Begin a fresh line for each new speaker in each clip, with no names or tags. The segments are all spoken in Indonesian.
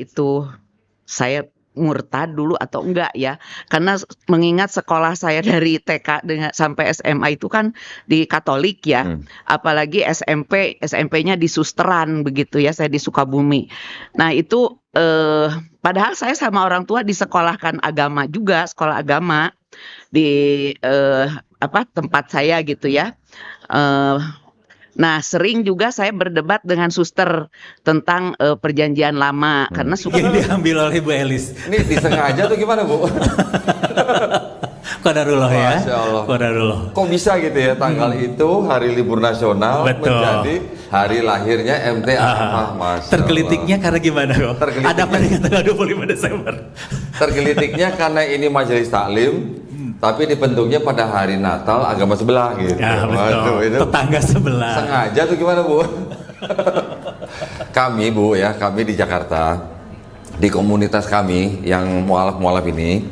itu saya murtad dulu atau enggak ya. Karena mengingat sekolah saya dari TK sampai SMA itu kan di Katolik ya. Apalagi SMP-nya di Susteran begitu ya, saya di Sukabumi. Nah, itu padahal saya sama orang tua disekolahkan agama juga, sekolah agama di tempat saya gitu ya. Nah, sering juga saya berdebat dengan suster tentang perjanjian lama karena
yang diambil oleh Bu Elis.
Ini disengaja tuh gimana, Bu?
Qadarullah ya.
Masya Allah.
Qadarullah.
Kok bisa gitu ya tanggal itu hari libur nasional menjadi hari lahirnya MT Masya
Tergelitiknya
Allah.
karena gimana kok? Ada apa dengan tanggal 25 Desember?
Tergelitiknya karena ini majelis taklim. Tapi dibentuknya pada hari Natal agama sebelah gitu.
Ya, betul.
Itu
Tetangga sebelah.
Sengaja tuh gimana, Bu? Kami, Bu ya, kami di Jakarta, di komunitas kami yang mualaf-mualaf ini,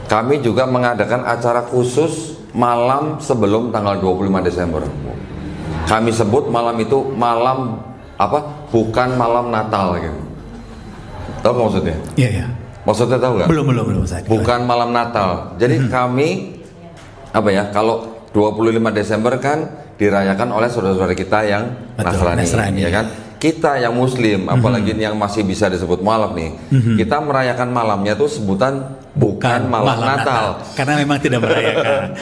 kami juga mengadakan acara khusus malam sebelum tanggal 25 Desember. Kami sebut malam itu malam apa? Bukan malam Natal gitu. Tahu nggak maksudnya?
Iya, iya.
Maksudnya tahu nggak?
Belum saya.
Bukan malam Natal. Jadi kami apa ya? Kalau 25 Desember kan dirayakan oleh saudara-saudara kita yang Nasrani, ya kan? Kita yang Muslim, apalagi yang masih bisa disebut mualaf nih, kita merayakan malamnya tuh sebutan bukan malam Natal.
Karena memang tidak merayakan.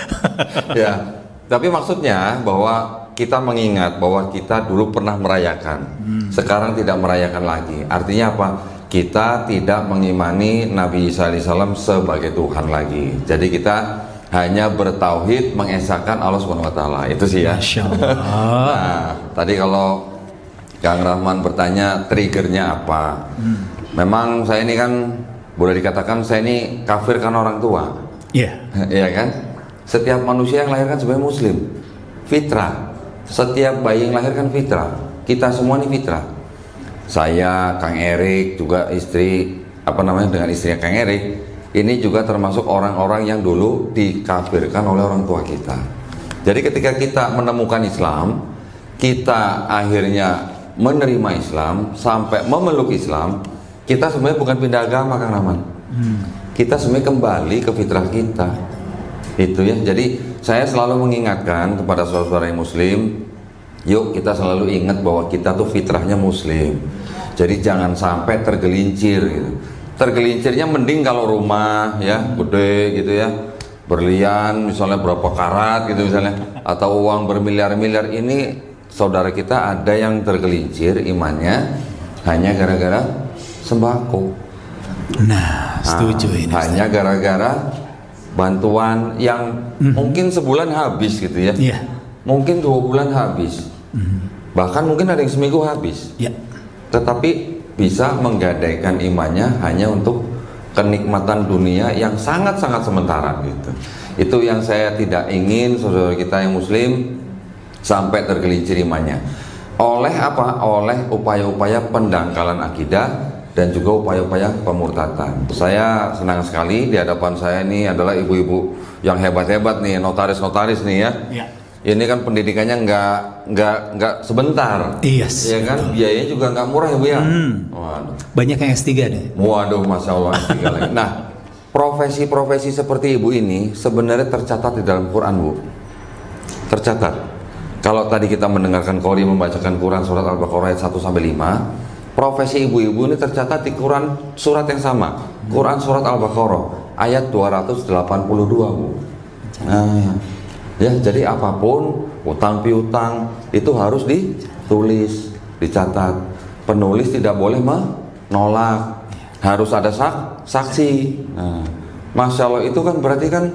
Ya, tapi maksudnya bahwa kita mengingat bahwa kita dulu pernah merayakan, sekarang tidak merayakan lagi. Artinya apa? Kita tidak mengimani Nabi Isa alaihissalam sebagai Tuhan lagi. Jadi kita hanya bertauhid, mengesahkan Allah Subhanahu wa taala. Itu sih ya.
Masya Allah.
Nah, tadi kalau Kang Rahman bertanya triggernya apa? Memang saya ini kan boleh dikatakan saya ini kafir karena orang tua.
Iya.
Iya kan? Setiap manusia yang lahir kan sebagai muslim. Fitrah. Setiap bayi yang lahir kan fitrah. Kita semua ini fitrah. Saya, Kang Erik, juga istri dengan istrinya Kang Erik, ini juga termasuk orang-orang yang dulu dikafirkan oleh orang tua kita. Jadi ketika kita menemukan Islam, kita akhirnya menerima Islam sampai memeluk Islam, kita sebenarnya bukan pindah agama, Kang Rahman. Kita sebenarnya kembali ke fitrah kita. Itu ya. Jadi saya selalu mengingatkan kepada saudara-saudara yang muslim, yuk kita selalu ingat bahwa kita tuh fitrahnya muslim. Jadi jangan sampai tergelincir gitu. Tergelincirnya mending kalau rumah ya gede gitu ya, berlian misalnya berapa karat gitu misalnya, atau uang bermiliar-miliar. Ini saudara kita ada yang tergelincir imannya hanya gara-gara sembako.
Nah, setuju ini.
Hanya gara-gara bantuan yang mungkin sebulan habis gitu ya.
Iya.
Mungkin 2 bulan habis. Bahkan mungkin ada yang seminggu habis.
Ya.
Tetapi bisa menggadaikan imannya hanya untuk kenikmatan dunia yang sangat-sangat sementara gitu. Itu yang saya tidak ingin saudara kita yang muslim sampai tergelincir imannya. Oleh apa? Oleh upaya-upaya pendangkalan akidah dan juga upaya-upaya pemurtadan. Saya senang sekali di hadapan saya ini adalah ibu-ibu yang hebat-hebat nih, notaris-notaris nih ya.
Ya.
Ini kan pendidikannya nggak sebentar.
Yes,
ya kan?
betul.
Biayanya juga nggak murah ya Bu ya. Waduh.
Banyak yang S3 deh.
Waduh, Masya Allah S3 lagi. Nah, profesi-profesi seperti ibu ini sebenarnya tercatat di dalam Quran, Bu. Tercatat. Kalau tadi kita mendengarkan Qori membacakan Quran surat Al-Baqarah ayat 1 sampai 5, profesi ibu-ibu ini tercatat di Quran surat yang sama. Quran surat Al-Baqarah ayat 282, Bu. Nah, ya, jadi apapun utang piutang itu harus ditulis, dicatat. Penulis tidak boleh menolak, harus ada saksi. Nah, Masya Allah, itu kan berarti kan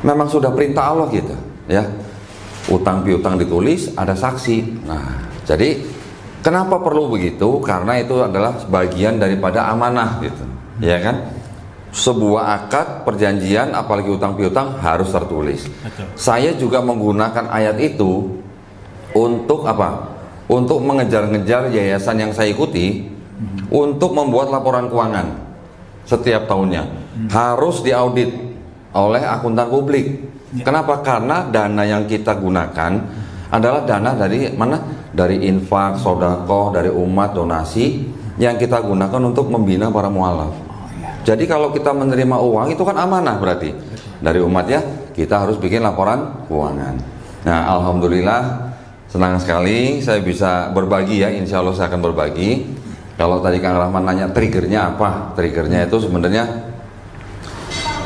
memang sudah perintah Allah gitu ya. Utang piutang ditulis, ada saksi. Nah, jadi kenapa perlu begitu? Karena itu adalah bagian daripada amanah gitu, ya kan? Sebuah akad perjanjian apalagi utang piutang harus tertulis.
Betul.
Saya juga menggunakan ayat itu untuk apa? Untuk mengejar-ngejar yayasan yang saya ikuti untuk membuat laporan keuangan setiap tahunnya. Harus diaudit oleh akuntan publik. Kenapa? Karena dana yang kita gunakan adalah dana dari mana? Dari infak, sodaqoh, dari umat, donasi yang kita gunakan untuk membina para mualaf. Jadi kalau kita menerima uang itu kan amanah berarti dari umat ya, kita harus bikin laporan keuangan. Nah, alhamdulillah senang sekali saya bisa berbagi ya, insya Allah saya akan berbagi. Kalau tadi Kang Rahman nanya triggernya apa? Triggernya itu sebenarnya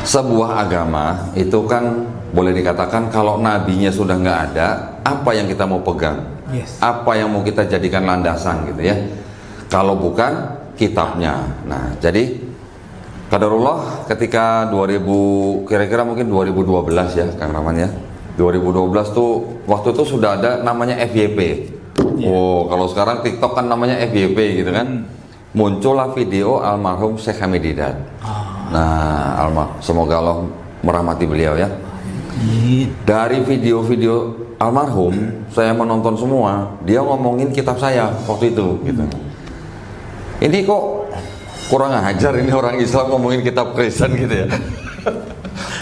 sebuah agama itu kan boleh dikatakan kalau nabinya sudah nggak ada, apa yang kita mau pegang? Apa yang mau kita jadikan landasan gitu ya? Kalau bukan kitabnya. Nah, jadi qadarullah ketika 2000 kira-kira mungkin 2012 ya Kang Rahman ya. 2012 tuh waktu itu sudah ada namanya FYP. Oh, kalau sekarang TikTok kan namanya FYP gitu kan. Muncullah video almarhum Syekh Hamid Didat. Nah, semoga Allah merahmati beliau ya. Dari video-video almarhum saya menonton semua, dia ngomongin kitab saya waktu itu gitu. Ini kok kurang ajar ini orang Islam ngomongin kitab Kristen gitu ya.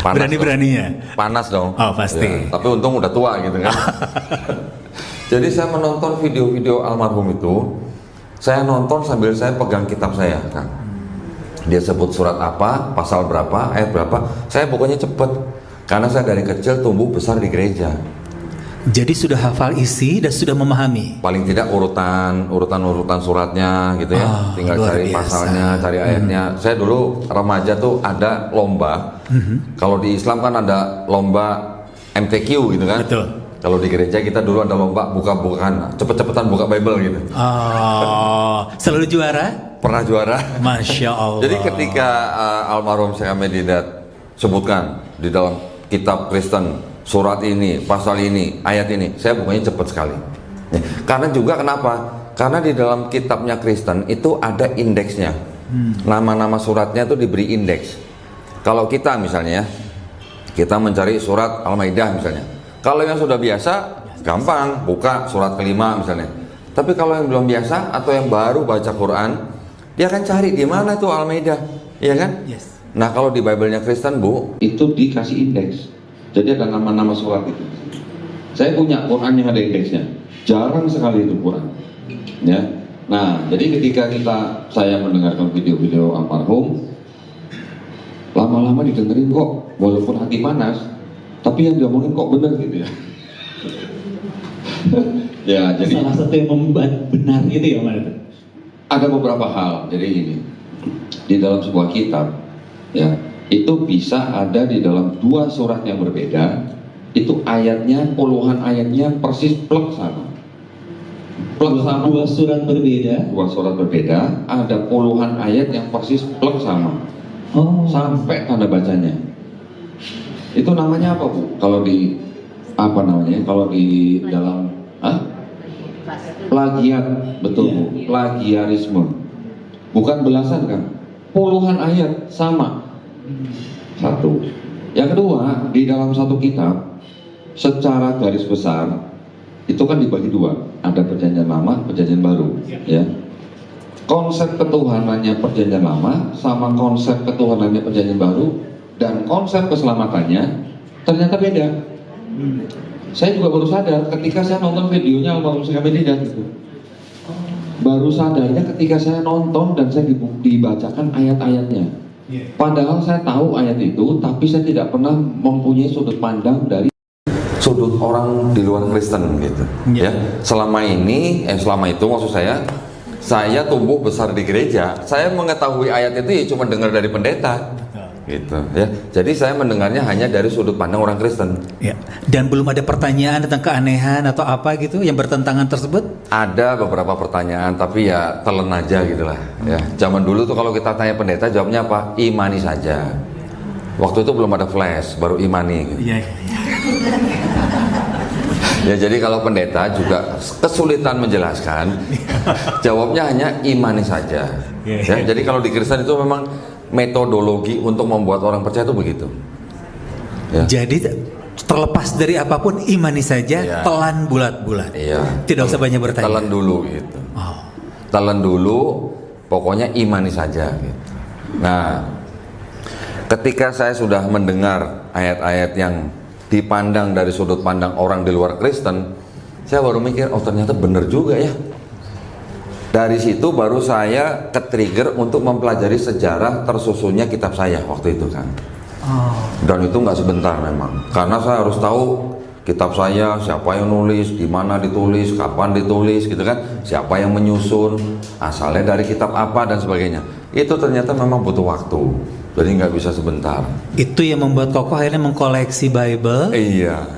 Berani-beraninya.
Panas dong.
Oh, pasti.
Ya, tapi untung udah tua gitu kan. Jadi saya menonton video-video almarhum itu, saya nonton sambil saya pegang kitab saya, Kang. Dia sebut surat apa, pasal berapa, ayat berapa, saya pokoknya cepet. Karena saya dari kecil tumbuh besar di gereja.
Jadi sudah hafal isi dan sudah memahami.
Paling tidak urutan suratnya gitu ya. Tinggal cari
biasa.
pasalnya, cari ayatnya. Saya dulu remaja tuh ada lomba. Kalau di Islam kan ada lomba MTQ gitu kan.
Betul.
Kalau di gereja kita dulu ada lomba buka-bukaan, cepet-cepetan buka Bible gitu.
Oh, selalu juara?
Pernah juara.
Masya Allah.
Jadi ketika almarhum Syekh Hamid Didat sebutkan di dalam kitab Kristen surat ini, pasal ini, ayat ini, saya bukanya cepat sekali. Karena juga kenapa? Karena di dalam kitabnya Kristen itu ada indeksnya. Nama-nama suratnya itu diberi indeks. Kalau kita misalnya ya, kita mencari surat Al-Maidah misalnya. Kalau yang sudah biasa, gampang, buka surat kelima misalnya. Tapi kalau yang belum biasa atau yang baru baca Quran, dia akan cari di mana tuh Al-Maidah, ya kan?
Yes.
Nah kalau di Bible-nya Kristen Bu, itu dikasih indeks. Jadi ada nama-nama surat itu. Saya punya Quran yang ada indeksnya. Jarang sekali itu Quran. Ya. Nah, jadi ketika saya mendengarkan video-video almarhum, lama-lama didengerin kok, walaupun hati panas, tapi yang diomongin kok bener gitu ya. Ya, jadi
salah satu yang membuat benar itu ya, Mas.
ada beberapa hal. Jadi ini di dalam sebuah kitab, ya, itu bisa ada di dalam dua surat yang berbeda. Itu ayatnya, puluhan ayatnya persis plek sama. Plek sama.
Dua surat berbeda.
Dua surat berbeda, ada puluhan ayat yang persis plek sama.
Oh.
Sampai tanda bacanya. Itu namanya apa Bu? Kalau di apa namanya? Kalau di dalam plagiat, betul Bu. Plagiarisme. Bukan belasan kan? Puluhan ayat sama. Satu. Yang kedua, di dalam satu kitab secara garis besar itu kan dibagi dua. Ada perjanjian lama, perjanjian baru, ya. Konsep ketuhanannya perjanjian lama sama konsep ketuhanannya perjanjian baru dan konsep keselamatannya ternyata beda. Saya juga baru sadar ketika saya nonton videonya almarhum Syekh Hamid Didat gitu. Baru sadarnya ketika saya nonton dan saya dibacakan ayat-ayatnya. Padahal saya tahu ayat itu, tapi saya tidak pernah mempunyai sudut pandang dari sudut orang di luar Kristen gitu. Ya, selama itu maksud saya tumbuh besar di gereja. Saya mengetahui ayat itu ya cuma dengar dari pendeta. Gitu ya. Jadi saya mendengarnya hanya dari sudut pandang orang Kristen.
Ya. Dan belum ada pertanyaan tentang keanehan atau apa gitu yang bertentangan tersebut?
Ada beberapa pertanyaan tapi ya telan aja gitulah. Ya. Zaman dulu tuh kalau kita tanya pendeta jawabnya apa? Imani saja. Waktu itu belum ada flash, baru imani. Gitu.
Iya.
Ya jadi kalau pendeta juga kesulitan menjelaskan, jawabnya hanya imani saja. Ya, jadi kalau di Kristen itu memang metodologi untuk membuat orang percaya itu begitu. Ya.
Jadi terlepas dari apapun imani saja,
ya.
Telan bulat-bulat.
Iya.
Tidak usah banyak bertanya.
Telan dulu gitu.
Oh.
Telan dulu, pokoknya imani saja gitu. Nah, ketika saya sudah mendengar ayat-ayat yang dipandang dari sudut pandang orang di luar Kristen, saya baru mikir, oh ternyata benar juga ya. Dari situ baru saya ke-trigger untuk mempelajari sejarah tersusunnya kitab saya waktu itu kan. Dan itu nggak sebentar memang, karena saya harus tahu kitab saya, siapa yang nulis, di mana ditulis, kapan ditulis gitu kan, siapa yang menyusun, asalnya dari kitab apa dan sebagainya. Itu ternyata memang butuh waktu, jadi nggak bisa sebentar.
Itu yang membuat Koko akhirnya mengkoleksi Bible.
Iya,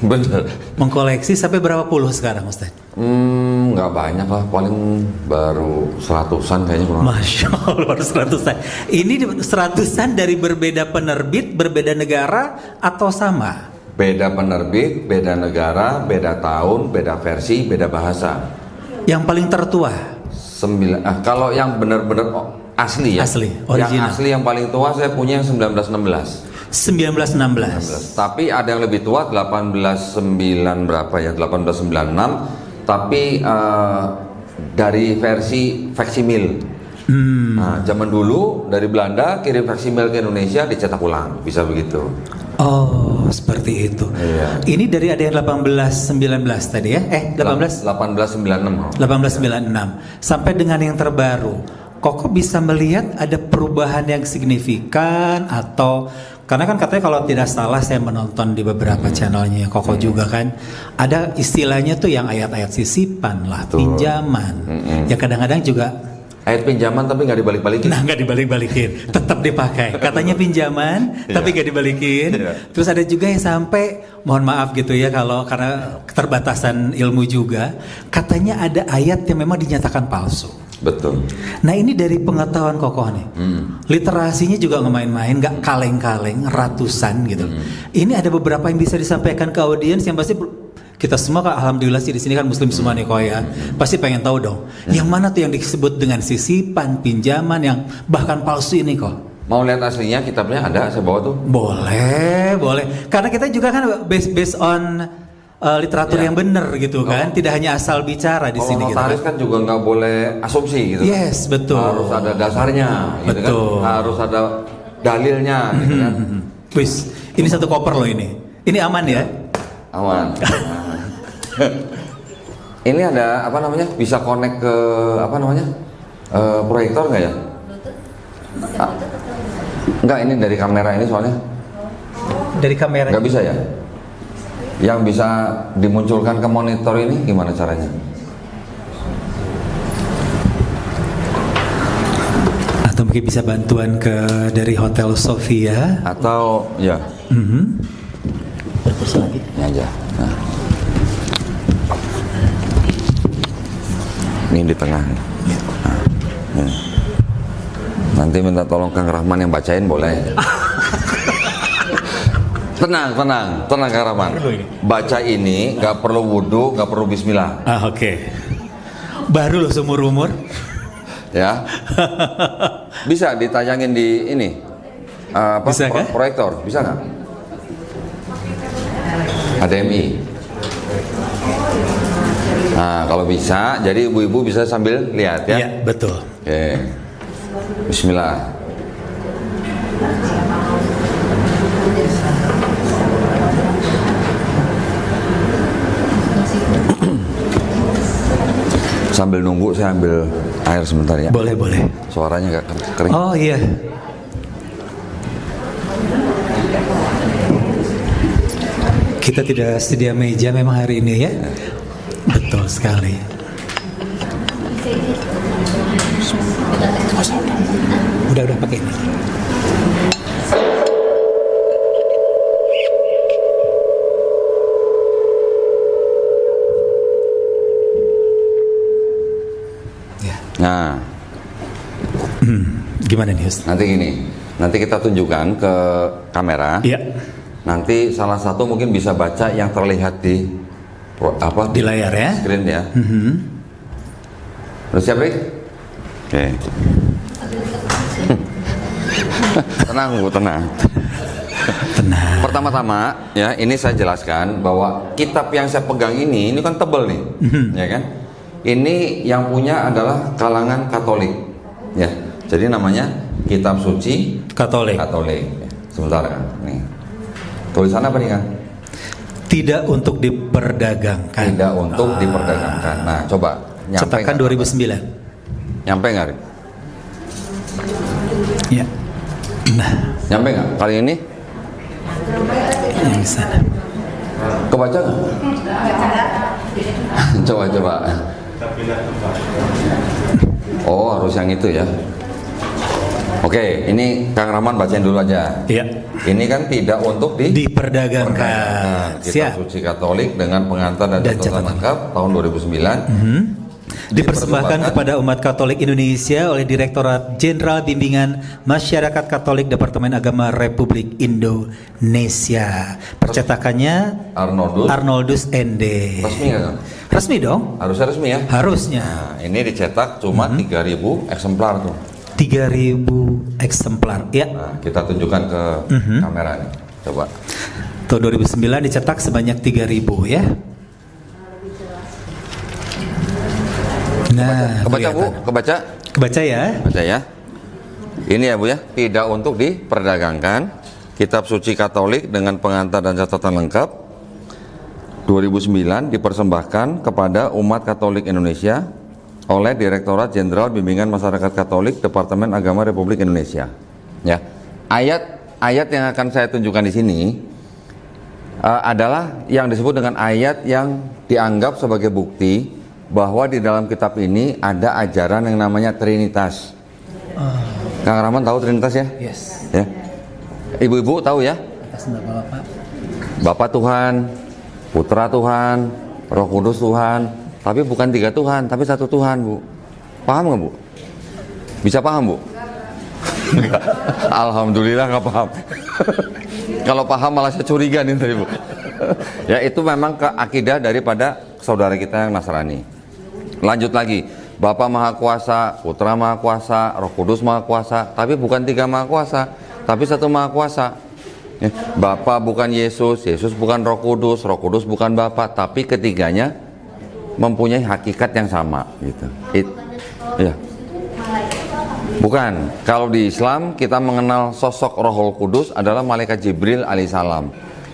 bener.
Mengkoleksi sampai berapa puluh sekarang, Ustaz?
Nggak banyak lah, paling baru 100-an kayaknya kurang.
Masya Allah, baru 100-an. Ini 100-an dari berbeda penerbit, berbeda negara, atau sama?
Beda penerbit, beda negara, beda tahun, beda versi, beda bahasa.
Yang paling tertua?
Kalau yang benar-benar asli ya.
Asli,
Yang
original.
asli yang paling tua saya punya yang 1916.
1916.
Tapi ada yang lebih tua 1809 berapa ya? 1896. Tapi dari versi faksimil. Nah, zaman dulu dari Belanda kirim faksimil ke Indonesia dicetak ulang, bisa begitu.
Oh, seperti itu.
Iya.
Ini dari ada yang 1819 tadi ya?
1896.
1896 sampai dengan yang terbaru. Koko bisa melihat ada perubahan yang signifikan atau karena kan katanya kalau tidak salah saya menonton di beberapa channelnya Koko juga kan ada istilahnya tuh yang ayat-ayat sisipan lah, pinjaman. Ya kadang-kadang juga
Ayat pinjaman tapi nggak dibalik-balikin.
nah nggak dibalik-balikin, tetap dipakai. Katanya pinjaman tapi nggak dibalikin. Terus ada juga yang sampai mohon maaf gitu ya kalau karena keterbatasan ilmu juga, katanya ada ayat yang memang dinyatakan palsu.
Betul.
Nah ini dari pengetahuan Kokoh nih, literasinya juga nggak main-main, nggak kaleng-kaleng, ratusan gitu. Ini ada beberapa yang bisa disampaikan ke audiens yang pasti kita semua kan alhamdulillah sih di sini kan muslim semua nih kok ya, pasti pengen tahu dong, yang mana tuh yang disebut dengan sisipan, pinjaman yang bahkan palsu ini kok.
Mau lihat aslinya kitabnya ada, saya bawa tuh.
Boleh, boleh. Karena kita juga kan based on literatur yang benar gitu kan, tidak hanya asal bicara di sini.
Kalau notaris kan juga nggak boleh asumsi gitu.
Yes, betul.
Harus ada dasarnya, gitu
Betul.
kan. Harus ada dalilnya, gitu kan.
Wis, ini satu koper loh ini. Ini aman ya?
Aman. Ini ada apa namanya? Bisa connect ke apa namanya? Proyektor nggak ya? Nggak, ini dari kamera ini soalnya.
Dari kamera.
Nggak bisa ya? Yang bisa dimunculkan ke monitor ini gimana caranya?
Atau mungkin bisa bantuan ke dari Hotel Sofia.
Atau ya?
Terus lagi.
Ini aja. Nah. Ini di tengah. Nah, ini. Nanti minta tolong Kang Rahman yang bacain boleh. Tenang Kang Rahman. Baca ini nggak perlu wudhu, nggak perlu bismillah.
Oke. Baru loh seumur umur.
Ya. Bisa ditayangin di ini.
Bisa kan?
Proyektor, bisa nggak? HDMI. Nah, kalau bisa, jadi ibu-ibu bisa sambil lihat ya.
Iya, betul.
Oke. Bismillah. Sambil nunggu saya ambil air sebentar ya.
Boleh, boleh.
Suaranya agak kering.
Oh iya. Kita tidak sedia meja memang hari ini ya. Betul sekali. Udah pakai ini. Ya.
Nah,
Gimana nih, Ustaz?
nanti gini. Nanti kita tunjukkan ke kamera.
Iya.
Nanti salah satu mungkin bisa baca yang terlihat di
Di layar ya.
screen ya. Udah siap, Rik? Oke. Tenang, Bu, tenang.
Tenang.
Pertama-tama ya, ini saya jelaskan bahwa kitab yang saya pegang ini kan tebel nih, ya kan? Ini yang punya adalah kalangan Katolik, ya. Jadi namanya Kitab Suci
Katolik.
Katolik. Sebentar kan, nih. Tulisan apa nih kan?
Tidak untuk diperdagangkan.
Tidak untuk diperdagangkan. Nah, coba
Cetakan 2009.
Nyampe nggak, Rik?
Ya. Nah,
Nyampe nggak kali ini?
yang di sana.
Kebaca nggak? Coba. Oh, harus yang itu ya. Oke, ini Kang Rahman bacain dulu aja.
Iya.
Ini kan tidak untuk
Diperdagangkan.
Nah, Kitab Suci Katolik dengan pengantar dan catatan lengkap tahun 2009.
Dipersembahkan kepada umat Katolik Indonesia oleh Direktorat Jenderal Bimbingan Masyarakat Katolik Departemen Agama Republik Indonesia. Percetakannya Arnoldus ND.
Resmi nggak, Kang?
Resmi dong.
Harusnya resmi ya.
Harusnya.
Nah, ini dicetak cuma 3.000 eksemplar tuh.
3.000 eksemplar. Ya.
Nah, kita tunjukkan ke kamera nih. Coba.
Tahun 2009 dicetak sebanyak 3.000 ya. Nah,
Kebaca Bu, kebaca.
Kebaca ya.
Baca ya. Ini ya Bu ya, tidak untuk diperdagangkan. Kitab Suci Katolik dengan pengantar dan catatan lengkap 2009 dipersembahkan kepada umat Katolik Indonesia oleh Direktorat Jenderal Bimbingan Masyarakat Katolik Departemen Agama Republik Indonesia. Ya. Ayat yang akan saya tunjukkan di sini adalah yang disebut dengan ayat yang dianggap sebagai bukti bahwa di dalam kitab ini ada ajaran yang namanya Trinitas. Kang Rahman tahu Trinitas ya?
Yes.
Ya. Ibu-ibu tahu ya?
Atas nama Bapak.
Bapa Tuhan, Putra Tuhan, Roh Kudus Tuhan. Tapi bukan 3 Tuhan, tapi 1 Tuhan, Bu. Paham nggak, Bu? Bisa paham, Bu? Alhamdulillah nggak paham. Kalau paham malah saya curiga nih tadi, Bu. Ya, itu memang akidah daripada saudara kita yang Nasrani. Lanjut lagi, Bapa Maha Kuasa, Putra Maha Kuasa, Roh Kudus Maha Kuasa, tapi bukan 3 Maha Kuasa, tapi 1 Maha Kuasa. Ya, Bapa bukan Yesus, Yesus bukan Roh Kudus bukan Bapa, tapi ketiganya mempunyai hakikat yang sama, gitu. Ya. Bukan. Kalau di Islam kita mengenal sosok Rohul Kudus adalah malaikat Jibril alaihissalam.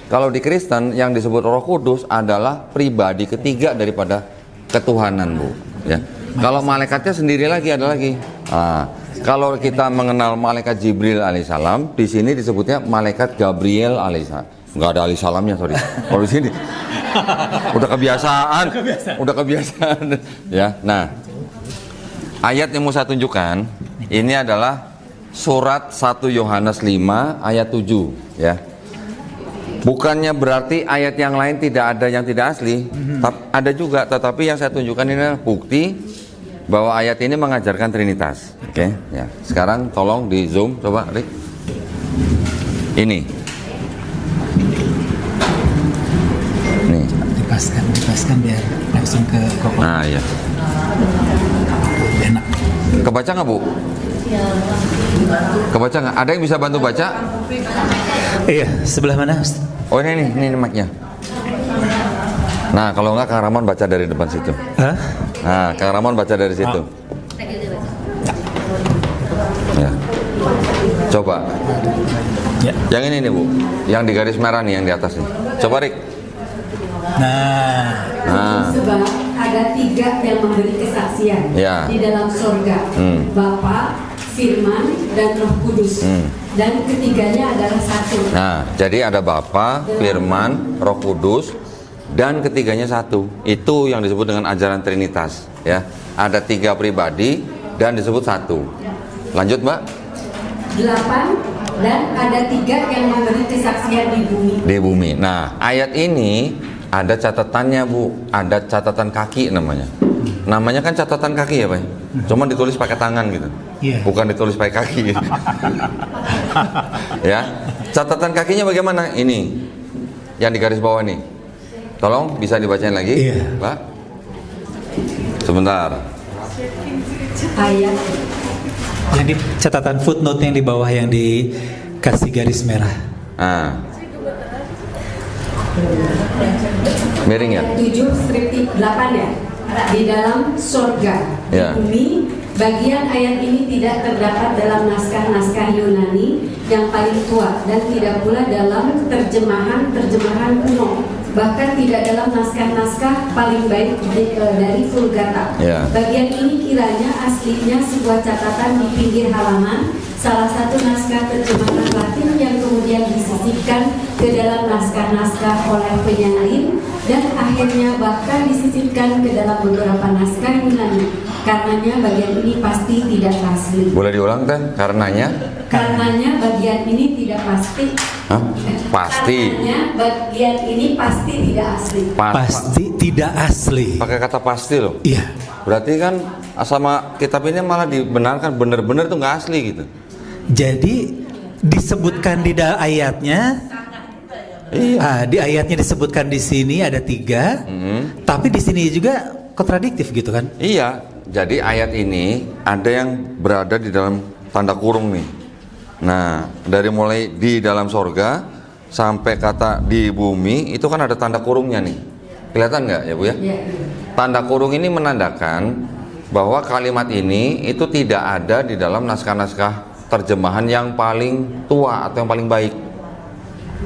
Kalau di Kristen yang disebut Roh Kudus adalah pribadi ketiga daripada ketuhanan, Bu. Ya. Kalau malaikatnya sendiri lagi ada lagi. Nah, kalau kita mengenal malaikat Jibril alaihissalam, di sini disebutnya malaikat Gabriel alaihissalam. Nggak ada alaihissalamnya, sorry. Kalau di sini udah kebiasaan. Ya. Nah, ayat yang mau saya tunjukkan ini adalah surat 1 Yohanes 5 ayat 7, ya. Bukannya berarti ayat yang lain tidak ada yang tidak asli, ada juga, tetapi yang saya tunjukkan ini adalah bukti bahwa ayat ini mengajarkan Trinitas. Oke, ya. Sekarang tolong di zoom, coba, Rick. Ini. Nih.
Dipaskan biar langsung ke Koko.
Nah, iya.
Enak.
Kebaca nggak, Bu? Kebaca nggak? Ada yang bisa bantu baca?
Iya, sebelah mana?
Oh, ini mic-nya. Nah, kalau nggak Kang Rahman baca dari depan situ.
Hah?
Nah, Kang Rahman baca dari situ. Ya. Coba.
Ya.
Yang ini nih, Bu. Yang di garis merah nih, yang di atas nih. Coba, Rik.
Nah.
Sebab ada 3 yang memberi kesaksian
Ya.
di dalam sorga, Bapa, Firman, dan Roh Kudus, dan ketiganya adalah 1.
Nah, jadi ada Bapa, Firman, Roh Kudus, dan ketiganya 1. Itu yang disebut dengan ajaran Trinitas, ya. Ada 3 pribadi dan disebut 1. Lanjut, Mbak.
8 dan ada 3 yang memberi kesaksian di bumi.
Di bumi. Nah, ayat ini ada catatannya, Bu. Ada catatan kaki namanya. Namanya kan catatan kaki ya, Pak. Cuma ditulis pakai tangan gitu.
Iya.
Bukan ditulis pakai kaki. Ya. Catatan kakinya bagaimana? Ini. Yang di garis bawah nih. Tolong bisa dibacain lagi,
Iya.
Pak. Sebentar.
Ayat
Yang di catatan footnote yang di bawah yang dikasih garis merah.
Nah. Miring ya?
7/8 ya. Di dalam sorga,
Ya.
di bumi, bagian ayat ini tidak terdapat dalam naskah-naskah Yunani yang paling tua dan tidak pula dalam terjemahan kuno bahkan tidak dalam naskah-naskah paling baik dari Vulgata. Bagian ini kiranya aslinya sebuah catatan di pinggir halaman salah satu naskah terjemahan Latin yang kemudian disisipkan ke dalam naskah-naskah oleh penyalin dan akhirnya bahkan disisipkan ke dalam beberapa naskah Yunani. Karenanya bagian ini pasti tidak asli.
Boleh diulang kan? Karenanya
bagian ini tidak pasti.
Hah? Pasti.
Karenanya bagian ini pasti tidak asli.
Pasti tidak asli.
Pakai kata pasti loh.
Iya.
Berarti kan sama kitab ini malah dibenarkan benar-benar tuh nggak asli gitu.
Jadi disebutkan di ayatnya. Iya. Di ayatnya disebutkan di sini ada 3, tapi di sini juga kontradiktif gitu kan?
Iya. Jadi ayat ini ada yang berada di dalam tanda kurung nih. Nah, dari mulai di dalam sorga sampai kata di bumi itu kan ada tanda kurungnya nih. Kelihatan nggak ya Bu ya? Tanda kurung ini menandakan bahwa kalimat ini itu tidak ada di dalam naskah-naskah terjemahan yang paling tua atau yang paling baik.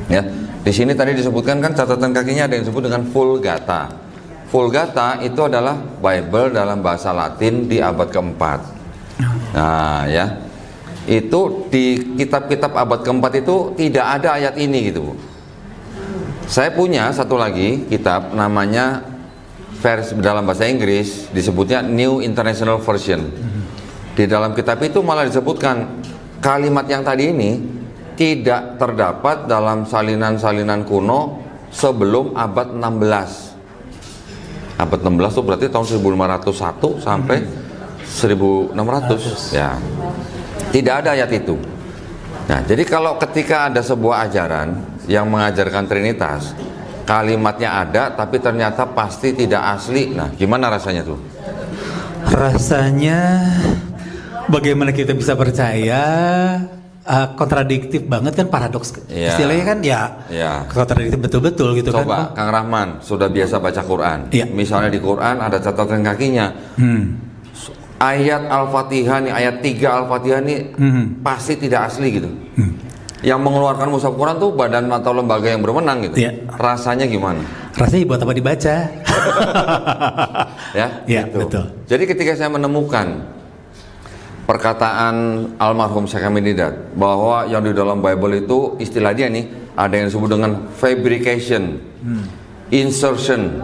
Ya, di sini tadi disebutkan kan catatan kakinya ada yang disebut dengan Vulgata. Vulgata itu adalah Bible dalam bahasa Latin di abad keempat. Nah ya, itu di kitab-kitab abad keempat itu tidak ada ayat ini gitu Bu. Saya punya satu lagi kitab namanya versi dalam bahasa Inggris disebutnya New International Version. Di dalam kitab itu malah disebutkan kalimat yang tadi ini tidak terdapat dalam salinan-salinan kuno sebelum abad 16. Abad 16 itu berarti tahun 1501 sampai 1600 ya. Tidak ada ayat itu. Nah, jadi kalau ketika ada sebuah ajaran yang mengajarkan Trinitas, kalimatnya ada tapi ternyata pasti tidak asli. Nah, gimana rasanya tuh?
Rasanya bagaimana kita bisa percaya? Kontradiktif banget kan, paradoks istilahnya kan ya, kontradiktif betul-betul gitu.
Coba Kang Rahman sudah biasa baca Quran, misalnya di Quran ada catatan kakinya, ayat Al-Fatihah nih, ayat 3 Al-Fatihah nih pasti tidak asli gitu. Yang mengeluarkan mushaf Quran tuh badan atau lembaga yang berwenang gitu. Rasanya gimana? Rasanya
buat apa dibaca?
Ya,
gitu. Betul.
Jadi ketika saya menemukan perkataan almarhum Syekh Hamididad bahwa yang di dalam Bible itu istilah dia nih ada yang disebut dengan fabrication, insertion,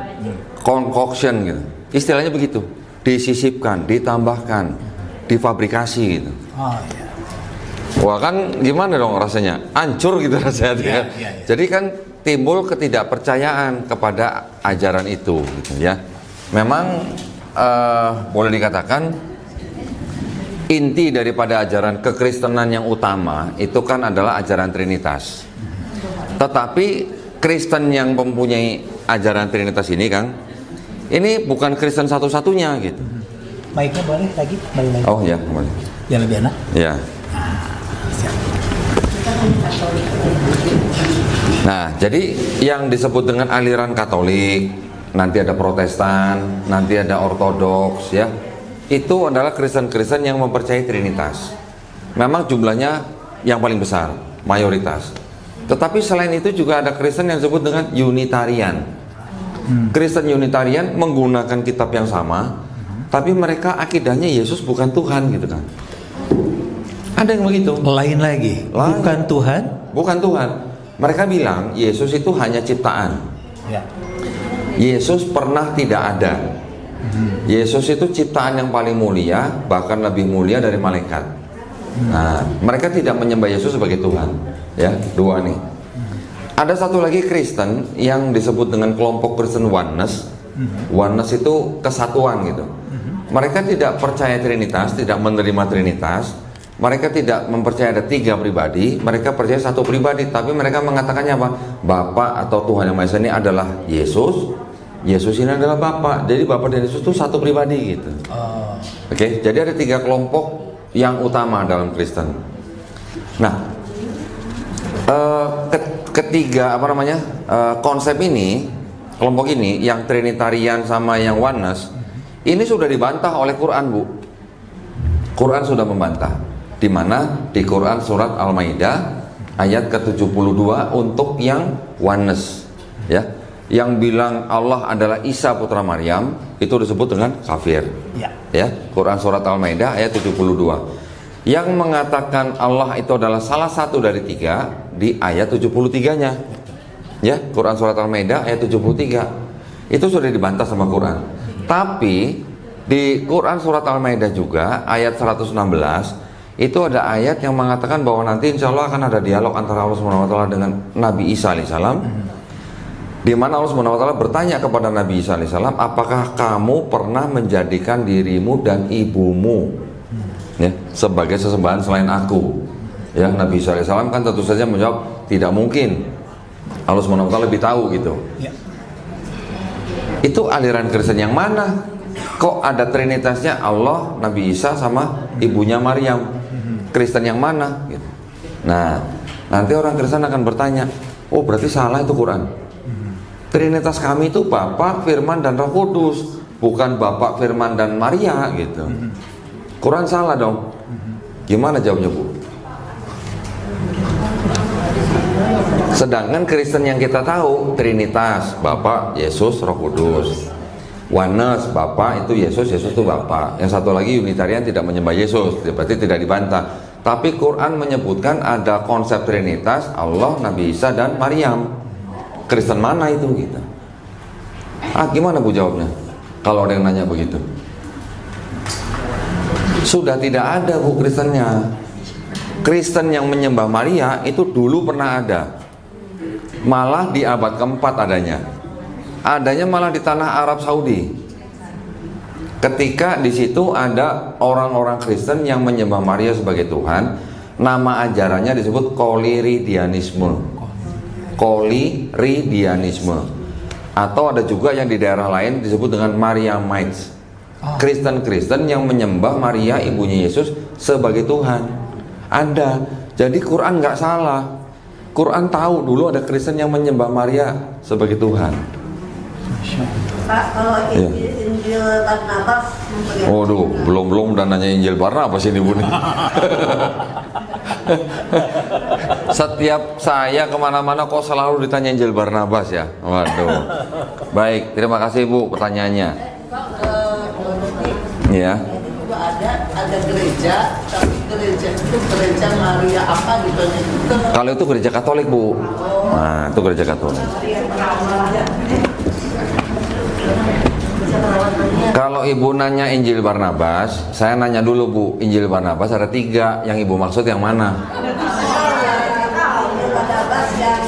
concoction gitu. Istilahnya begitu, disisipkan, ditambahkan, difabrikasi gitu. Wah kan gimana dong rasanya? Hancur gitu rasanya. Jadi kan timbul ketidakpercayaan kepada ajaran itu gitu ya. Memang boleh dikatakan inti daripada ajaran kekristenan yang utama itu kan adalah ajaran Trinitas. Tetapi Kristen yang mempunyai ajaran Trinitas ini Kang, ini bukan Kristen satu-satunya gitu.
Baiknya boleh lagi?
Oh ya, boleh.
Yang lebih enak?
Ya. Nah, jadi yang disebut dengan aliran Katolik, nanti ada Protestan, nanti ada Ortodoks ya. Itu adalah Kristen-Kristen yang mempercayai Trinitas. Memang jumlahnya yang paling besar, mayoritas. Tetapi selain itu juga ada Kristen yang disebut dengan Unitarian. Kristen Unitarian menggunakan kitab yang sama, tapi mereka akidahnya Yesus bukan Tuhan gitu kan. Ada yang begitu.
Lain lagi. Bukan Tuhan?
Bukan Tuhan. Mereka bilang Yesus itu hanya ciptaan. Yesus pernah tidak ada. Yesus itu ciptaan yang paling mulia, bahkan lebih mulia dari malaikat. Nah, mereka tidak menyembah Yesus sebagai Tuhan. Ya, dua nih. Ada satu lagi Kristen yang disebut dengan kelompok Kristen Oneness. Oneness itu kesatuan gitu. Mereka tidak percaya Trinitas, tidak menerima Trinitas. Mereka tidak mempercayai ada 3 pribadi. Mereka percaya satu pribadi, tapi mereka mengatakannya apa? Bapa atau Tuhan Yang Maha Esa ini adalah Yesus. Yesus ini adalah Bapa. Jadi Bapa dan Yesus itu satu pribadi gitu. Oke, jadi ada 3 kelompok yang utama dalam Kristen. Nah, ketiga konsep ini, kelompok ini yang Trinitarian sama yang Oneness, ini sudah dibantah oleh Quran Bu. Quran sudah membantah. Di mana? Di Quran surat Al-Maidah ayat ke-72 untuk yang Oneness ya. yang bilang Allah adalah Isa putra Maryam itu disebut dengan kafir. Ya, Quran surat Al-Maidah ayat 72. Yang mengatakan Allah itu adalah salah satu dari 3 di ayat 73-nya. Ya, Quran surat Al-Maidah ayat 73. Itu sudah dibantah sama Quran. Tapi di Quran surat Al-Maidah juga ayat 116 itu ada ayat yang mengatakan bahwa nanti insya Allah akan ada dialog antara Allah SWT dengan Nabi Isa alaihissalam, di mana Allah SWT bertanya kepada Nabi Isa alaihissalam, apakah kamu pernah menjadikan dirimu dan ibumu ya sebagai sesembahan selain aku? Ya, Nabi Isa alaihissalam kan tentu saja menjawab tidak mungkin, Allah SWT lebih tahu gitu. Itu aliran Kristen yang mana? Kok ada trinitasnya Allah, Nabi Isa sama ibunya Maryam? Kristen yang mana? Gitu. Nah, nanti orang Kristen akan bertanya, oh berarti salah itu Quran. Trinitas kami itu Bapa, Firman, dan Roh Kudus, bukan Bapa, Firman, dan Maria gitu. Quran salah dong. Gimana jawabnya, Bu? Sedangkan Kristen yang kita tahu Trinitas, Bapa, Yesus, Roh Kudus. Oneness, Bapa itu Yesus, Yesus itu Bapa. Yang satu lagi Unitarian tidak menyembah Yesus, berarti tidak dibantah. Tapi Quran menyebutkan ada konsep Trinitas, Allah, Nabi Isa, dan Maryam. Kristen mana itu gitu? Gimana Bu jawabnya? Kalau ada yang nanya begitu. Sudah tidak ada Bu Kristennya. Kristen yang menyembah Maria itu dulu pernah ada. Malah di abad keempat adanya. Adanya malah di tanah Arab Saudi. Ketika di situ ada orang-orang Kristen yang menyembah Maria sebagai Tuhan, nama ajarannya disebut Koliridianisme. Koliridianisme. Atau ada juga yang di daerah lain disebut dengan Mariamites. Kristen-Kristen yang menyembah Maria ibunya Yesus sebagai Tuhan. Ada. Jadi Quran nggak salah. Quran tahu dulu ada Kristen yang menyembah Maria sebagai Tuhan.
Pak, kalau Injil Barnabas,
waduh, belum dan nanya Injil Barnabas ini Bu. Setiap saya kemana-mana kok selalu ditanya Injil Barnabas ya. Waduh. Baik, terima kasih Bu pertanyaannya. Ya.
Juga ada gereja, tapi gereja itu gereja Maria apa gitu?
Kalau itu gereja Katolik Bu. Nah, itu gereja Katolik. Kalau Ibu nanya Injil Barnabas, saya nanya dulu Bu, Injil Barnabas ada 3, yang Ibu maksud yang mana?
Injil Barnabas yang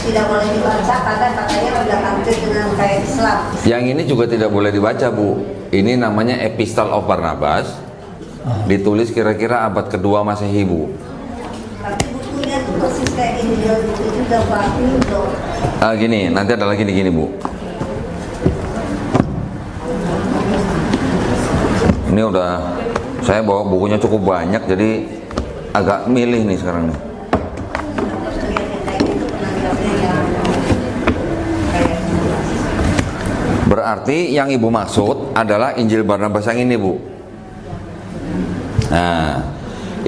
tidak boleh dibaca karena katanya udah hampir dengan kayak Islam.
Yang ini juga tidak boleh dibaca Bu. Ini namanya Epistle of Barnabas. Ditulis kira-kira abad kedua Masehi Bu.
Tapi bukunya tuh persis kayak Injil itu juga Pak.
Gini, nanti ada lagi gini Bu. Ini udah saya bawa bukunya cukup banyak, jadi agak milih nih sekarang nih. Berarti yang Ibu maksud adalah Injil Barnabas yang ini Bu. Nah,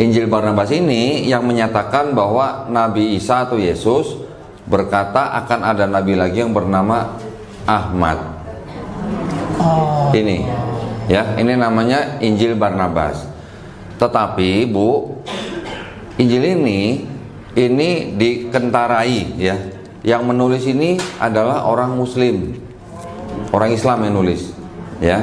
Injil Barnabas ini yang menyatakan bahwa Nabi Isa atau Yesus berkata akan ada nabi lagi yang bernama Ahmad. Ini ya, ini namanya Injil Barnabas. Tetapi Bu, Injil ini dikentarai ya. Yang menulis ini adalah orang Muslim, orang Islam yang nulis ya.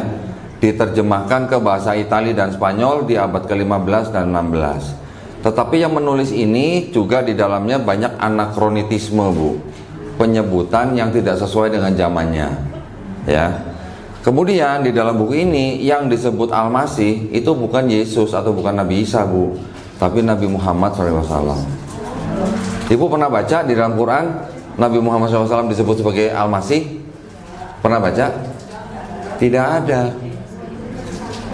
Diterjemahkan ke bahasa Italia dan Spanyol di abad ke-15 dan 16. Tetapi yang menulis ini juga di dalamnya banyak anakronitisme Bu, penyebutan yang tidak sesuai dengan zamannya ya. Kemudian di dalam buku ini yang disebut Al-Masih itu bukan Yesus atau bukan Nabi Isa Bu, tapi Nabi Muhammad SAW. Ibu pernah baca di dalam Quran Nabi Muhammad SAW disebut sebagai Al-Masih? Pernah baca? Tidak ada.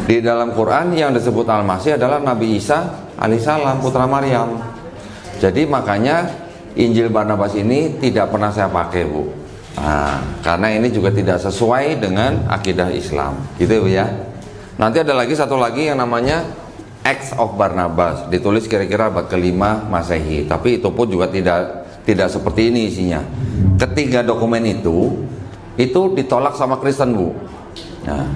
Di dalam Quran yang disebut Al-Masih adalah Nabi Isa alaihissalam putra Maryam. Jadi makanya Injil Barnabas ini tidak pernah saya pakai Bu. Nah, karena ini juga tidak sesuai dengan akidah Islam, gitu ya. Nanti ada lagi satu lagi yang namanya Acts of Barnabas, ditulis kira-kira abad ke-5 Masehi. Tapi itu pun juga tidak seperti ini isinya. Ketiga dokumen itu itu ditolak sama Kristen, Bu. Nah,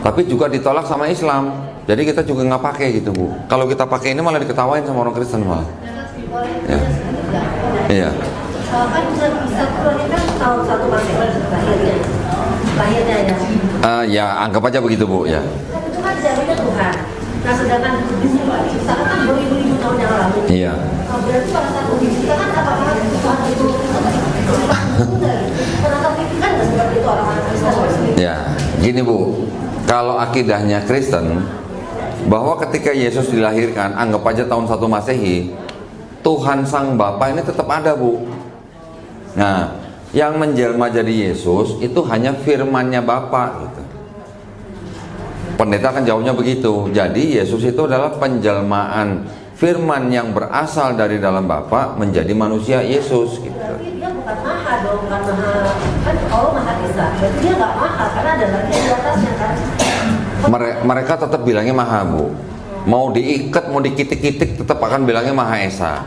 tapi juga ditolak sama Islam. Jadi kita juga nggak pakai gitu, Bu. Kalau kita pakai ini malah diketawain sama orang Kristen malah. Ya. Iya.
Kan bisa Quran kan tahun 1 Masehi lahirnya ya.
Ya anggap aja begitu, Bu, ya.
Kan itu kan zamannya Tuhan. Nah sedangkan diciptakan kan beribu-ribu tahun yang lalu.
Iya.
Nah, berarti pada saat diciptakan apakah Tuhan itu kenapa pikirkan nggak seperti itu orang-orang Kristen?
Ya, gini, Bu. Kalau akidahnya Kristen, bahwa ketika Yesus dilahirkan, anggap aja tahun 1 Masehi, Tuhan Sang Bapa ini tetap ada, Bu. Nah, yang menjelma jadi Yesus itu hanya firman-Nya Bapa gitu. Pendeta akan jawabnya begitu. Jadi Yesus itu adalah penjelmaan firman yang berasal dari dalam Bapa menjadi manusia Yesus gitu.
Berarti dia bukan maha dong, bukan maha. Kan Allah Maha Esa. Berarti dia nggak maha karena ada lagi yang di atasnya kan.
Mereka tetap bilangnya maha, Bu. Mau diikat, mau dikitik-kitik tetap akan bilangnya Maha Esa.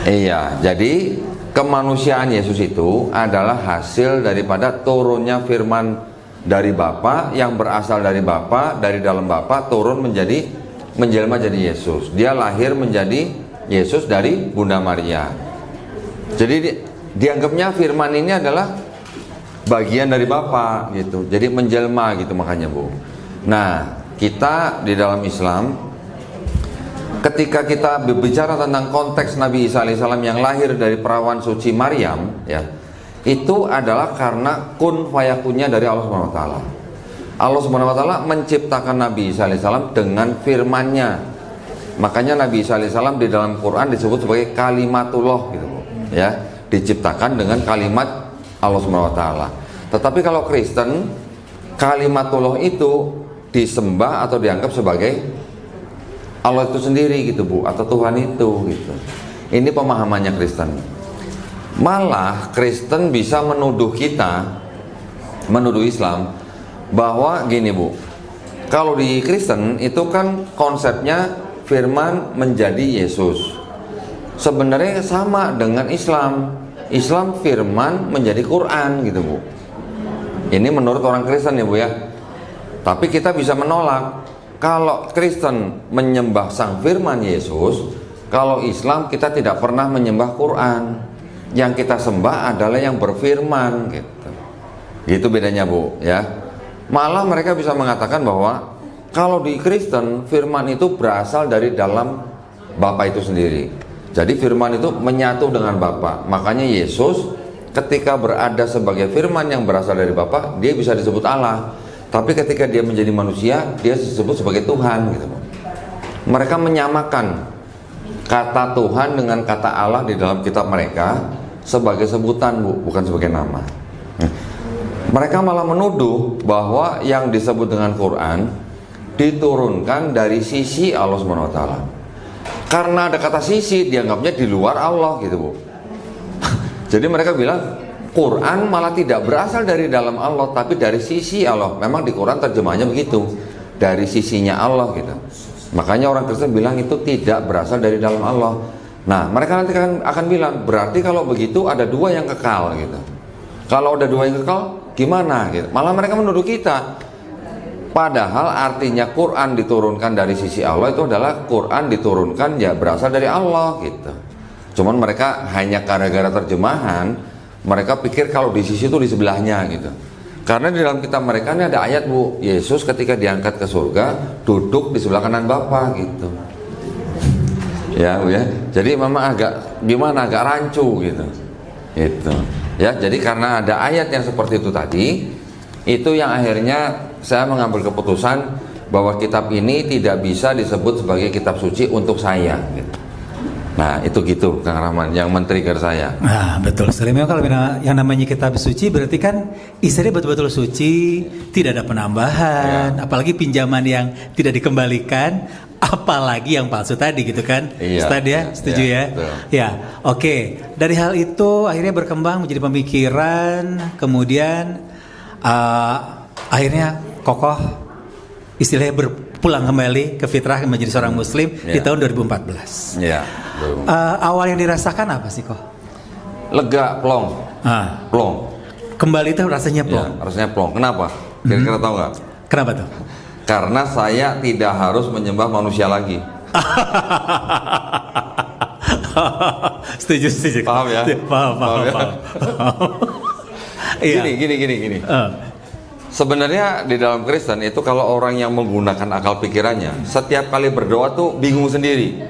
Iya, jadi kemanusiaan Yesus itu adalah hasil daripada turunnya firman dari Bapa yang berasal dari Bapa, dari dalam Bapa turun menjelma jadi Yesus. Dia lahir menjadi Yesus dari Bunda Maria. Jadi dianggapnya firman ini adalah bagian dari Bapa gitu. Jadi menjelma gitu makanya, Bu. Nah, kita di dalam Islam ketika kita berbicara tentang konteks Nabi Isa alaihissalam yang lahir dari perawan suci Maryam, ya, itu adalah karena kun fayakunnya dari Allah Subhanahu wa taala. Allah Subhanahu wa taala menciptakan Nabi Isa alaihissalam dengan firman-Nya. Makanya Nabi Isa alaihissalam di dalam Quran disebut sebagai kalimatullah gitu, ya, diciptakan dengan kalimat Allah Subhanahu wa taala. Tetapi kalau Kristen, kalimatullah itu disembah atau dianggap sebagai Allah itu sendiri gitu, Bu, atau Tuhan itu gitu. Ini pemahamannya Kristen. Malah Kristen bisa menuduh kita, menuduh Islam bahwa gini, Bu. Kalau di Kristen itu kan konsepnya firman menjadi Yesus. Sebenarnya sama dengan Islam. Islam firman menjadi Quran gitu, Bu. Ini menurut orang Kristen ya, Bu, ya. Tapi kita bisa menolak. Kalau Kristen menyembah sang firman Yesus, kalau Islam kita tidak pernah menyembah Quran. Yang kita sembah adalah yang berfirman gitu. Gitu bedanya, Bu, ya. Malah mereka bisa mengatakan bahwa kalau di Kristen firman itu berasal dari dalam Bapa itu sendiri. Jadi firman itu menyatu dengan Bapa. Makanya Yesus ketika berada sebagai firman yang berasal dari Bapa, dia bisa disebut Allah. Tapi ketika dia menjadi manusia, dia disebut sebagai Tuhan gitu. Mereka menyamakan kata Tuhan dengan kata Allah di dalam kitab mereka sebagai sebutan, Bu, bukan sebagai nama. Mereka malah menuduh bahwa yang disebut dengan Quran diturunkan dari sisi Allah SWT. Karena ada kata sisi, dianggapnya di luar Allah gitu, Bu. Jadi mereka bilang Quran malah tidak berasal dari dalam Allah, tapi dari sisi Allah. Memang di Quran terjemahnya begitu, dari sisinya Allah gitu. Makanya orang Kristen bilang itu tidak berasal dari dalam Allah. Nah, mereka nanti akan bilang, berarti kalau begitu ada dua yang kekal gitu. Kalau ada dua yang kekal, gimana gitu? Malah mereka menuduh kita. Padahal artinya Quran diturunkan dari sisi Allah itu adalah Quran diturunkan ya berasal dari Allah gitu. Cuman mereka hanya gara-gara terjemahan, mereka pikir kalau di sisi itu di sebelahnya gitu. Karena di dalam kitab mereka ini ada ayat, Bu, Yesus ketika diangkat ke surga duduk di sebelah kanan Bapa gitu. Ya, Bu, ya. Jadi memang agak gimana, agak rancu gitu. Itu. Ya, jadi karena ada ayat yang seperti itu tadi, itu yang akhirnya saya mengambil keputusan bahwa kitab ini tidak bisa disebut sebagai kitab suci untuk saya gitu. Nah itu gitu Kang Rahman yang men-trigger saya.
Nah betul sekali. Memang kalau yang namanya kitab suci berarti kan isinya betul-betul suci, tidak ada penambahan, apalagi pinjaman yang tidak dikembalikan, apalagi yang palsu tadi gitu kan. Ustaz ya, setuju ya? Ya, oke. Dari hal itu akhirnya berkembang menjadi pemikiran, kemudian akhirnya kokoh istilahnya berpulang kembali ke fitrah menjadi seorang muslim di tahun 2014. Awal yang dirasakan apa sih kok?
lega, plong. Plong.
Kembali itu rasanya
Ya,
plong.
rasanya plong. Kenapa? Kira-kira tahu nggak?
Kenapa tuh?
Karena saya tidak harus menyembah manusia lagi.
Setuju.
Paham ya?
Paham.
Ya?
Iya.
Gini. Sebenarnya di dalam Kristen itu kalau orang yang menggunakan akal pikirannya, setiap kali berdoa tuh bingung sendiri.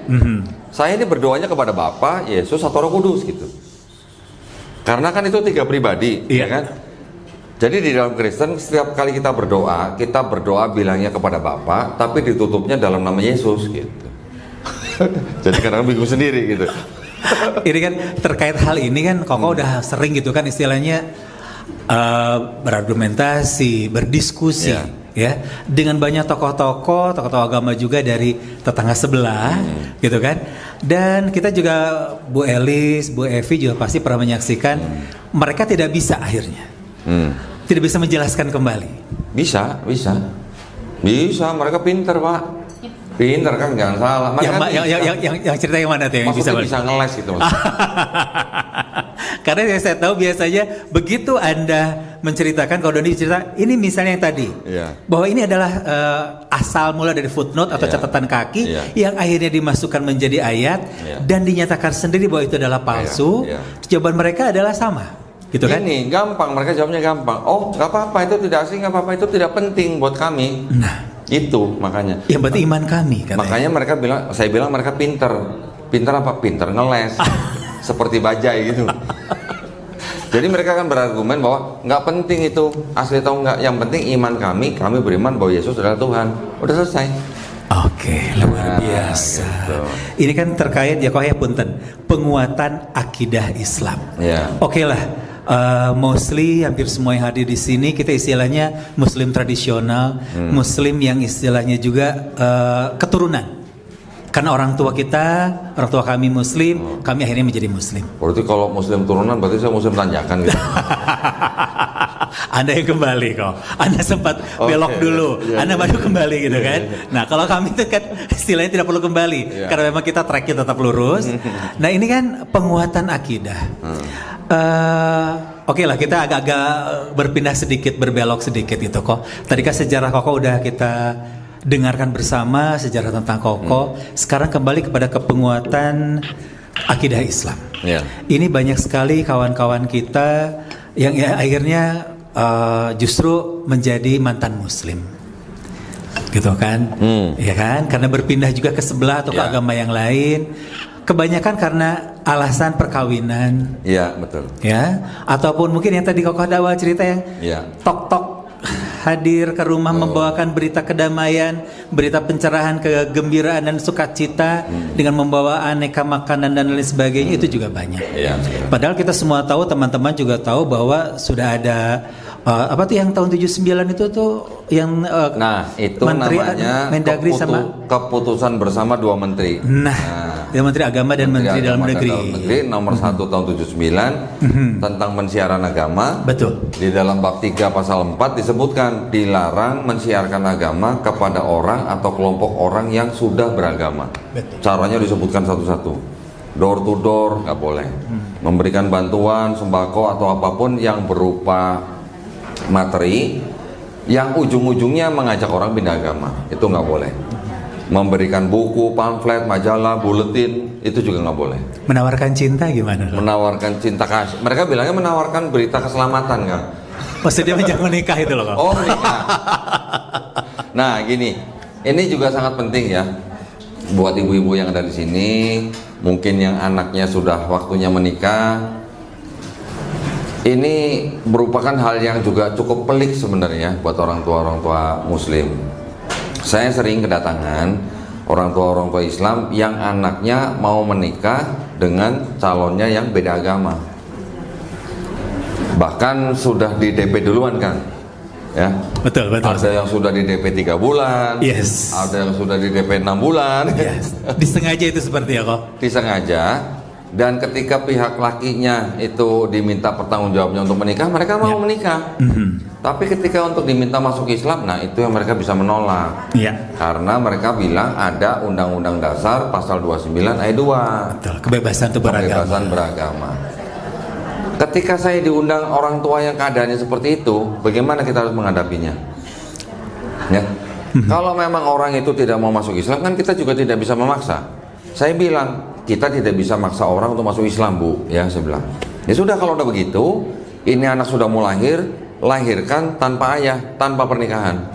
Saya ini berdoanya kepada Bapa, Yesus atau Roh Kudus gitu. Karena kan itu 3 pribadi, ya kan? Jadi di dalam Kristen setiap kali kita berdoa bilangnya kepada Bapa, tapi ditutupnya dalam nama Yesus gitu. Jadi kadang bingung sendiri gitu.
Ini kan terkait hal ini kan Koko udah sering gitu kan istilahnya berargumentasi, berdiskusi ya dengan banyak tokoh-tokoh agama juga dari tetangga sebelah gitu kan. Dan kita juga Bu Elis, Bu Evi juga pasti pernah menyaksikan mereka tidak bisa akhirnya. Tidak bisa menjelaskan kembali.
Bisa, mereka pinter Pak. Pinter kan, jangan salah.
Yang cerita yang mana tuh yang
bisa ngeles gitu Mas.
Karena yang saya tahu biasanya begitu Anda menceritakan, kalau Doni cerita ini misalnya yang tadi bahwa ini adalah asal mula dari footnote atau catatan kaki yang akhirnya dimasukkan menjadi ayat dan dinyatakan sendiri bahwa itu adalah palsu. Jawaban mereka adalah sama, gitu kan?
Ini gampang, mereka jawabnya gampang. Oh, nggak apa-apa, itu tidak asing, nggak apa-apa, itu tidak penting buat kami.
Nah,
itu makanya.
Ya berarti iman kami. Katanya.
Makanya saya bilang mereka pinter. Pinter apa? Pinter ngeles. Seperti bajai gitu. Jadi mereka kan berargumen bahwa nggak penting itu asli atau enggak, yang penting iman kami beriman bahwa Yesus adalah Tuhan. Udah selesai.
Oke, luar biasa. Gitu. Ini kan terkait ya kok ya punten, penguatan akidah Islam. Oke lah, mostly hampir semua yang hadir di sini kita istilahnya Muslim tradisional, Muslim yang istilahnya juga keturunan. Karena orang tua kami Muslim, kami akhirnya menjadi Muslim.
Berarti kalau Muslim turunan, berarti saya Muslim tanjakan gitu.
Anda yang kembali kok. Anda sempat belok dulu, Anda baru kembali gitu kan. Nah kalau kami itu kan istilahnya tidak perlu kembali, karena memang kita tracknya tetap lurus. Nah ini kan penguatan akidah. Oke lah, kita agak-agak berpindah sedikit, berbelok sedikit gitu kok. Tadi kan sejarah Koko udah kita dengarkan bersama, sejarah tentang Koko. Sekarang kembali kepada kepenguatan akidah Islam. Ini banyak sekali kawan-kawan kita yang akhirnya justru menjadi mantan Muslim, gitu kan? Ya kan? Karena berpindah juga ke sebelah atau ke agama yang lain. Kebanyakan karena alasan perkawinan.
Iya, betul.
Ya, ataupun mungkin yang tadi Koko awal cerita yang tok-tok hadir ke rumah membawakan berita kedamaian, berita pencerahan, kegembiraan dan sukacita dengan membawa aneka makanan dan lain sebagainya, itu juga banyak. Padahal kita semua tahu, teman-teman juga tahu bahwa sudah ada apa tuh yang tahun 79 itu tuh yang
itu
Menteri
namanya
Mendagri sama
keputusan bersama 2 menteri.
Menteri Agama dan Menteri Dalam Negeri.
Nomor 1 tahun 79 tentang pensiaran agama.
Betul.
Di dalam bab 3 pasal 4 disebutkan dilarang mensiarkan agama kepada orang atau kelompok orang yang sudah beragama.
Betul.
Caranya disebutkan satu-satu. Door to door nggak boleh. Memberikan bantuan sembako atau apapun yang berupa materi yang ujung-ujungnya mengajak orang pindah agama, itu nggak boleh. Memberikan buku, pamflet, majalah, buletin, itu juga nggak boleh.
Menawarkan cinta gimana?
Menawarkan cinta kasih. Mereka bilangnya menawarkan berita keselamatan kan?
Maksudnya jangan menikah itu loh.
Oh menikah. Nah gini, ini juga sangat penting ya buat ibu-ibu yang ada di sini. Mungkin yang anaknya sudah waktunya menikah. Ini merupakan hal yang juga cukup pelik sebenarnya buat orang tua Muslim. Saya sering kedatangan orang tua Islam yang anaknya mau menikah dengan calonnya yang beda agama. Bahkan sudah di DP duluan kan? Ya. Betul. Ada yang sudah di DP 3 bulan.
Yes.
Ada yang sudah di DP 6 bulan.
Yes. Disengaja itu seperti ya kok?
Disengaja. Dan ketika pihak lakinya itu diminta pertanggungjawabnya untuk menikah, mereka mau menikah. Tapi ketika untuk diminta masuk Islam, nah itu yang mereka bisa menolak. Karena mereka bilang ada Undang-Undang Dasar pasal 29 ayat 2.
Betul, kebebasan beragama.
Kebebasan beragama. Ketika saya diundang orang tua yang keadaannya seperti itu, bagaimana kita harus menghadapinya? Ya. Kalau memang orang itu tidak mau masuk Islam, kan kita juga tidak bisa memaksa. Saya bilang, kita tidak bisa maksa orang untuk masuk Islam, Bu. Ya, saya bilang. Ya sudah, kalau udah begitu, ini anak sudah mau lahir, lahirkan tanpa ayah, tanpa pernikahan.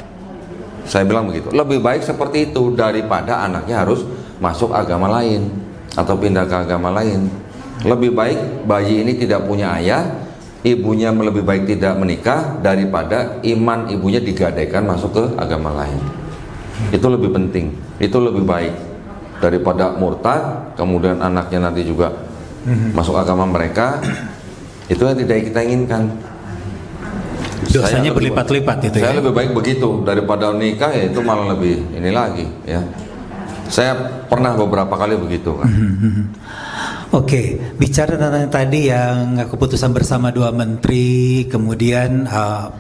Saya bilang begitu. Lebih baik seperti itu daripada anaknya harus masuk agama lain atau pindah ke agama lain. Lebih baik bayi ini tidak punya ayah, ibunya lebih baik tidak menikah daripada iman ibunya digadaikan masuk ke agama lain. Itu lebih penting, itu lebih baik daripada murtad, kemudian anaknya nanti juga masuk agama mereka. Itu yang tidak kita inginkan.
Dosanya berlipat-lipat itu ya.
Saya lebih baik begitu daripada nikah, ya itu malah lebih ini lagi ya. Saya pernah beberapa kali begitu kan.
Oke, bicara tentang tadi yang keputusan bersama dua menteri, kemudian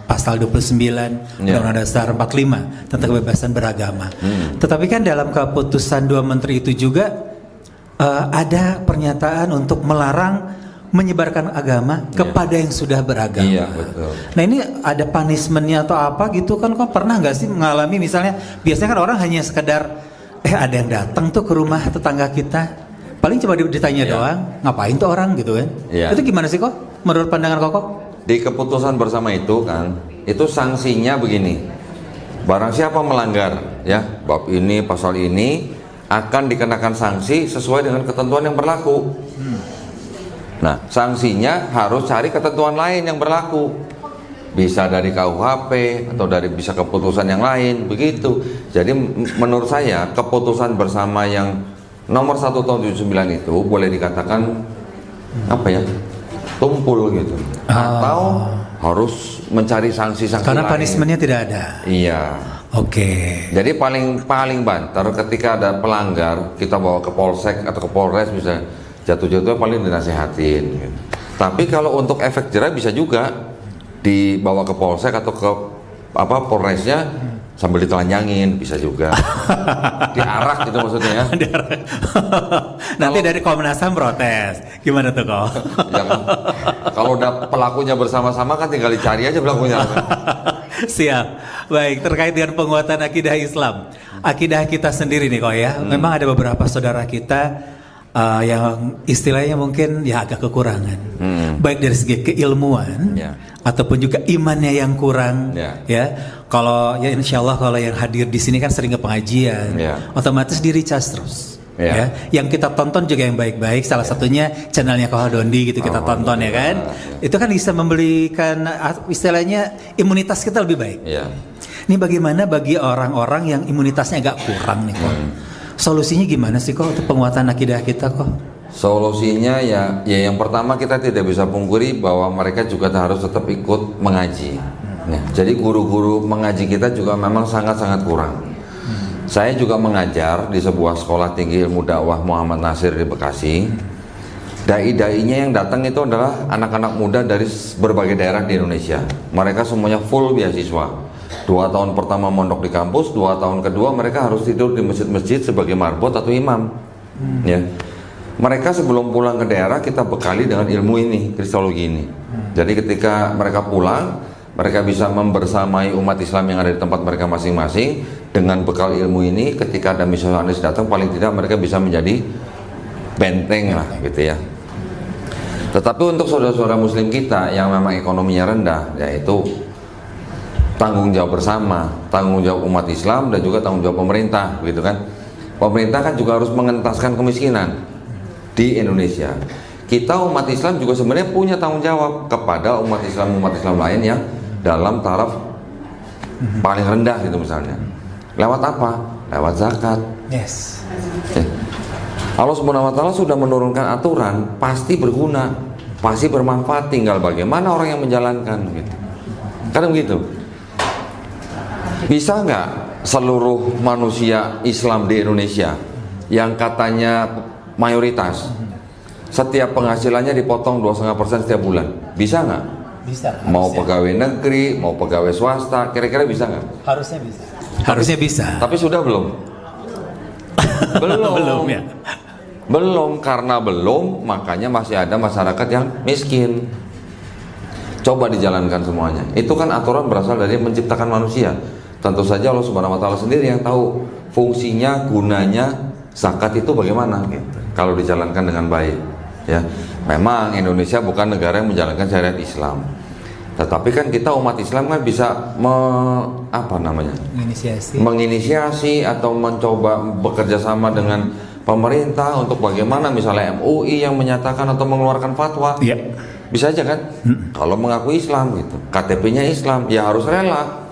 pasal 29 Undang-Undang Dasar 45 tentang kebebasan beragama. Tetapi kan dalam keputusan dua menteri itu juga ada pernyataan untuk melarang menyebarkan agama kepada yang sudah beragama.
Iya, betul.
Nah ini ada punishmentnya atau apa gitu kan? Kok pernah nggak sih mengalami misalnya, biasanya kan orang hanya sekedar ada yang datang tuh ke rumah tetangga kita, paling cuma ditanya doang, ngapain tuh orang gitu kan? Itu gimana sih kok? Menurut pandangan Koko?
Di keputusan bersama itu kan, itu sanksinya begini. Barang siapa melanggar ya bab ini, pasal ini, akan dikenakan sanksi sesuai dengan ketentuan yang berlaku. Nah, sanksinya harus cari ketentuan lain yang berlaku. Bisa dari KUHP atau dari bisa keputusan yang lain, begitu. Jadi menurut saya keputusan bersama yang nomor 1 tahun 79 itu boleh dikatakan apa ya? Tumpul gitu. Atau harus mencari sanksi-sanksi
karena
lain.
punishmentnya tidak ada.
Iya.
Oke.
Jadi paling banter ketika ada pelanggar, kita bawa ke Polsek atau ke Polres bisa jatuh-jatuhnya paling dinasehatin gitu. Tapi kalau untuk efek jerah bisa juga dibawa ke Polsek atau ke Polresnya sambil ditelanjangin, bisa juga. Diarak gitu maksudnya ya.
Nanti dari Komnas HAM protes. Gimana tuh kok?
Jangan. Kalau udah pelakunya bersama-sama kan tinggal dicari aja pelakunya.
Siap. Baik, terkait dengan penguatan akidah Islam, akidah kita sendiri nih kok ya. Memang ada beberapa saudara kita yang istilahnya mungkin ya agak kekurangan, baik dari segi keilmuan ataupun juga imannya yang kurang. Ya, kalau ya insya Allah kalau yang hadir di sini kan sering ke pengajian, otomatis di recharge terus. Ya, yang kita tonton juga yang baik-baik. Salah satunya channelnya Koh Dondi gitu kita tonton ya kan. Itu kan bisa memberikan istilahnya imunitas kita lebih baik. Ini bagaimana bagi orang-orang yang imunitasnya agak kurang nih kok? Solusinya gimana sih kok untuk penguatan akidah kita kok?
Solusinya ya yang pertama kita tidak bisa pungkiri bahwa mereka juga harus tetap ikut mengaji. Jadi guru-guru mengaji kita juga memang sangat-sangat kurang. Saya juga mengajar di sebuah sekolah tinggi ilmu dakwah Muhammad Nasir di Bekasi. Dai-dainya yang datang itu adalah anak-anak muda dari berbagai daerah di Indonesia. Mereka semuanya full beasiswa. 2 tahun pertama mondok di kampus, 2 tahun kedua mereka harus tidur di masjid-masjid sebagai marbot atau imam. Ya. Mereka sebelum pulang ke daerah kita bekali dengan ilmu ini, kristologi ini. Jadi ketika mereka pulang, mereka bisa membersamai umat Islam yang ada di tempat mereka masing-masing dengan bekal ilmu ini. Ketika ada misionaris datang, paling tidak mereka bisa menjadi benteng lah gitu ya. Tetapi untuk saudara-saudara muslim kita yang memang ekonominya rendah, yaitu tanggung jawab bersama, tanggung jawab umat Islam dan juga tanggung jawab pemerintah, begitu kan? Pemerintah kan juga harus mengentaskan kemiskinan di Indonesia. Kita umat Islam juga sebenarnya punya tanggung jawab kepada umat Islam lain yang dalam taraf paling rendah gitu misalnya. Lewat apa? Lewat zakat.
Yes.
Allah Subhanahu wa taala sudah menurunkan aturan, pasti berguna, pasti bermanfaat, tinggal bagaimana orang yang menjalankan gitu. Kan begitu. Bisa nggak seluruh manusia Islam di Indonesia yang katanya mayoritas, setiap penghasilannya dipotong 2,5% setiap bulan? Bisa nggak?
Bisa.
Mau pegawai negeri, mau pegawai swasta, kira-kira bisa nggak?
Harusnya bisa. Harusnya bisa.
Tapi sudah belum? Belum.
Belum ya.
Belum, karena belum, makanya masih ada masyarakat yang miskin. Coba dijalankan semuanya. Itu kan aturan berasal dari menciptakan manusia. Tentu saja Allah Subhanahu wa taala sendiri yang tahu fungsinya, gunanya zakat itu bagaimana gitu. Kalau dijalankan dengan baik, ya. Memang Indonesia bukan negara yang menjalankan syariat Islam. Tetapi kan kita umat Islam kan bisa menginisiasi atau mencoba bekerja sama dengan pemerintah untuk bagaimana misalnya MUI yang menyatakan atau mengeluarkan fatwa. Bisa aja kan? Kalau mengaku Islam gitu, KTP-nya Islam, ya harus rela.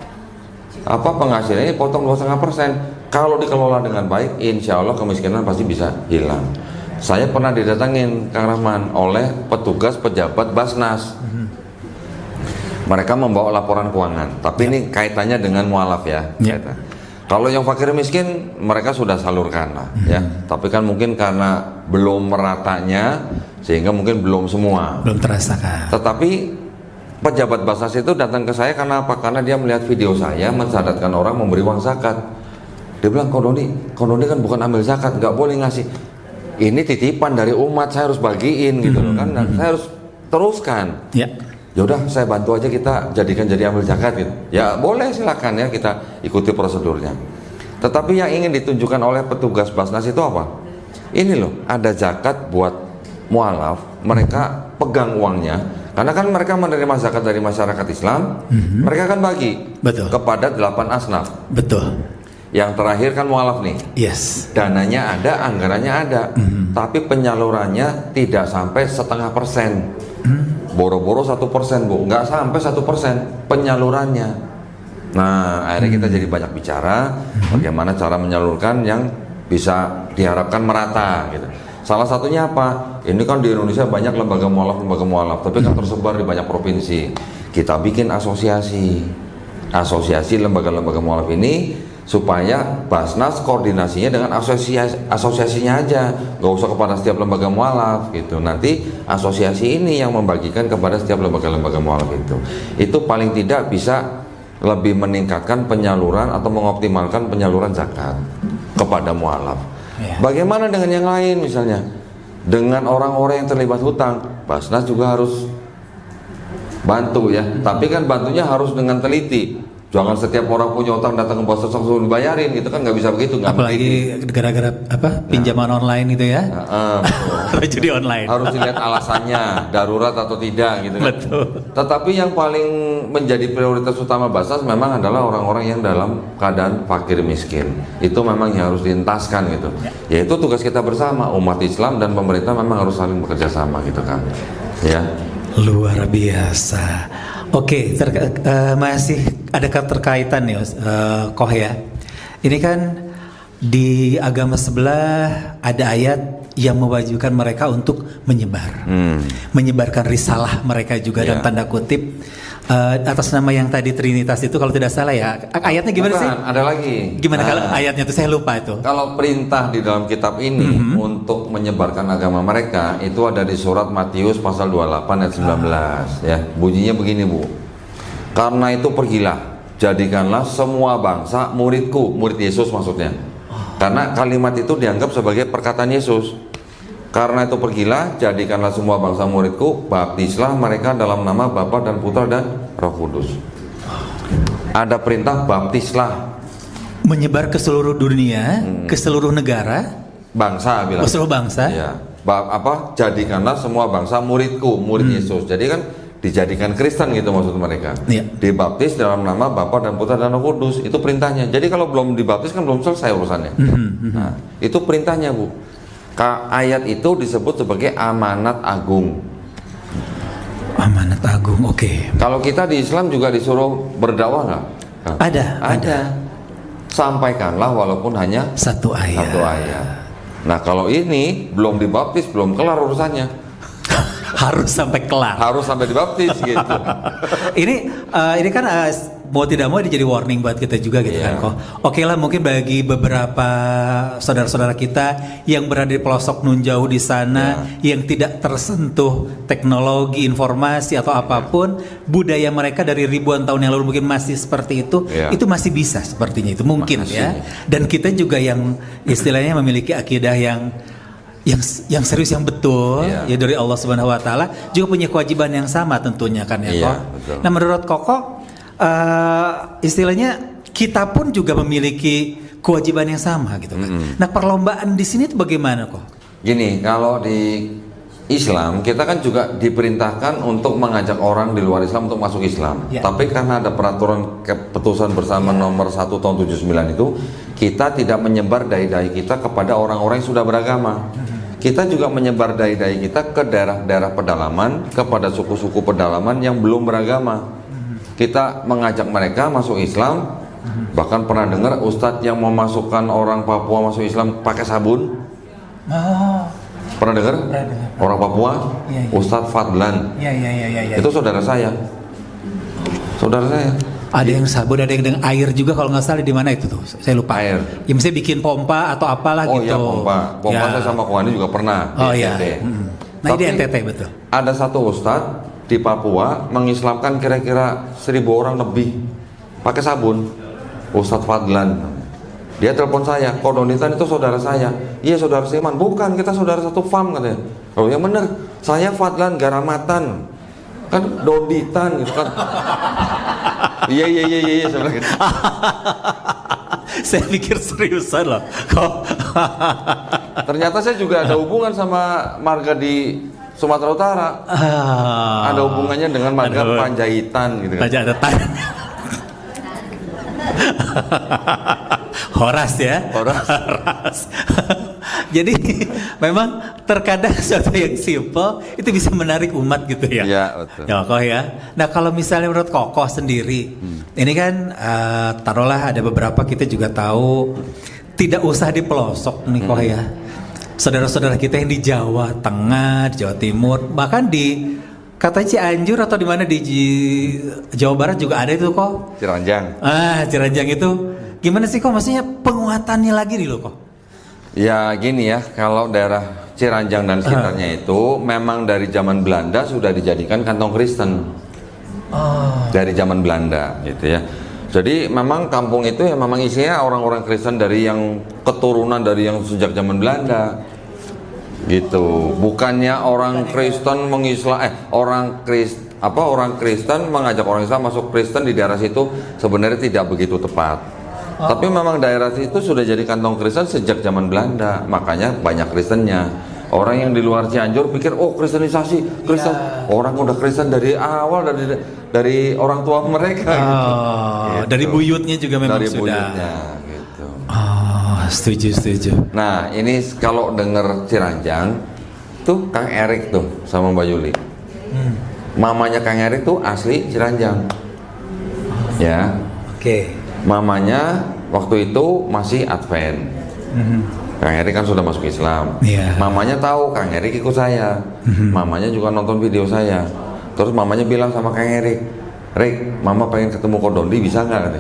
Penghasilannya potong 2,5%. Kalau dikelola dengan baik, insya Allah kemiskinan pasti bisa hilang. Saya pernah didatangin Kang Rahman oleh petugas pejabat Basnas. Mereka membawa laporan keuangan, tapi ini kaitannya dengan mualaf ya. Kalau yang fakir miskin mereka sudah salurkan lah, ya. Tapi kan mungkin karena belum meratanya, sehingga mungkin belum semua.
Belum terasakan.
Tetapi pejabat Basnas itu datang ke saya karena apa? Karena dia melihat video saya mensyaratkan orang memberi uang zakat. Dia bilang, Kok Doni kan bukan ambil zakat, nggak boleh ngasih. Ini titipan dari umat, saya harus bagiin gitu loh kan. Dan saya harus teruskan. Ya udah, saya bantu aja, kita jadikan jadi ambil zakat gitu. Ya boleh, silakan ya, kita ikuti prosedurnya. Tetapi yang ingin ditunjukkan oleh petugas Basnas itu apa? Ini loh, ada zakat buat mualaf, mereka pegang uangnya, karena kan mereka menerima zakat dari masyarakat Islam, mereka kan bagi kepada 8 asnaf. Yang terakhir kan mualaf nih. Dananya ada, anggarannya ada, tapi penyalurannya tidak sampai 0,5%. Boro-boro 1%, Bu, nggak sampai 1% penyalurannya. Nah, akhirnya kita jadi banyak bicara bagaimana cara menyalurkan yang bisa diharapkan merata gitu. Salah satunya apa? Ini kan di Indonesia banyak lembaga mualaf, tapi kan tersebar di banyak provinsi. Kita bikin asosiasi lembaga-lembaga mualaf ini supaya Basnas koordinasinya dengan asosiasinya aja, nggak usah kepada setiap lembaga mualaf gitu. Nanti asosiasi ini yang membagikan kepada setiap lembaga-lembaga mualaf itu paling tidak bisa lebih meningkatkan penyaluran atau mengoptimalkan penyaluran zakat kepada mualaf. Bagaimana dengan yang lain, misalnya dengan orang-orang yang terlibat hutang, Basnas juga harus bantu ya, tapi kan bantunya harus dengan teliti. Jangan setiap orang punya utang datang ke Basnas langsung dibayarin gitu kan, nggak bisa begitu.
Apalagi gara-gara pinjaman online gitu ya. Judi online.
Harus dilihat alasannya, darurat atau tidak gitu kan. Tetapi yang paling menjadi prioritas utama Basnas memang adalah orang-orang yang dalam keadaan fakir miskin. Itu memang yang harus dientaskan gitu. Yaitu tugas kita bersama, umat Islam dan pemerintah memang harus saling bekerja sama gitu kan. Ya.
Luar biasa. Oke, masih ada keterkaitan nih, Koh ya. Ini kan di agama sebelah ada ayat yang mewajibkan mereka untuk menyebarkan risalah mereka juga dalam tanda kutip atas nama yang tadi Trinitas itu, kalau tidak salah ya. Ayatnya gimana sih?
Ada lagi.
Gimana kalau ayatnya itu, saya lupa itu.
Kalau perintah di dalam kitab ini untuk menyebarkan agama mereka itu ada di surat Matius pasal 28 ayat 19 ya. Bunyinya begini, Bu. Karena itu pergilah, jadikanlah semua bangsa muridku, murid Yesus maksudnya. Karena kalimat itu dianggap sebagai perkataan Yesus. Karena itu pergilah, jadikanlah semua bangsa muridku, baptislah mereka dalam nama Bapa dan Putra dan Roh Kudus. Ada perintah baptislah.
Menyebar ke seluruh dunia, ke seluruh negara,
bangsa bilang.
Seluruh bangsa.
Ya. Jadikanlah semua bangsa muridku, murid Yesus. Jadi kan dijadikan Kristen gitu maksud mereka. Dibaptis dalam nama Bapa dan Putra dan Roh Kudus. Itu perintahnya. Jadi kalau belum dibaptis kan belum selesai urusannya. Nah, itu perintahnya, Bu. Ayat itu disebut sebagai amanat agung.
Amanat agung, oke.
Kalau kita di Islam juga disuruh berdakwah nggak? Ada. Sampaikanlah walaupun hanya
satu ayat.
Nah kalau ini belum dibaptis, belum kelar urusannya.
Harus sampai kelar.
Harus sampai dibaptis gitu.
Ini kan mau tidak mau jadi warning buat kita juga gitu kan kok. Oke lah, mungkin bagi beberapa saudara-saudara kita yang berada di pelosok nun jauh di sana, yang tidak tersentuh teknologi, informasi atau apapun, budaya mereka dari ribuan tahun yang lalu mungkin masih seperti itu masih bisa sepertinya itu mungkin ya. Dan kita juga yang istilahnya memiliki akidah yang yang serius, yang betul
Iya.
ya dari Allah Subhanahu Wa Taala juga punya kewajiban yang sama tentunya kan ya
Iya,
Kok.
betul.
Nah menurut Koko istilahnya kita pun juga memiliki kewajiban yang sama gitu kan. Nah perlombaan di sini tuh bagaimana Kok?
Gini, kalau di Islam kita kan juga diperintahkan untuk mengajak orang di luar Islam untuk masuk Islam.
Ya.
Tapi karena ada peraturan keputusan bersama nomor 1 tahun 79 itu, kita tidak menyebar dai-dai kita kepada orang-orang yang sudah beragama. Kita juga menyebar dai-dai kita ke daerah-daerah pedalaman, kepada suku-suku pedalaman yang belum beragama. Kita mengajak mereka masuk Islam. Bahkan pernah dengar ustadz yang memasukkan orang Papua masuk Islam pakai sabun.
Oh,
Pernah dengar? Orang Papua,
Iya, iya.
Ustadz Fadlan.
ya.
Itu saudara saya. Saudara saya.
Ada yang sabun, ada yang dengan air juga kalau nggak salah, di mana itu tuh? Saya lupa.
Air.
Ya misalnya bikin pompa atau apalah
Oh
gitu.
iya, pompa. Pompa
Ya.
saya sama Kuani juga pernah
Oh
di
iya.
NTT.
Nah
Tapi
ini NTT betul.
ada satu ustadz di Papua mengislamkan kira-kira 1.000 orang lebih pakai sabun. Ustadz Fadlan. Dia telepon saya, Kodonitan itu saudara saya. Iya saudara Seman. Bukan, kita saudara satu fam katanya. Oh yang bener, saya Fadlan Garamatan. Kan Doditan gitu kan. Iya saya bilang gitu.
Saya pikir seriusan loh. Kok?
Ternyata saya juga ada hubungan sama marga di Sumatera Utara. Ada hubungannya dengan marga
Aduh.
Panjaitan gitu kan.
Baca depan. Horas ya.
Horas.
Jadi memang terkadang sesuatu yang simple itu bisa menarik umat gitu ya.
Iya, betul.
Ya Kokoh ya. Nah kalau misalnya menurut Kokoh sendiri, ini kan taruhlah ada beberapa kita juga tahu tidak usah di pelosok nih Kokoh ya. Saudara-saudara kita yang di Jawa Tengah, di Jawa Timur, bahkan di katanya Cianjur atau di mana di Jawa Barat juga ada itu Koh.
Ciranjang.
Ciranjang itu gimana sih Koh? Maksudnya penguatannya lagi nih loh Koh.
Ya gini ya, kalau daerah Ciranjang dan sekitarnya itu memang dari zaman Belanda sudah dijadikan kantong Kristen. Dari zaman Belanda gitu ya. Jadi memang kampung itu ya memang isinya orang-orang Kristen dari yang keturunan dari yang sejak zaman Belanda. Gitu. Bukannya orang Kristen orang Kristen mengajak orang Islam masuk Kristen di daerah situ, sebenarnya tidak begitu tepat. Tapi memang daerah itu sudah jadi kantong Kristen sejak zaman Belanda, makanya banyak Kristennya. Orang yang di luar Cianjur pikir oh Kristenisasi, Kristen. Orang udah Kristen dari awal dari orang tua mereka. Gitu.
Dari buyutnya juga memang
dari
sudah.
buyutnya, gitu.
Setuju.
Nah ini kalau denger Ciranjang tuh Kang Erik tuh sama Mbak Yuli. Mamanya Kang Erik tuh asli Ciranjang. Ya.
Oke.
Mamanya waktu itu masih Advent. Kang Erik kan sudah masuk Islam.
Iya.
Mamanya tahu Kang Erik ikut saya. Mamanya juga nonton video saya. Terus mamanya bilang sama Kang Erik, Rik, mama pengen ketemu Kodondi, bisa nggak?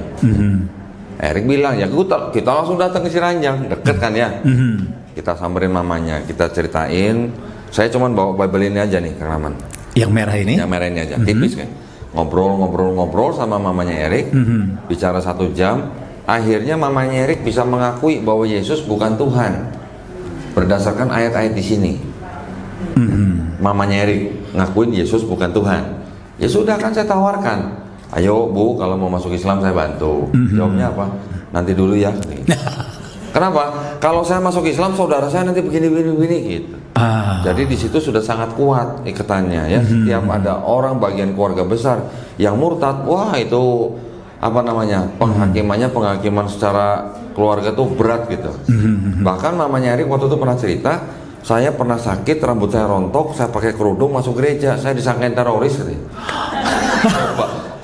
Erik bilang, ya kita langsung datang ke Ciranjang, deket kan ya. Kita samperin mamanya, kita ceritain. Saya cuman bawa Bible ini aja nih, Kang Rahman.
Yang merah ini?
Yang merah ini aja, tipis kan. Ngobrol sama mamanya Erik, bicara 1 jam. Akhirnya mamanya Erik bisa mengakui bahwa Yesus bukan Tuhan berdasarkan ayat-ayat di sini. Mamanya Erik ngakuin Yesus bukan Tuhan. Ya sudah kan saya tawarkan, ayo Bu kalau mau masuk Islam saya bantu. Jawabnya apa? Nanti dulu ya. Kenapa? Kalau saya masuk Islam saudara saya nanti begini gitu. Jadi di situ sudah sangat kuat ikatannya ya. Setiap ada orang bagian keluarga besar yang murtad, wah itu apa namanya penghakiman secara keluarga tuh berat gitu. Bahkan mamanya Erik waktu itu pernah cerita, saya pernah sakit, rambut saya rontok, saya pakai kerudung masuk gereja, saya disangkain teroris gitu.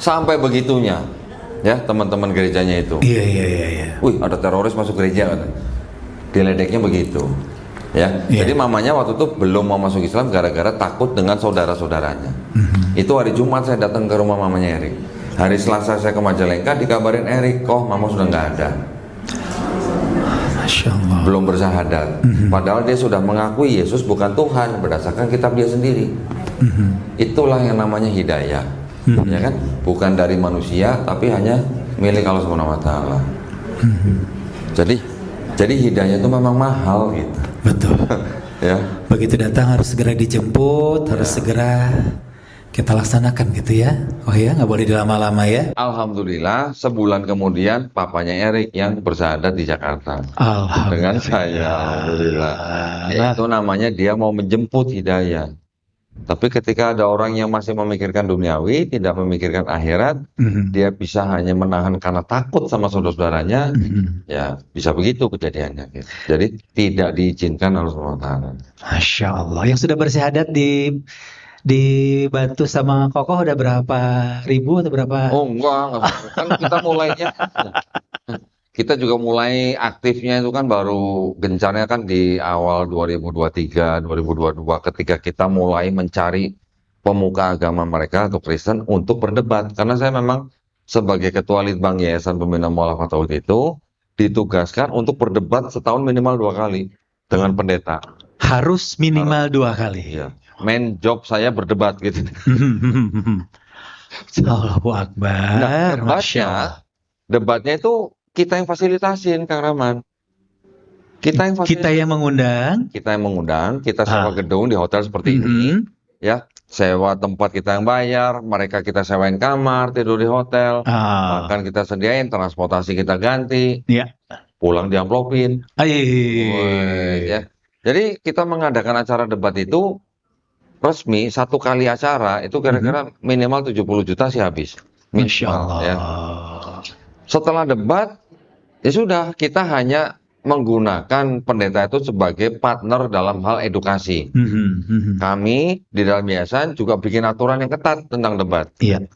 Sampai begitunya ya teman-teman gerejanya itu.
Iya.
Wih ada teroris masuk gereja kan. Diledeknya begitu ya. Jadi mamanya waktu itu belum mau masuk Islam gara-gara takut dengan saudara-saudaranya. Itu hari Jumat saya datang ke rumah mamanya Erik. Hari Selasa saya ke Majalengka dikabarin Erik, kok mama sudah nggak ada.
Masya Allah.
Belum bersahadat. Padahal dia sudah mengakui Yesus bukan Tuhan berdasarkan kitab dia sendiri. Itulah yang namanya hidayah. Ya kan? Bukan dari manusia tapi hanya milik Allah Subhanahu wa taala. Jadi hidayah itu memang mahal gitu.
Betul.
Ya.
Begitu datang harus segera dijemput, harus segera kita laksanakan gitu ya. Oh ya, nggak boleh dilama-lama ya.
Alhamdulillah sebulan kemudian papanya Erik yang bersyahadat di Jakarta dengan saya. Alhamdulillah. Itu namanya dia mau menjemput hidayah. Tapi ketika ada orang yang masih memikirkan duniawi, tidak memikirkan akhirat, dia bisa hanya menahan karena takut sama saudara-saudaranya, ya bisa begitu kejadiannya. Gitu. Jadi tidak diizinkan Allah SWT.
Masya Allah. Yang sudah bersyahadat dibantu sama Kokoh udah berapa ribu atau berapa?
Oh enggak. Kan kita mulainya. Kita juga mulai aktifnya itu kan baru gencarnya kan di awal 2023, 2022 ketika kita mulai mencari pemuka agama mereka atau Kristen untuk berdebat. Karena saya memang sebagai ketua Litbang Yayasan Pembina Mu'alafah Tauhid itu ditugaskan untuk berdebat setahun minimal 2 kali dengan pendeta.
Harus minimal 2 kali.
Iya. Main job saya berdebat gitu.
Allahu Akbar.
Nah,
Masya Allah.
debatnya itu kita yang fasilitasin, Kang Rahman. Kita yang mengundang, kita sewa gedung di hotel seperti ini, ya, sewa tempat kita yang bayar, mereka kita sewain kamar, tidur di hotel, makan kita sediain, transportasi kita ganti, pulang diamplopin. Ya. Jadi kita mengadakan acara debat itu resmi 1 kali acara itu kira-kira minimal 70 juta sih habis.
Masya Allah.
Ya. Setelah debat, ya sudah, kita hanya menggunakan pendeta itu sebagai partner dalam hal edukasi. Kami di dalam yayasan juga bikin aturan yang ketat tentang debat.
Iya.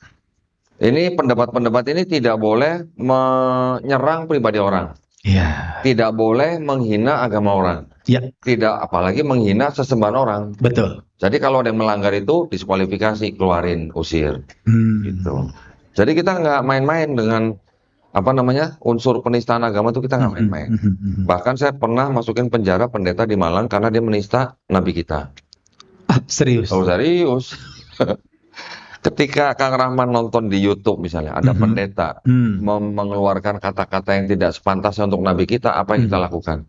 Ini pendapat-pendapat ini tidak boleh menyerang pribadi orang.
Iya.
Tidak boleh menghina agama orang.
Iya.
Tidak, apalagi menghina sesembahan orang.
Betul.
Jadi kalau ada yang melanggar itu diskualifikasi, keluarin, usir. Gitu. Jadi kita nggak main-main dengan unsur penistaan agama itu, kita nggak main-main. Bahkan saya pernah masukin penjara pendeta di Malang karena dia menista nabi kita.
Serius?
Oh serius. Ketika Kang Rahman nonton di YouTube misalnya ada pendeta mengeluarkan kata-kata yang tidak sepantasnya untuk nabi kita, apa yang kita lakukan?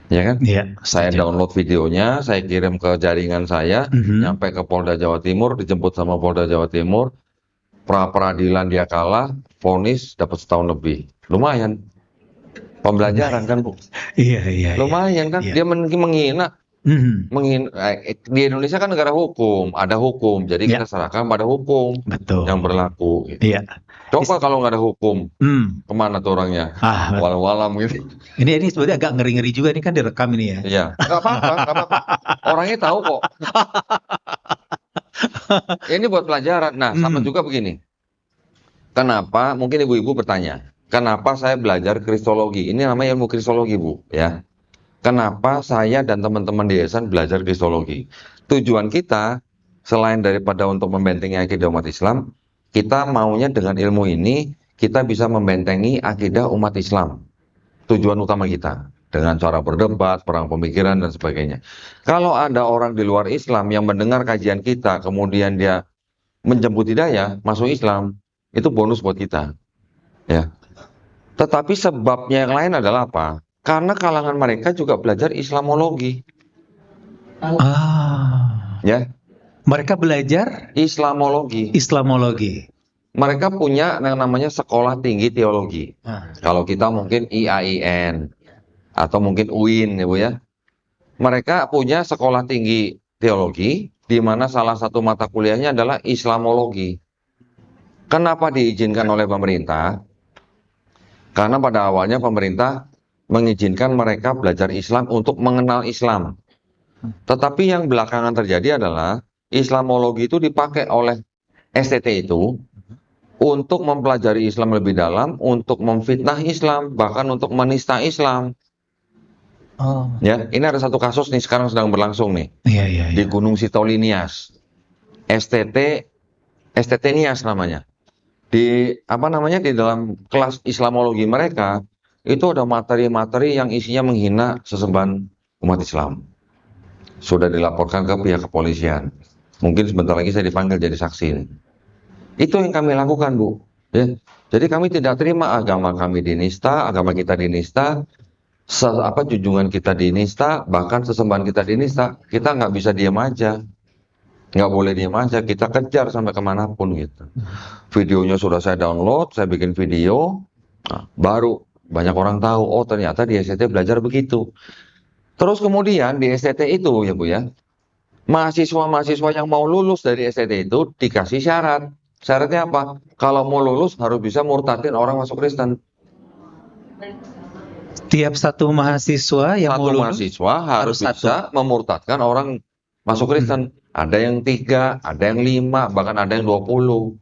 Ya kan?
Iya.
Saya download videonya, saya kirim ke jaringan saya, nyampe ke Polda Jawa Timur, dijemput sama Polda Jawa Timur. Pra-peradilan dia kalah, vonis dapat setahun lebih. Lumayan. Pembelajaran kan, Bu?
Iya.
Lumayan kan? Dia menghina. Di Indonesia kan negara hukum, ada hukum. Jadi kita serahkan pada hukum.
Betul.
Yang berlaku. Gitu.
Iya.
Coba kalau nggak ada hukum, kemana tuh orangnya? Walau-walam gitu.
Ini sebetulnya agak ngeri-ngeri juga, ini kan direkam ini ya.
Iya. Nggak apa-apa. Orangnya tahu kok. Ini buat pelajaran. Nah, sama juga begini. Kenapa? Mungkin ibu-ibu bertanya, kenapa saya belajar kristologi? Ini namanya ilmu kristologi, Bu. Ya. Kenapa saya dan teman-teman di yayasan belajar kristologi? Tujuan kita, selain daripada untuk membentengi akidah umat Islam, kita maunya dengan ilmu ini, kita bisa membentengi akidah umat Islam. Tujuan utama kita. Dengan cara berdebat, perang pemikiran, dan sebagainya. Kalau ada orang di luar Islam yang mendengar kajian kita, kemudian dia menjemput hidayah, masuk Islam, itu bonus buat kita. Ya. Tetapi sebabnya yang lain adalah apa? Karena kalangan mereka juga belajar Islamologi. Ya.
Mereka belajar
Islamologi. Mereka punya yang namanya sekolah tinggi teologi. Kalau kita mungkin IAIN. Atau mungkin UIN ya Bu ya. Mereka punya sekolah tinggi teologi di mana salah satu mata kuliahnya adalah Islamologi. Kenapa diizinkan oleh pemerintah? Karena pada awalnya pemerintah mengizinkan mereka belajar Islam untuk mengenal Islam. Tetapi yang belakangan terjadi adalah Islamologi itu dipakai oleh STT itu untuk mempelajari Islam lebih dalam, untuk memfitnah Islam, bahkan untuk menista Islam. Ya, ini ada satu kasus nih sekarang sedang berlangsung nih.
Iya.
Di Gunung Sitolinias. STT Nias namanya. Di di dalam kelas Islamologi mereka itu ada materi-materi yang isinya menghina sesembahan umat Islam. Sudah dilaporkan ke pihak kepolisian. Mungkin sebentar lagi saya dipanggil jadi saksi nih. Itu yang kami lakukan, Bu. Ya. Jadi kami tidak terima agama kami dinista, agama kita dinista. junjungan kita dinista, bahkan sesembahan kita dinista, kita nggak bisa diam aja. Nggak boleh diam aja, kita kejar sampai kemanapun gitu. Videonya sudah saya download, saya bikin video, baru banyak orang tahu, oh ternyata di STT belajar begitu. Terus kemudian di STT itu ya Bu ya, mahasiswa-mahasiswa yang mau lulus dari STT itu dikasih syarat. Syaratnya apa? Kalau mau lulus harus bisa murtadin orang masuk Kristen.
Tiap satu mahasiswa yang mau
Satu
lulus
mahasiswa harus bisa memurtadkan orang masuk Kristen. Ada yang 3, ada yang 5, bahkan ada yang 20.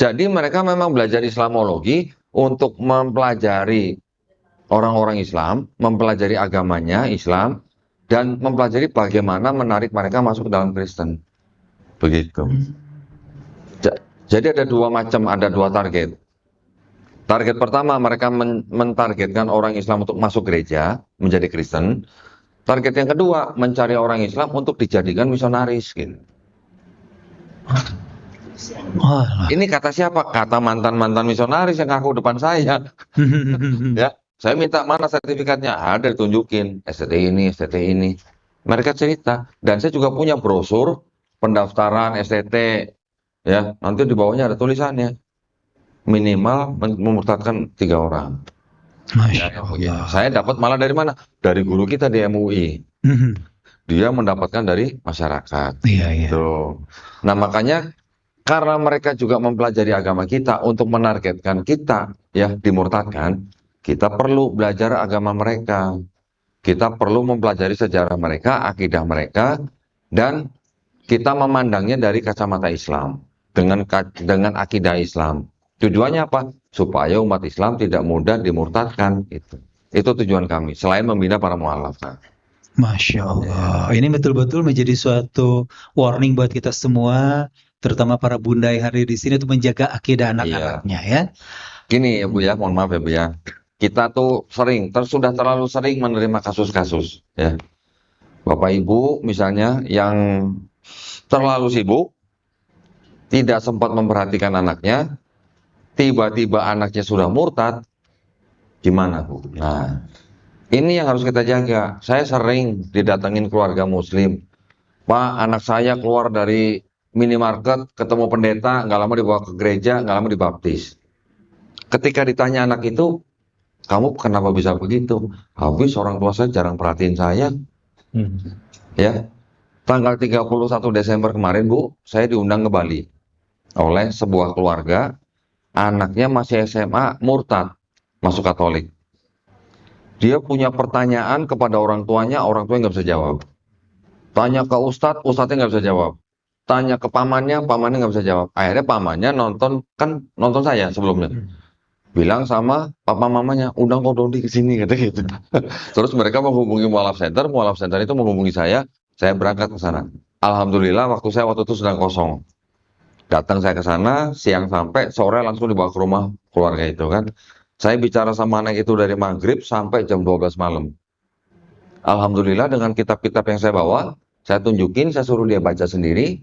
Jadi mereka memang belajar Islamologi untuk mempelajari orang-orang Islam, mempelajari agamanya Islam, dan mempelajari bagaimana menarik mereka masuk ke dalam Kristen. Begitu. Jadi ada dua target. Target pertama mereka mentargetkan orang Islam untuk masuk gereja, menjadi Kristen. Target yang kedua mencari orang Islam untuk dijadikan misionaris gitu. Ini kata siapa? Kata mantan-mantan misionaris yang ngaku depan saya. Ya, saya minta mana sertifikatnya? Ada, ditunjukin. STT ini. Mereka cerita. Dan saya juga punya brosur pendaftaran STT. Ya, nanti di bawahnya ada tulisannya. Minimal memurtadkan 3 orang.
Masya Allah.
Saya dapat malah dari mana? Dari guru kita di MUI. Dia mendapatkan dari masyarakat.
Iya.
Tuh. Nah makanya karena mereka juga mempelajari agama kita untuk menargetkan kita ya dimurtadkan, kita perlu belajar agama mereka. Kita perlu mempelajari sejarah mereka, akidah mereka, dan kita memandangnya dari kacamata Islam dengan akidah Islam. Tujuannya apa? Supaya umat Islam tidak mudah dimurtadkan. Itu tujuan kami, selain membina para mu'alaf.
Masya Allah. Ini betul-betul menjadi suatu warning buat kita semua, terutama para bunda yang hadir di sini, untuk menjaga akidah anak-anaknya ya.
Gini ya Bu ya, mohon maaf ya Bu ya. Kita tuh sudah terlalu sering menerima kasus-kasus ya. Bapak Ibu misalnya yang terlalu sibuk, tidak sempat memperhatikan anaknya, tiba-tiba anaknya sudah murtad, gimana Bu? Nah, ini yang harus kita jaga. Saya sering didatengin keluarga muslim. Pak, anak saya keluar dari minimarket, ketemu pendeta, nggak lama dibawa ke gereja, nggak lama dibaptis. Ketika ditanya anak itu, kamu kenapa bisa begitu? Habis orang tua saya jarang perhatiin saya. Ya, tanggal 31 Desember kemarin Bu, saya diundang ke Bali oleh sebuah keluarga. Anaknya masih SMA, murtad, masuk Katolik. Dia punya pertanyaan kepada orang tuanya nggak bisa jawab. Tanya ke ustadznya nggak bisa jawab. Tanya ke pamannya nggak bisa jawab. Akhirnya pamannya nonton saya sebelumnya. Bilang sama papa mamanya, undang Ko Dodi ke sini, kata gitu. Terus mereka menghubungi mualaf center itu menghubungi saya berangkat ke sana. Alhamdulillah waktu itu sedang kosong. Datang saya ke sana, siang sampai, sore langsung dibawa ke rumah keluarga itu kan. Saya bicara sama anak itu dari maghrib sampai jam 12 malam. Alhamdulillah dengan kitab-kitab yang saya bawa, saya tunjukin, saya suruh dia baca sendiri,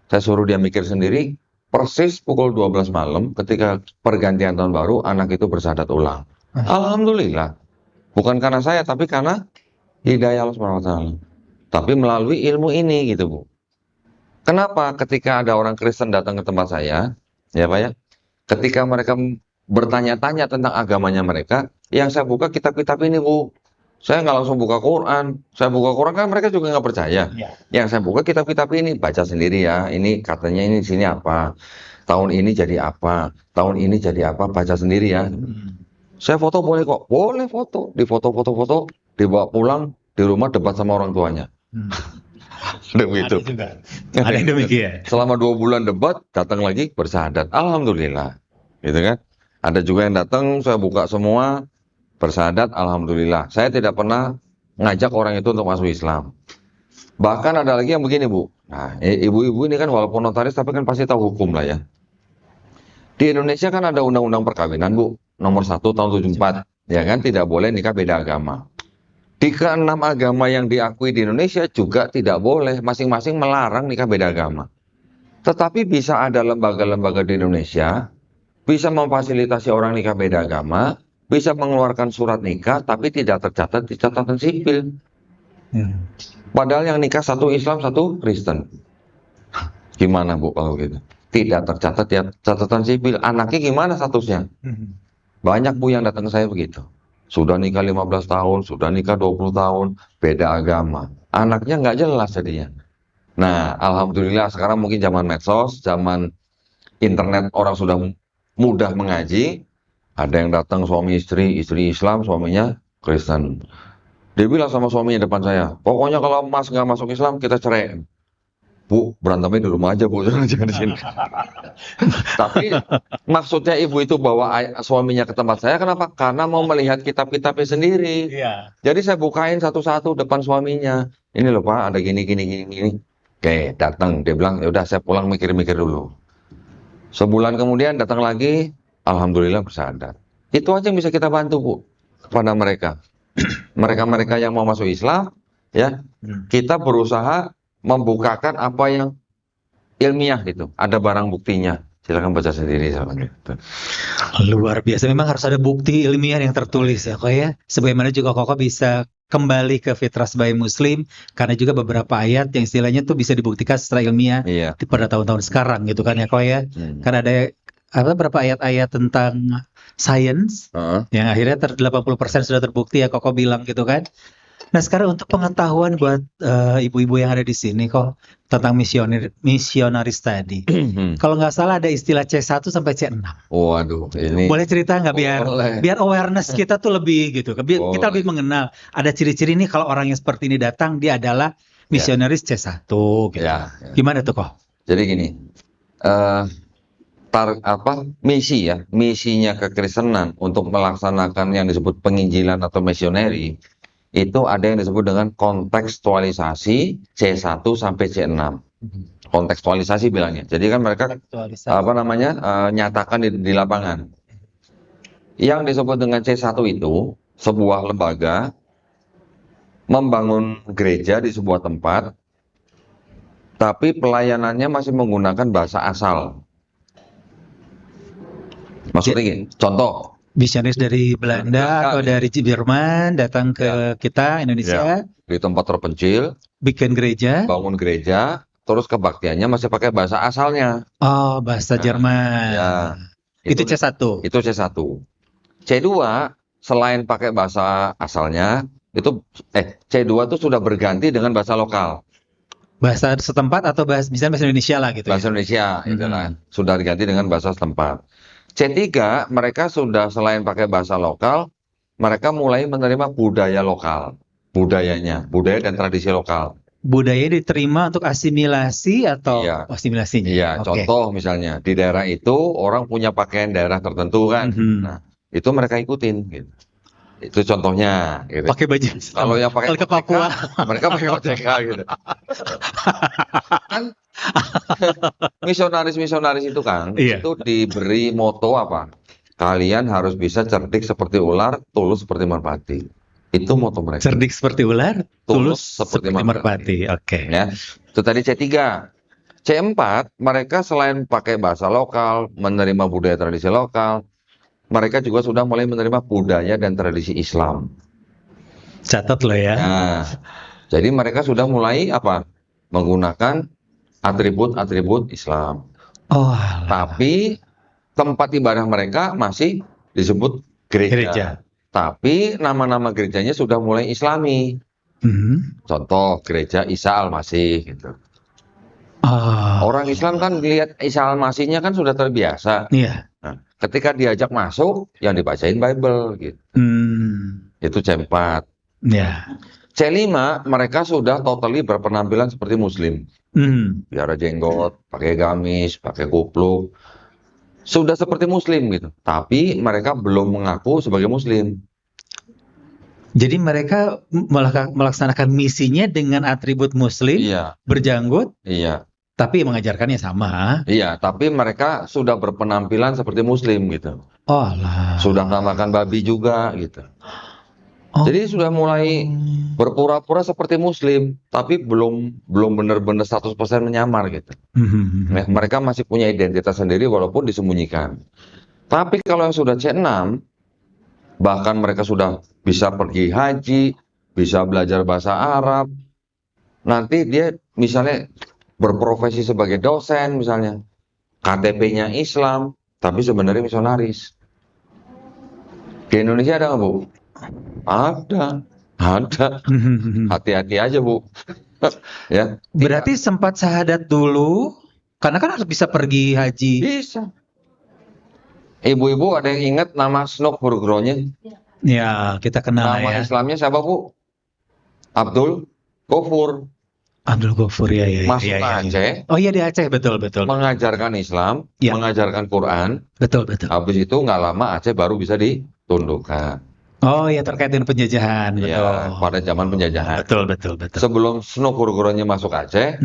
saya suruh dia mikir sendiri. Persis pukul 12 malam ketika pergantian tahun baru, anak itu bersyahadat ulang. Alhamdulillah. Bukan karena saya, tapi karena hidayah Allah SWT. Tapi melalui ilmu ini gitu Bu. Kenapa ketika ada orang Kristen datang ke tempat saya, ya Pak ya, ketika mereka bertanya-tanya tentang agamanya mereka, yang saya buka kitab-kitab ini Bu. Saya nggak langsung buka Quran. Saya buka Quran kan mereka juga nggak percaya. Yang saya buka kitab-kitab ini, baca sendiri ya. Ini katanya ini di sini apa. Tahun ini jadi apa. Tahun ini jadi apa. Baca sendiri ya. Saya foto boleh kok. Boleh foto. Di foto-foto, dibawa pulang, di rumah debat sama orang tuanya. Begitu.
Ada yang demikian.
Selama 2 bulan debat, datang lagi bersyahadat. Alhamdulillah. Gitu kan. Ada juga yang datang, saya buka semua. Bersyahadat, alhamdulillah. Saya tidak pernah ngajak orang itu untuk masuk Islam. Bahkan ada lagi yang begini Bu. Nah, ibu-ibu ini kan walaupun notaris tapi kan pasti tahu hukum lah ya. Di Indonesia kan ada undang-undang perkawinan Bu, nomor 1 tahun 74. Ya kan, tidak boleh nikah beda agama. Di ke-6 agama yang diakui di Indonesia juga tidak boleh, masing-masing melarang nikah beda agama. Tetapi bisa ada lembaga-lembaga di Indonesia bisa memfasilitasi orang nikah beda agama bisa mengeluarkan surat nikah tapi tidak tercatat di catatan sipil. Padahal yang nikah satu Islam, satu Kristen. Gimana Bu kalau gitu? Tidak tercatat di catatan sipil. Anaknya gimana statusnya? Banyak Bu yang datang ke saya begitu. Sudah nikah 15 tahun, sudah nikah 20 tahun, beda agama. Anaknya nggak jelas jadinya. Nah, alhamdulillah sekarang mungkin zaman medsos, zaman internet, orang sudah mudah mengaji. Ada yang datang suami istri Islam, suaminya Kristen. Dia bilang sama suaminya depan saya, pokoknya kalau Mas nggak masuk Islam, kita cerai. Bu, berantemnya di rumah aja Bu, jangan di sini. Tapi maksudnya ibu itu bawa suaminya ke tempat saya, kenapa? Karena mau melihat kitab-kitabnya sendiri. Jadi saya bukain satu-satu depan suaminya. Ini loh Pak, ada gini. Oke, datang. Dia bilang, ya udah saya pulang mikir-mikir dulu. Sebulan kemudian datang lagi, alhamdulillah bersadar. Itu aja yang bisa kita bantu Bu kepada mereka. Mereka-mereka yang mau masuk Islam, ya, kita berusaha membukakan apa yang ilmiah gitu. Ada barang buktinya. Silakan baca sendiri sama gitu.
Luar biasa. Memang harus ada bukti ilmiah yang tertulis ya kok ya. Sebagaimana juga Koko bisa kembali ke fitrah sebagai muslim karena juga beberapa ayat yang istilahnya tuh bisa dibuktikan secara ilmiah pada tahun-tahun sekarang gitu kan ya kok ya. Karena ada beberapa ayat-ayat tentang sains yang akhirnya 80% sudah terbukti ya Koko bilang gitu kan. Nah sekarang untuk pengetahuan buat ibu-ibu yang ada di sini kok tentang misionaris tadi. Kalau nggak salah ada istilah C1 sampai C6.
Waduh, ini
boleh cerita nggak biar awareness kita tuh lebih gitu. Kita lebih mengenal. Ada ciri-ciri nih kalau orang yang seperti ini datang dia adalah misionaris C1 gitu. Gimana tuh kok?
Jadi gini, misinya kekristenan untuk melaksanakan yang disebut penginjilan atau misioneri. Itu ada yang disebut dengan kontekstualisasi C1 sampai C6. Kontekstualisasi bilangnya. Jadi kan mereka nyatakan di lapangan. Yang disebut dengan C1 itu sebuah lembaga membangun gereja di sebuah tempat, tapi pelayanannya masih menggunakan bahasa asal. Maksudnya gini, contoh.
Misionaris dari Belanda atau dari Jerman datang ke kita Indonesia
di tempat terpencil,
bikin gereja,
bangun gereja, terus kebaktiannya masih pakai bahasa asalnya.
Oh, bahasa Jerman. Itu C1.
Itu C1. C2 selain pakai bahasa asalnya, itu C2 itu sudah berganti dengan bahasa lokal.
Bahasa setempat atau misalnya bahasa Indonesia lah gitu.
Bahasa Indonesia, itu kan. Sudah diganti dengan bahasa setempat. C3, mereka sudah selain pakai bahasa lokal, mereka mulai menerima budaya lokal. Budaya dan tradisi lokal.
Budaya diterima untuk asimilasi atau asimilasinya?
Iya, contoh misalnya, di daerah itu orang punya pakaian daerah tertentu kan. Nah, itu mereka ikutin gitu. Itu contohnya gitu.
Pakai baju.
Kalau yang pakai
ke Papua,
mereka pakai OTK gitu. Kan misionaris itu kan itu diberi moto apa? Kalian harus bisa cerdik seperti ular, tulus seperti merpati. Itu moto mereka.
Cerdik seperti ular, tulus seperti merpati. Oke.
Ya. Itu tadi C3. C4, mereka selain pakai bahasa lokal, menerima budaya tradisi lokal, mereka juga sudah mulai menerima budaya dan tradisi Islam.
Catat loh ya.
Nah, jadi mereka sudah mulai menggunakan atribut-atribut Islam. Tapi tempat ibadah mereka masih disebut gereja. Tapi nama-nama gerejanya sudah mulai Islami. Contoh gereja Isa Al-Masih gitu. Orang Islam kan lihat Isa Al-Masihnya kan sudah terbiasa. Nah, ketika diajak masuk, yang dibacain Bible gitu. Itu C4. C5, mereka sudah totally berpenampilan seperti Muslim. Biara jenggot, pakai gamis, pakai kupluk. Sudah seperti Muslim gitu. Tapi mereka belum mengaku sebagai Muslim.
Jadi mereka melaksanakan misinya dengan atribut Muslim, berjanggut. Tapi mengajarkannya sama.
Iya, tapi mereka sudah berpenampilan seperti Muslim gitu. Sudah namakan babi juga gitu. Jadi sudah mulai berpura-pura seperti Muslim, tapi belum benar-benar 100% menyamar gitu. Mereka masih punya identitas sendiri walaupun disembunyikan. Tapi kalau yang sudah C6, Bahkan mereka sudah bisa pergi haji, bisa belajar bahasa Arab. Nanti dia misalnya berprofesi sebagai dosen misalnya, KTP-nya Islam, tapi sebenarnya misionaris. Di Indonesia ada nggak, Bu? Ada. Hati-hati aja, Bu. Ya.
Berarti sempat syahadat dulu, karena kan harus bisa pergi haji.
Bisa. Ibu-ibu ada yang ingat nama Snok Burgronya?
Ya, kita kenal
Nama
ya.
Islamnya siapa, Bu? Abdul Ghafur.
Abdul Ghafur ya.
Masuk
ya.
Aceh,
Oh iya di Aceh, betul.
mengajarkan Islam,
Ya.
mengajarkan Quran.
Betul.
Habis itu nggak lama Aceh baru bisa ditundukkan.
Oh iya, terkait dengan penjajahan, betul.
Ya, pada zaman penjajahan.
Betul.
Sebelum Snok Burgronya masuk Aceh,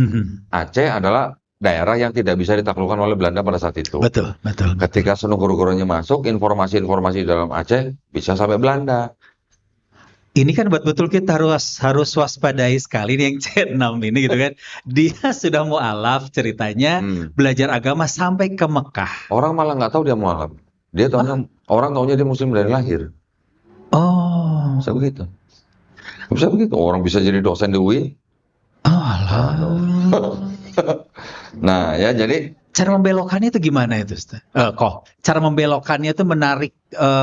Aceh adalah daerah yang tidak bisa ditaklukkan oleh Belanda pada saat itu.
Betul.
Ketika Snok Burgronya masuk, informasi-informasi dalam Aceh bisa sampai Belanda.
Ini kan betul kita harus waspadai sekali nih yang C6 ini gitu kan. Dia sudah mualaf ceritanya, belajar agama sampai ke Mekah.
Orang malah nggak tahu dia mualaf. Dia tahunya orang tahunya dia muslim dari lahir.
Oh.
Bisa begitu. Orang bisa jadi dosen di UIN.
Oh alah.
Nah, ya jadi
Cara membelokkannya itu gimana itu, Ustaz? Cara membelokkannya itu menarik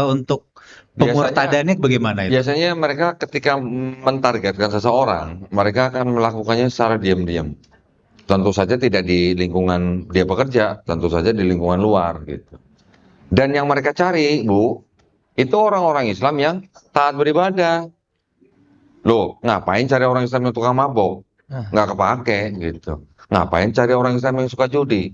untuk pemurtadannya bagaimana itu?
biasanya mereka ketika mentargetkan seseorang, mereka akan melakukannya secara diam-diam. Tentu saja tidak di lingkungan dia bekerja, tentu saja di lingkungan luar gitu. Dan yang mereka cari, Bu, itu orang-orang Islam yang taat beribadah. Loh, ngapain cari orang Islam yang tukang mabok? Nggak kepake gitu. Ngapain cari orang Islam yang suka judi?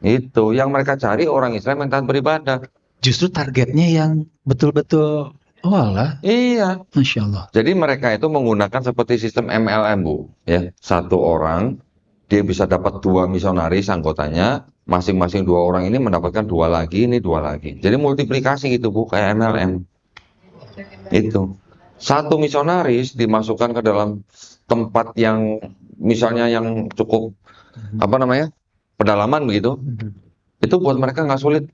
Itu yang mereka cari, orang Islam yang taat beribadah.
Justru targetnya yang betul-betul, oh alah,
Iya.
Masya Allah.
Jadi mereka itu menggunakan seperti sistem MLM, Bu. Ya, satu orang dia bisa dapat 2 misionaris anggotanya, masing-masing 2 orang ini mendapatkan 2 lagi, ini 2 lagi. Jadi multiplikasi gitu, Bu, kayak MLM. Itu. Satu misionaris dimasukkan ke dalam tempat yang misalnya yang cukup pedalaman begitu. Itu buat mereka nggak sulit.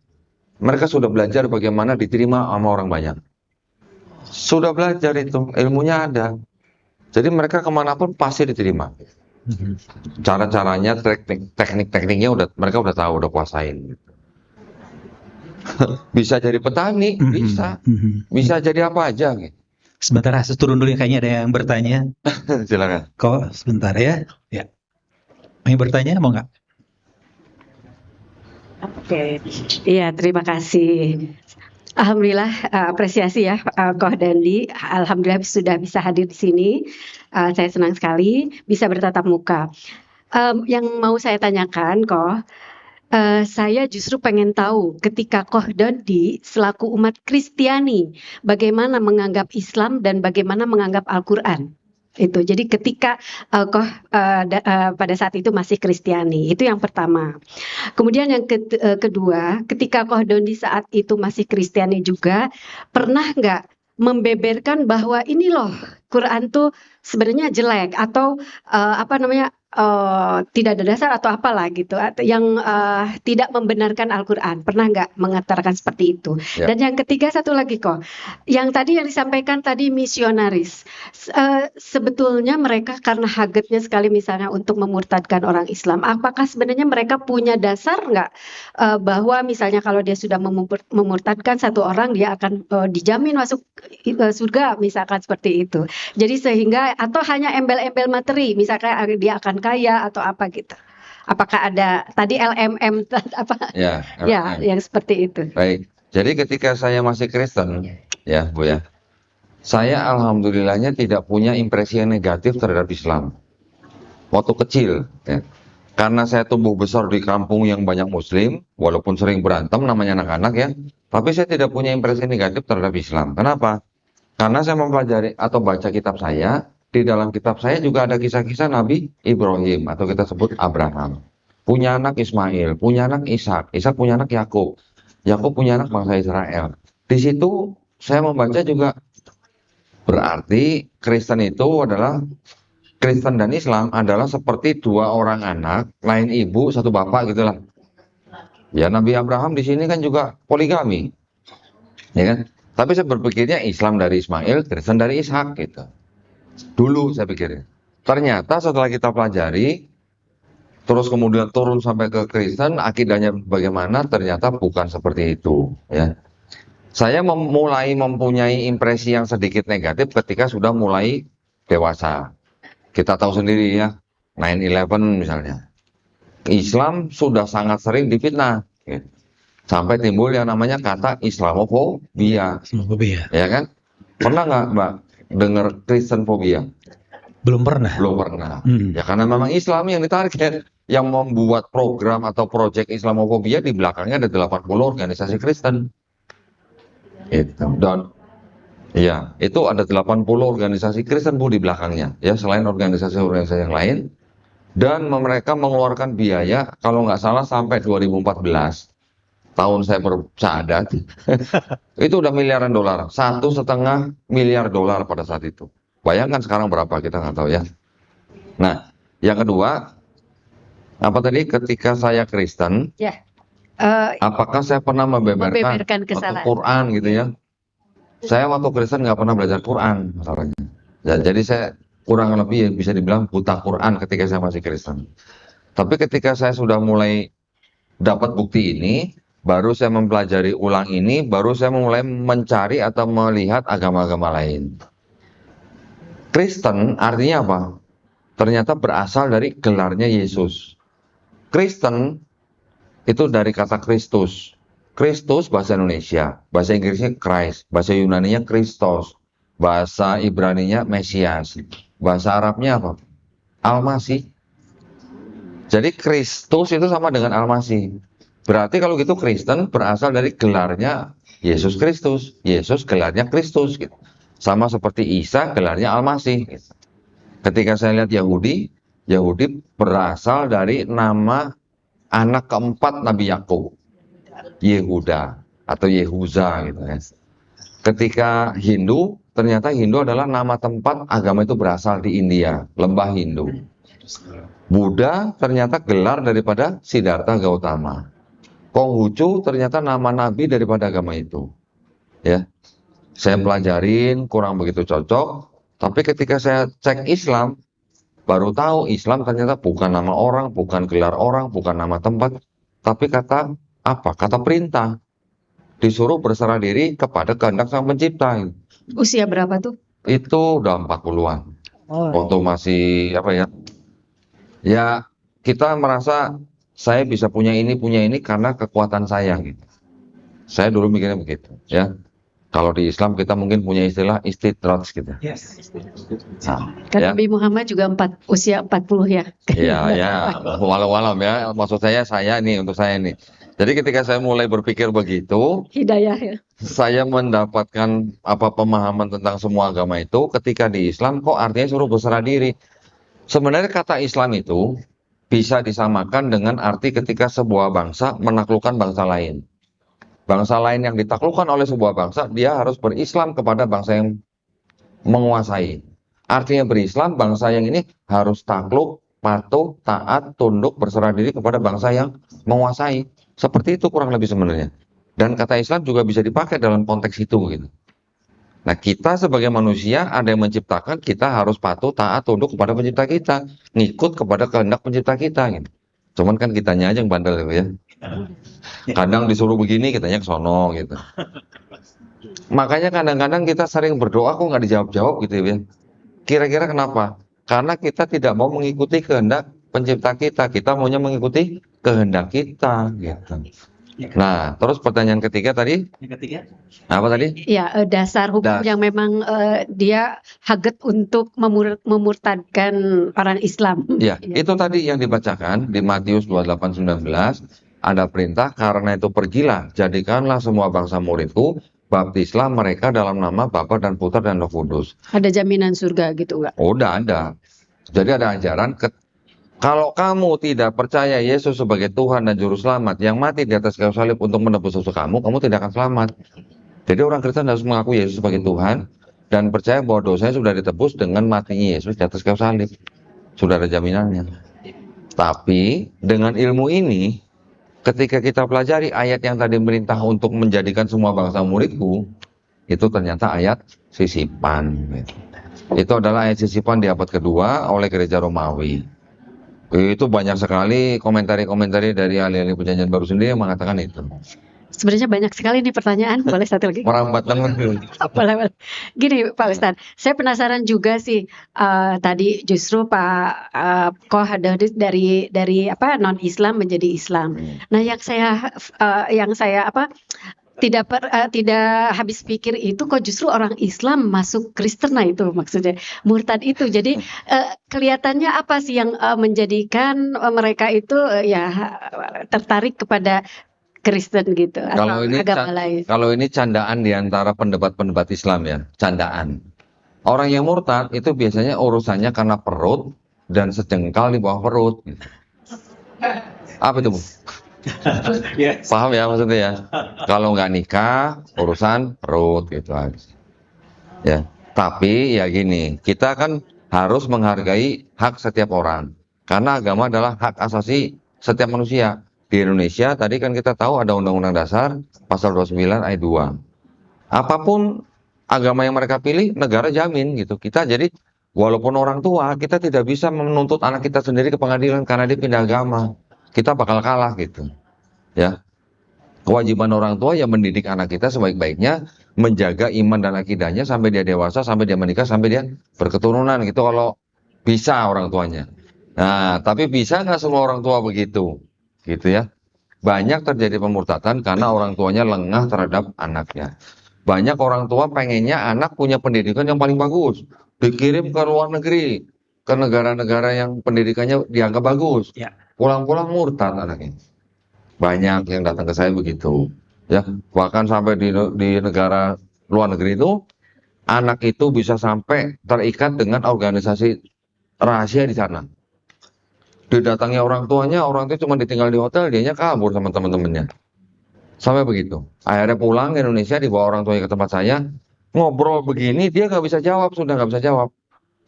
Mereka sudah belajar bagaimana diterima sama orang banyak. Sudah belajar itu, ilmunya ada. Jadi mereka kemanapun pasti diterima. Cara-caranya, teknik-tekniknya mereka udah tahu, udah kuasain. Bisa jadi petani, bisa jadi apa aja. Gitu.
Sebentar, saya turun dulu, kayaknya ada yang bertanya.
Silakan.
Kok sebentar ya? Ya. Mau yang bertanya mau nggak?
Oke, iya terima kasih. Alhamdulillah apresiasi ya Koh Dandi. Alhamdulillah sudah bisa hadir di sini. Saya senang sekali bisa bertatap muka. Yang mau saya tanyakan Koh, saya justru pengen tahu ketika Koh Dandi selaku umat Kristiani bagaimana menganggap Islam dan bagaimana menganggap Al-Quran. Itu jadi ketika pada saat itu masih Kristiani, itu yang pertama. Kemudian yang kedua, ketika Koh Dandi saat itu masih Kristiani juga, pernah nggak membeberkan bahwa ini loh Quran tuh sebenarnya jelek atau tidak ada dasar atau apalah gitu, atau yang tidak membenarkan Al-Quran, pernah nggak mengatakan seperti itu? Ya. Dan yang ketiga satu lagi Koh, yang tadi yang disampaikan tadi misionaris, sebetulnya mereka karena hagetnya sekali misalnya untuk memurtadkan orang Islam, apakah sebenarnya mereka punya dasar nggak bahwa misalnya kalau dia sudah memurtadkan satu orang dia akan dijamin masuk surga misalkan seperti itu. Jadi sehingga atau hanya embel-embel materi, misalkan dia akan kaya atau apa gitu. Apakah ada tadi LMM apa?
Ya,
yang seperti itu.
Baik. Jadi ketika saya masih Kristen, ya Bu ya, saya alhamdulillahnya tidak punya impresi yang negatif terhadap Islam. Waktu kecil, ya. Karena saya tumbuh besar di kampung yang banyak Muslim, walaupun sering berantem namanya anak-anak ya, tapi saya tidak punya impresi negatif terhadap Islam. Kenapa? Karena saya mempelajari atau baca kitab saya. Di dalam kitab saya juga ada kisah-kisah Nabi Ibrahim atau kita sebut Abraham. Punya anak Ismail, punya anak Ishak, Ishak punya anak Yakub, Yakub punya anak bangsa Israel. Di situ saya membaca juga berarti Kristen dan Islam adalah seperti 2 orang anak, lain ibu, satu bapak gitulah. Ya Nabi Abraham di sini kan juga poligami. Ya kan? Tapi saya berpikirnya Islam dari Ismail, Kristen dari Ishak gitu. Dulu saya pikirnya. Ternyata setelah kita pelajari, terus kemudian turun sampai ke Kristen, akidahnya bagaimana? Ternyata bukan seperti itu. Ya, saya mulai mempunyai impresi yang sedikit negatif ketika sudah mulai dewasa. Kita tahu sendiri ya, 9/11 misalnya. Islam sudah sangat sering difitnah. Gitu. Sampai timbul yang namanya kata Islamofobia. Ya kan? Pernah nggak Mbak dengar Kristenfobia?
Belum pernah.
Belum pernah. Ya karena memang Islam yang ditarget. Yang membuat program atau proyek Islamofobia di belakangnya ada 80 organisasi Kristen. Itu. Dan ya, itu ada 80 organisasi Kristen Bu di belakangnya. Ya, selain organisasi-organisasi yang lain. Dan mereka mengeluarkan biaya kalau nggak salah sampai 2014. Tahun saya bersyahadat. Itu udah miliaran dolar. 1,5 miliar dolar pada saat itu. Bayangkan sekarang berapa, kita nggak tahu ya. Nah, yang kedua, apa tadi, ketika saya Kristen,
Ya.
apakah saya pernah membeberkan
kesalahan
Quran gitu ya? Saya waktu Kristen nggak pernah belajar Quran masalahnya. Ya, jadi saya kurang lebih bisa dibilang buta Quran ketika saya masih Kristen. Tapi ketika saya sudah mulai dapat bukti ini, baru saya mempelajari ulang ini, baru saya mulai mencari atau melihat agama-agama lain. Kristen artinya apa? Ternyata berasal dari gelarnya Yesus. Kristen itu dari kata Kristus. Kristus bahasa Indonesia, bahasa Inggrisnya Christ, bahasa Yunaninya Kristos, bahasa Ibraninya Mesias, bahasa Arabnya apa? Al-Masih. Jadi Kristus itu sama dengan Al-Masih. Berarti kalau gitu Kristen berasal dari gelarnya Yesus Kristus. Yesus gelarnya Kristus gitu. Sama seperti Isa gelarnya Al-Masih gitu. Ketika saya lihat Yahudi berasal dari nama anak keempat Nabi Yakub, Yehuda atau Yehuza gitu ya. Ketika Hindu, ternyata Hindu adalah nama tempat agama itu berasal di India, lembah Hindu. Buddha ternyata gelar daripada Siddhartha Gautama. Konghucu ternyata nama nabi daripada agama itu. Ya. Saya pelajarin kurang begitu cocok, tapi ketika saya cek Islam, baru tahu Islam ternyata bukan nama orang, bukan gelar orang, bukan nama tempat, tapi kata apa? Kata perintah. Disuruh berserah diri kepada kehendak Sang Pencipta.
Usia berapa tuh?
Itu udah 40-an. Waktu masih apa ya? Ya, kita merasa saya bisa punya ini karena kekuatan saya gitu. Saya dulu mikirnya begitu, ya. Kalau di Islam kita mungkin punya istilah istidraj gitu.
Yes.
Nah,
Kan
ya.
Nabi Muhammad juga usia 40 ya.
Ya, walau ya. Maksud saya nih, untuk saya nih. Jadi ketika saya mulai berpikir begitu,
Hidayah ya.
saya mendapatkan pemahaman tentang semua agama itu. Ketika di Islam kok artinya suruh berserah diri. Sebenarnya kata Islam itu bisa disamakan dengan arti ketika sebuah bangsa menaklukkan bangsa lain. Bangsa lain yang ditaklukkan oleh sebuah bangsa, dia harus berislam kepada bangsa yang menguasai. Artinya berislam, bangsa yang ini harus takluk, patuh, taat, tunduk, berserah diri kepada bangsa yang menguasai. Seperti itu kurang lebih sebenarnya. Dan kata Islam juga bisa dipakai dalam konteks itu gitu. Nah, kita sebagai manusia ada yang menciptakan, kita harus patuh, taat, tunduk kepada pencipta kita, ngikut kepada kehendak pencipta kita gitu. Cuman kan kitanya aja yang bandel gitu ya. Kadang disuruh begini, kitanya kesono gitu. Makanya kadang-kadang kita sering berdoa kok nggak dijawab-jawab gitu ya. Kira-kira kenapa? Karena kita tidak mau mengikuti kehendak pencipta kita. Kita maunya mengikuti kehendak kita gitu. Nah, terus pertanyaan ketiga tadi?
Yang ketiga?
Apa tadi?
Ya, dasar hukum yang memang dia haget untuk memurtadkan orang Islam.
Ya, itu tadi yang dibacakan di Matius 28:19. Ada perintah, karena itu pergilah, jadikanlah semua bangsa muridku, baptislah mereka dalam nama Bapa dan Putra dan Roh Kudus.
Ada jaminan surga gitu enggak?
Udah ada. Jadi ada ajaran, kalau kamu tidak percaya Yesus sebagai Tuhan dan Juru Selamat yang mati di atas kayu salib untuk menebus dosa kamu tidak akan selamat. Jadi orang Kristen harus mengakui Yesus sebagai Tuhan dan percaya bahwa dosanya sudah ditebus dengan matinya Yesus di atas kayu salib. Sudah ada jaminannya. Tapi dengan ilmu ini, ketika kita pelajari ayat yang tadi merintah untuk menjadikan semua bangsa muridku, itu ternyata ayat sisipan. Itu adalah ayat sisipan di abad kedua oleh gereja Romawi. Itu banyak sekali komentari-komentari dari ahli-ahli perjanjian baru sendiri yang mengatakan itu.
Sebenarnya banyak sekali nih pertanyaan. Boleh satu lagi?
Merambat banget.
Boleh. Gini Pak Ustadz, saya penasaran juga sih, tadi justru Pak Koh ada dari apa non Islam menjadi Islam. Nah yang saya tidak habis pikir itu kok justru orang Islam masuk Kristen, nah itu maksudnya murtad itu. Jadi kelihatannya apa sih yang menjadikan mereka itu tertarik kepada Kristen gitu atau agama lain?
Kalau ini candaan di antara pendebat-pendebat Islam ya, candaan. Orang yang murtad itu biasanya urusannya karena perut dan sejengkal di bawah perut. Apa itu, Bu?
Yes.
Paham ya maksudnya ya? Kalau nggak nikah, urusan perut gitu aja. Ya, tapi ya gini, kita kan harus menghargai hak setiap orang. Karena agama adalah hak asasi setiap manusia. Di Indonesia tadi kan kita tahu ada Undang-Undang Dasar pasal 29 ayat 2. Apapun agama yang mereka pilih, negara jamin gitu. Kita jadi walaupun orang tua, kita tidak bisa menuntut anak kita sendiri ke pengadilan karena dia pindah agama. Kita bakal kalah gitu. Ya. Kewajiban orang tua yang mendidik anak kita sebaik-baiknya, menjaga iman dan akidahnya sampai dia dewasa, sampai dia menikah, sampai dia berketurunan gitu kalau bisa orang tuanya. Nah, tapi bisa nggak semua orang tua begitu? Gitu ya. Banyak terjadi pemurtadan karena orang tuanya lengah terhadap anaknya. Banyak orang tua pengennya anak punya pendidikan yang paling bagus, dikirim ke luar negeri, ke negara-negara yang pendidikannya dianggap bagus.
Ya.
Pulang-pulang murtad anaknya. Banyak yang datang ke saya begitu. Ya, bahkan sampai di negara luar negeri itu, anak itu bisa sampai terikat dengan organisasi rahasia di sana. Didatangi orang tuanya, orang itu cuma ditinggal di hotel, dianya kabur sama teman-temannya. Sampai begitu. Akhirnya pulang ke Indonesia, dibawa orang tuanya ke tempat saya, ngobrol begini, dia nggak bisa jawab, sudah nggak bisa jawab.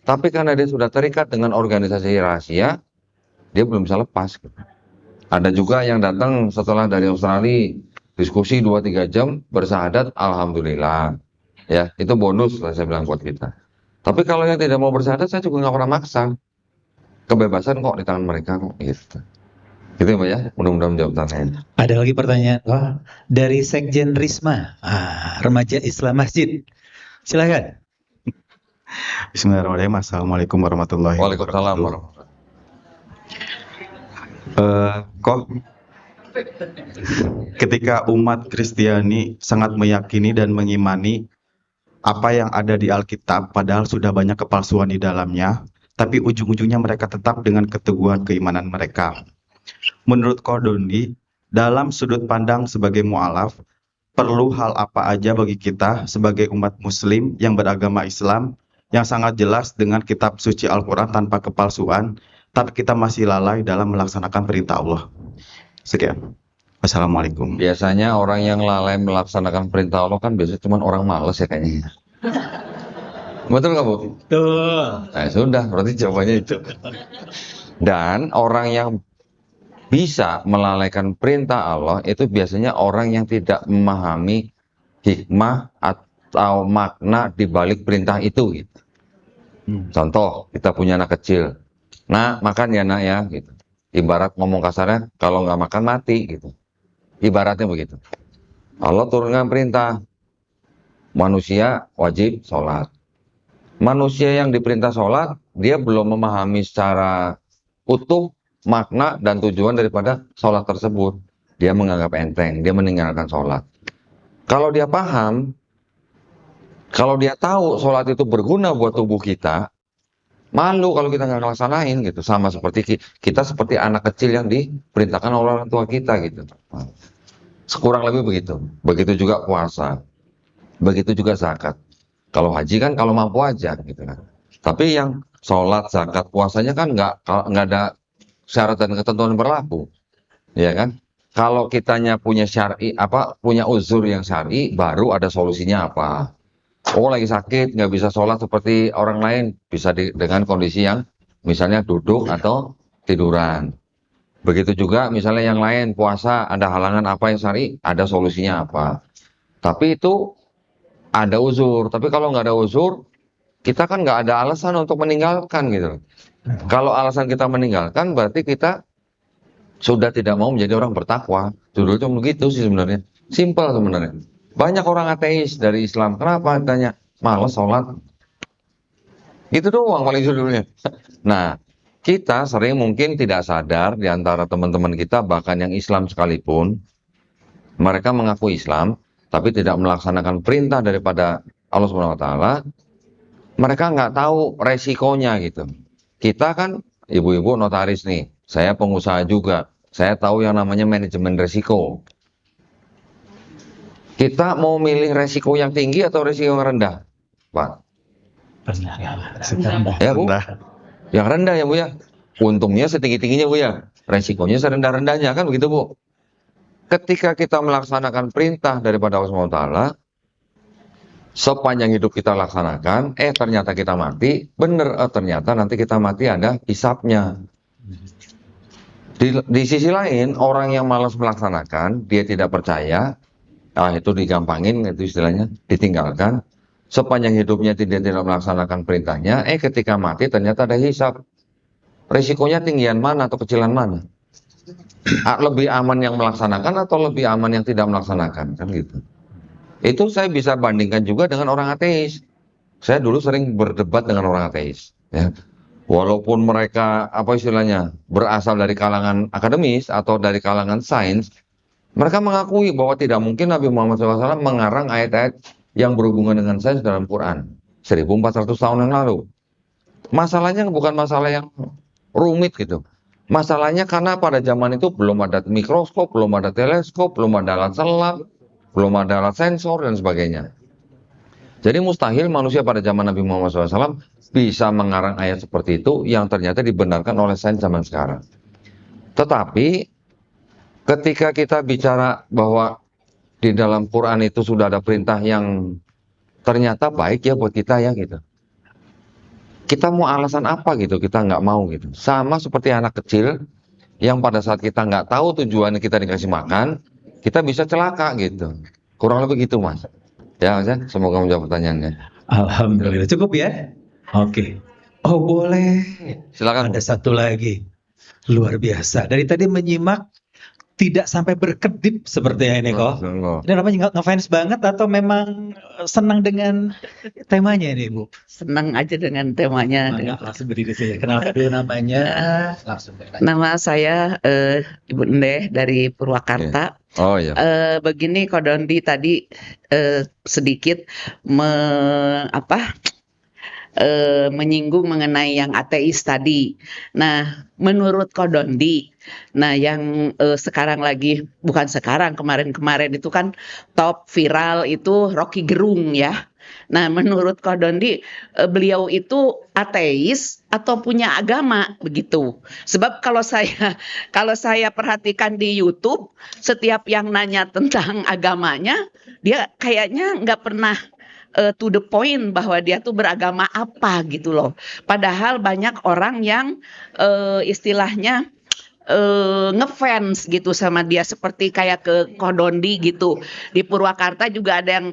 Tapi karena dia sudah terikat dengan organisasi rahasia, dia belum bisa lepas. Ada juga yang datang setelah dari Australia, diskusi 2-3 jam, bersahadat, alhamdulillah. Ya, itu bonus lah saya bilang buat kita. Tapi kalau yang tidak mau bersahadat, saya juga nggak pernah maksa. Kebebasan kok di tangan mereka kok gitu. Gitu ya Pak ya, mudah-mudahan menjawab pertanyaan.
Ada lagi pertanyaan dari Sekjen Risma, Remaja Islam Masjid. Silakan.
Bismillahirrahmanirrahim. Assalamualaikum warahmatullahi wabarakatuh.
Waalaikumsalam warahmatullahi
Kok ketika umat Kristiani sangat meyakini dan mengimani apa yang ada di Alkitab, padahal sudah banyak kepalsuan di dalamnya, tapi ujung-ujungnya mereka tetap dengan keteguhan keimanan mereka. Menurut Kodondi, dalam sudut pandang sebagai mu'alaf, perlu hal apa aja bagi kita sebagai umat muslim yang beragama Islam, yang sangat jelas dengan kitab suci Al-Quran tanpa kepalsuan, tapi kita masih lalai dalam melaksanakan perintah Allah. Sekian. Wassalamualaikum.
Biasanya orang yang lalai melaksanakan perintah Allah kan biasanya cuma orang malas ya kayaknya. Betul nggak Bu?
Betul.
Nah sudah, berarti jawabannya itu. Dan orang yang bisa melalaikan perintah Allah itu biasanya orang yang tidak memahami hikmah atau makna di balik perintah itu gitu. Contoh, kita punya anak kecil. Nah, makan ya nak ya gitu. Ibarat ngomong kasarnya, kalau nggak makan mati gitu. Ibaratnya begitu. Allah turunkan perintah. Manusia wajib sholat. Manusia yang diperintah sholat, dia belum memahami secara utuh makna dan tujuan daripada sholat tersebut. Dia menganggap enteng, dia meninggalkan sholat. Kalau dia paham, kalau dia tahu sholat itu berguna buat tubuh kita, malu kalau kita nggak ngelaksanain gitu. Sama seperti kita seperti anak kecil yang diperintahkan oleh orang tua kita gitu. Sekurang lebih begitu. Begitu juga puasa. Begitu juga zakat. Kalau haji kan kalau mampu aja gitu kan. Tapi yang sholat, zakat, puasanya kan nggak ada syarat dan ketentuan berlaku. Ya kan? Kalau kitanya punya punya uzur yang syar'i, baru ada solusinya apa. Oh lagi sakit, nggak bisa sholat seperti orang lain, bisa dengan kondisi yang misalnya duduk atau tiduran. Begitu juga misalnya yang lain puasa, ada halangan apa yang syar'i, ada solusinya apa. Tapi itu ada uzur. Tapi kalau nggak ada uzur, kita kan nggak ada alasan untuk meninggalkan gitu. Kalau alasan kita meninggalkan, berarti kita sudah tidak mau menjadi orang bertakwa. Judul itu begitu sih sebenarnya. Simpel sebenarnya. Banyak orang ateis dari Islam. Kenapa? Tanya, malas sholat. Itu doang paling judulnya. Nah, kita sering mungkin tidak sadar di antara teman-teman kita, bahkan yang Islam sekalipun, mereka mengaku Islam, tapi tidak melaksanakan perintah daripada Allah SWT. Mereka nggak tahu resikonya gitu. Kita kan ibu-ibu notaris nih, saya pengusaha juga, saya tahu yang namanya manajemen resiko. Kita mau milih resiko yang tinggi atau resiko yang rendah, Pak? Ya Bu, yang rendah ya Bu ya. Untungnya setinggi-tingginya Bu ya, resikonya serendah-rendahnya, kan begitu Bu. Ketika kita melaksanakan perintah daripada Allah SWT, sepanjang hidup kita laksanakan, ternyata kita mati, bener, ternyata nanti kita mati ada hisapnya. Di sisi lain, orang yang malas melaksanakan, dia tidak percaya, itu digampangin, itu istilahnya, ditinggalkan. Sepanjang hidupnya tidak melaksanakan perintahnya, ketika mati ternyata ada hisap. Risikonya tinggian mana atau kecilan mana? Lebih aman yang melaksanakan atau lebih aman yang tidak melaksanakan, kan gitu. Itu saya bisa bandingkan juga dengan orang ateis. Saya dulu sering berdebat dengan orang ateis, ya. Walaupun mereka apa istilahnya berasal dari kalangan akademis atau dari kalangan sains, mereka mengakui bahwa tidak mungkin Nabi Muhammad SAW mengarang ayat-ayat yang berhubungan dengan sains dalam Quran 1400 tahun yang lalu. Masalahnya bukan masalah yang rumit gitu. Masalahnya karena pada zaman itu belum ada mikroskop, belum ada teleskop, belum ada alat selam, belum ada alat sensor dan sebagainya. Jadi mustahil manusia pada zaman Nabi Muhammad SAW bisa mengarang ayat seperti itu yang ternyata dibenarkan oleh sains zaman sekarang. Tetapi ketika kita bicara bahwa di dalam Quran itu sudah ada perintah yang ternyata baik ya buat kita ya gitu. Kita mau alasan apa gitu, kita nggak mau gitu. Sama seperti anak kecil yang pada saat kita nggak tahu tujuannya kita dikasih makan, kita bisa celaka gitu. Kurang lebih gitu Mas. Ya Mas ya, semoga menjawab pertanyaannya.
Alhamdulillah, cukup ya? Oke. Oh boleh.
Silakan.
Ada satu lagi. Luar biasa. Dari tadi menyimak tidak sampai berkedip sepertinya ini kok. Ini namanya ngefans banget atau memang senang dengan temanya ini Bu?
Senang aja dengan temanya.
Langsung berdiri saja. Kenalkan dulu namanya. Langsung.
Nama saya Ibu Endeh dari Purwakarta.
Oh iya.
Begini Ko Dondi tadi sedikit menyinggung mengenai yang ateis tadi. Nah, menurut Ko Dondi, nah yang sekarang lagi, bukan sekarang, kemarin-kemarin itu kan top viral itu Rocky Gerung ya. Nah, menurut Ko Dondi, beliau itu ateis atau punya agama begitu. Sebab kalau saya perhatikan di YouTube, setiap yang nanya tentang agamanya, dia kayaknya nggak pernah to the point bahwa dia tuh beragama apa gitu loh. Padahal banyak orang yang istilahnya ngefans gitu sama dia, seperti kayak ke Ko Dondi gitu. Di Purwakarta juga ada yang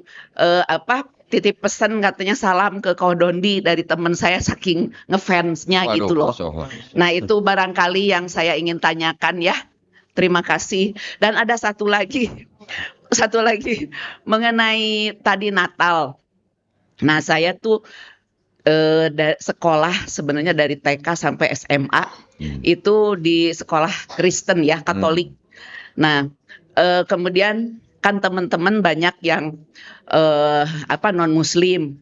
titip pesan katanya salam ke Ko Dondi dari teman saya saking ngefansnya gitu loh. Nah itu barangkali yang saya ingin tanyakan ya. Terima kasih. Dan ada satu lagi mengenai tadi Natal. Nah saya tuh sekolah sebenarnya dari TK sampai SMA itu di sekolah Kristen ya, Katolik. Nah kemudian kan teman-teman banyak yang non Muslim.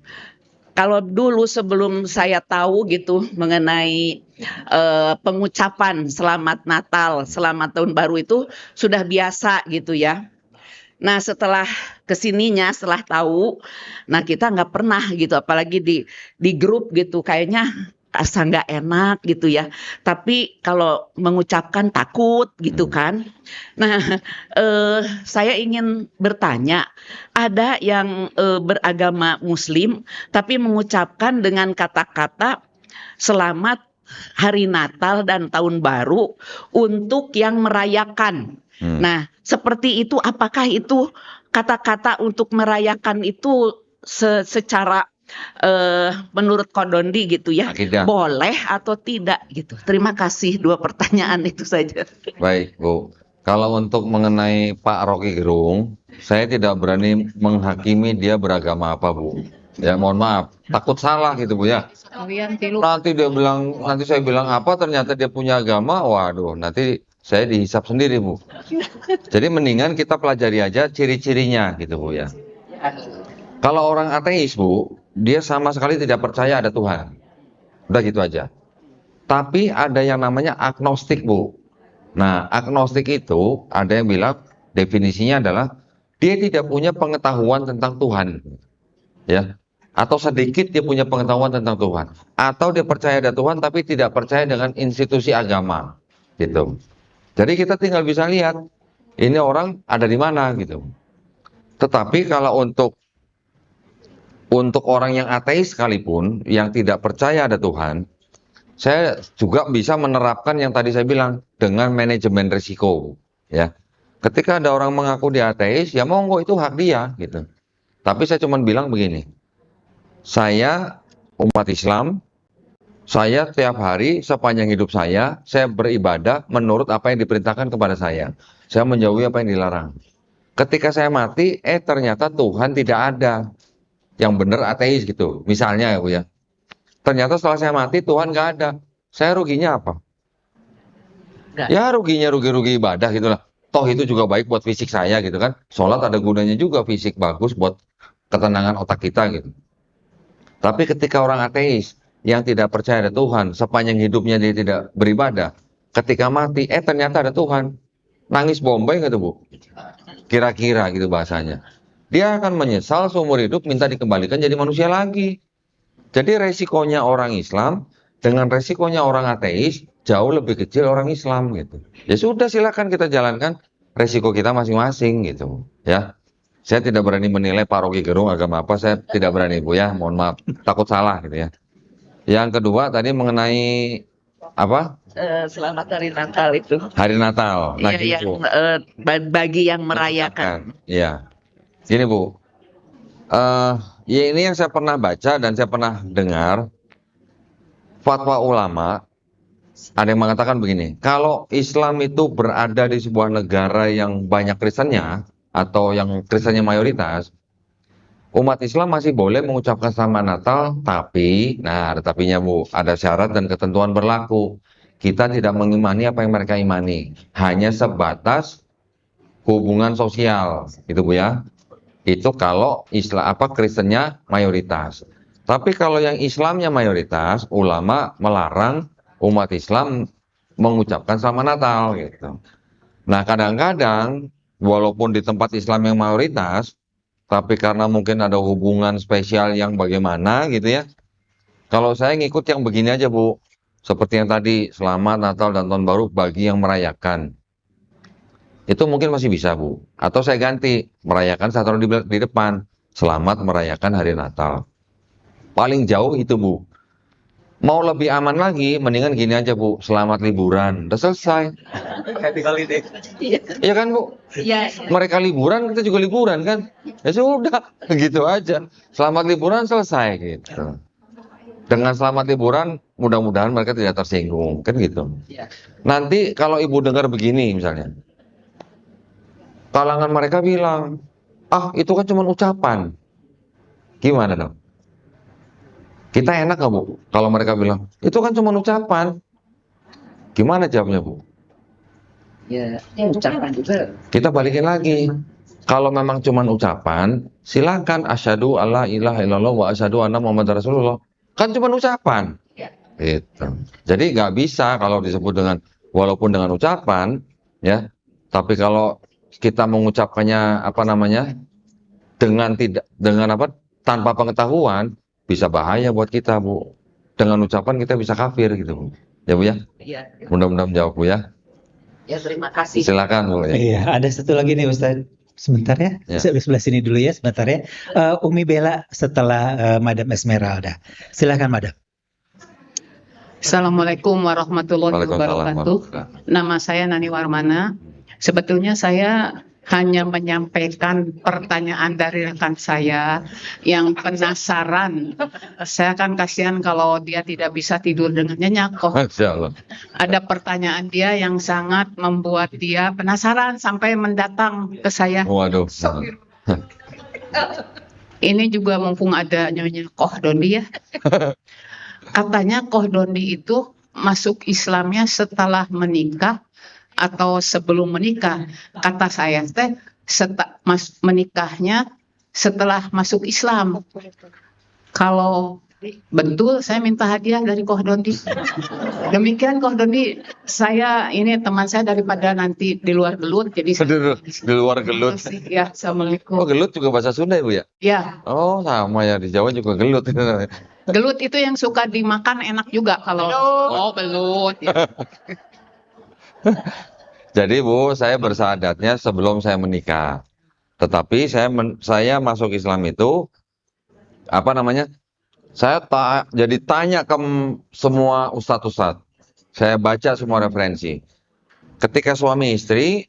Kalau dulu sebelum saya tahu gitu mengenai pengucapan Selamat Natal, Selamat Tahun Baru itu sudah biasa gitu ya. Nah setelah kesininya, setelah tahu, nah kita nggak pernah gitu, apalagi di grup gitu, kayaknya asa nggak enak gitu ya. Tapi kalau mengucapkan takut gitu kan. Nah saya ingin bertanya, ada yang beragama Muslim tapi mengucapkan dengan kata-kata Selamat Hari Natal dan Tahun Baru untuk yang merayakan. Nah, seperti itu, apakah itu kata-kata untuk merayakan itu secara menurut Kodondi gitu ya,
Akidah.
boleh atau tidak gitu. Terima kasih, 2 pertanyaan itu saja.
Baik, Bu. Kalau untuk mengenai Pak Rocky Gerung, saya tidak berani menghakimi dia beragama apa, Bu. Ya, mohon maaf, takut salah gitu, Bu ya. Nanti saya bilang apa, ternyata dia punya agama, waduh, nanti saya dihisap sendiri, Bu. Jadi mendingan kita pelajari aja ciri-cirinya gitu, Bu ya. Kalau orang ateis, Bu, dia sama sekali tidak percaya ada Tuhan. Udah gitu aja. Tapi ada yang namanya agnostik, Bu. Nah, agnostik itu ada yang bilang definisinya adalah dia tidak punya pengetahuan tentang Tuhan. Ya. Atau sedikit dia punya pengetahuan tentang Tuhan. Atau dia percaya ada Tuhan tapi tidak percaya dengan institusi agama. Gitu. Jadi kita tinggal bisa lihat ini orang ada di mana gitu. Tetapi kalau untuk orang yang ateis sekalipun, yang tidak percaya ada Tuhan, saya juga bisa menerapkan yang tadi saya bilang dengan manajemen risiko. Ya, ketika ada orang mengaku dia ateis, ya monggo itu hak dia, gitu. Tapi saya cuma bilang begini, saya umat Islam, saya tiap hari sepanjang hidup saya beribadah menurut apa yang diperintahkan kepada saya. Saya menjauhi apa yang dilarang. Ketika saya mati, ternyata Tuhan tidak ada. Yang benar ateis gitu, misalnya ya Bu ya. Ternyata setelah saya mati Tuhan nggak ada. Saya ruginya apa? Ya ruginya rugi ibadah gitulah. Toh itu juga baik buat fisik saya gitu kan. Sholat ada gunanya juga, fisik bagus buat ketenangan otak kita gitu. Tapi ketika orang ateis yang tidak percaya ada Tuhan, sepanjang hidupnya dia tidak beribadah, ketika mati ternyata ada Tuhan, nangis bombay gitu Bu. Kira-kira gitu bahasanya. Dia akan menyesal seumur hidup, minta dikembalikan jadi manusia lagi. Jadi resikonya orang Islam dengan resikonya orang ateis jauh lebih kecil orang Islam gitu. Ya sudah, silakan kita jalankan resiko kita masing-masing gitu ya. Saya tidak berani menilai Pak Rocky Gerung agama apa, saya tidak berani Bu ya, mohon maaf, takut salah gitu ya. Yang kedua tadi mengenai apa?
Selamat Hari Natal itu.
Hari Natal. Nah,
ya,
gitu,
bagi yang merayakan.
Iya. Gini Bu, ya ini yang saya pernah baca dan saya pernah dengar fatwa ulama. Ada yang mengatakan begini, kalau Islam itu berada di sebuah negara yang banyak Kristennya atau yang Kristennya mayoritas, umat Islam masih boleh mengucapkan selamat Natal, tapi, nah ada tapinya Bu, ada syarat dan ketentuan berlaku. Kita tidak mengimani apa yang mereka imani, hanya sebatas hubungan sosial, gitu Bu ya. Itu kalau Kristennya mayoritas. Tapi kalau yang Islamnya mayoritas, ulama melarang umat Islam mengucapkan selamat Natal gitu. Nah, kadang-kadang walaupun di tempat Islam yang mayoritas, tapi karena mungkin ada hubungan spesial yang bagaimana gitu ya. Kalau saya ngikut yang begini aja Bu, seperti yang tadi, selamat Natal dan Tahun Baru bagi yang merayakan. Itu mungkin masih bisa Bu. Atau saya ganti, merayakan saya taruh di depan, selamat merayakan Hari Natal. Paling jauh itu Bu. Mau lebih aman lagi, mendingan gini aja Bu, selamat liburan, udah selesai. Iya kan Bu?
Iya.
Mereka liburan, kita juga liburan kan? Ya sudah, gitu aja. Selamat liburan selesai gitu. Dengan selamat liburan, mudah-mudahan mereka tidak tersinggung, kan gitu. Nanti kalau Ibu dengar begini misalnya, kalangan mereka bilang, itu kan cuma ucapan. Gimana dong? Kita enak gak Bu? Kalau mereka bilang, itu kan cuma ucapan. Gimana jawabnya Bu?
Ya, ucapan juga.
Kita balikin lagi. Kalau memang cuma ucapan, silakan asyhadu alla ilaha illallah wa asyhadu anna muhammadar rasulullah. Kan cuma ucapan. Gitu. Jadi nggak bisa kalau disebut dengan, walaupun dengan ucapan, ya. Tapi kalau kita mengucapkannya tanpa pengetahuan, bisa bahaya buat kita Bu. Dengan ucapan kita bisa kafir gitu Bu. Ya Bu ya.
Iya.
Mudah-mudahan menjawab Bu ya.
Ya, terima kasih.
Silakan Bu ya.
Iya, ada satu lagi nih Ustaz. Sebentar ya, sebelah sini dulu ya, sebentar ya. Umi Bella setelah Madam Esmeralda. Silakan Madam.
Assalamualaikum warahmatullahi wabarakatuh. Nama saya Nani Warmana. Sebetulnya saya hanya menyampaikan pertanyaan dari rekan saya yang penasaran. Saya kan kasihan kalau dia tidak bisa tidur dengan nyenyak kok.
Masya Allah.
Ada pertanyaan dia yang sangat membuat dia penasaran sampai mendatang ke saya.
Waduh.
Ini juga mumpung ada Nyonya Koh Dondi ya. Katanya Koh Dondi itu masuk Islamnya setelah menikah atau sebelum menikah. Kata saya teh menikahnya setelah masuk Islam. Kalau betul, saya minta hadiah dari Koh Dondi. Demikian Koh Dondi, saya ini teman saya daripada nanti di luar gelut, jadi
Di luar gelut.
ya. Assalamualaikum.
Oh, gelut juga bahasa Sunda Ibu ya?
Ya,
Oh, sama ya, di Jawa juga gelut.
gelut itu yang suka dimakan enak juga kalau. Oh, belut. Ya.
Jadi Bu, saya bersahadatnya sebelum saya menikah. Tetapi saya masuk Islam itu apa namanya? Saya jadi tanya ke semua ustadz-ustadz. Saya baca semua referensi. Ketika suami istri,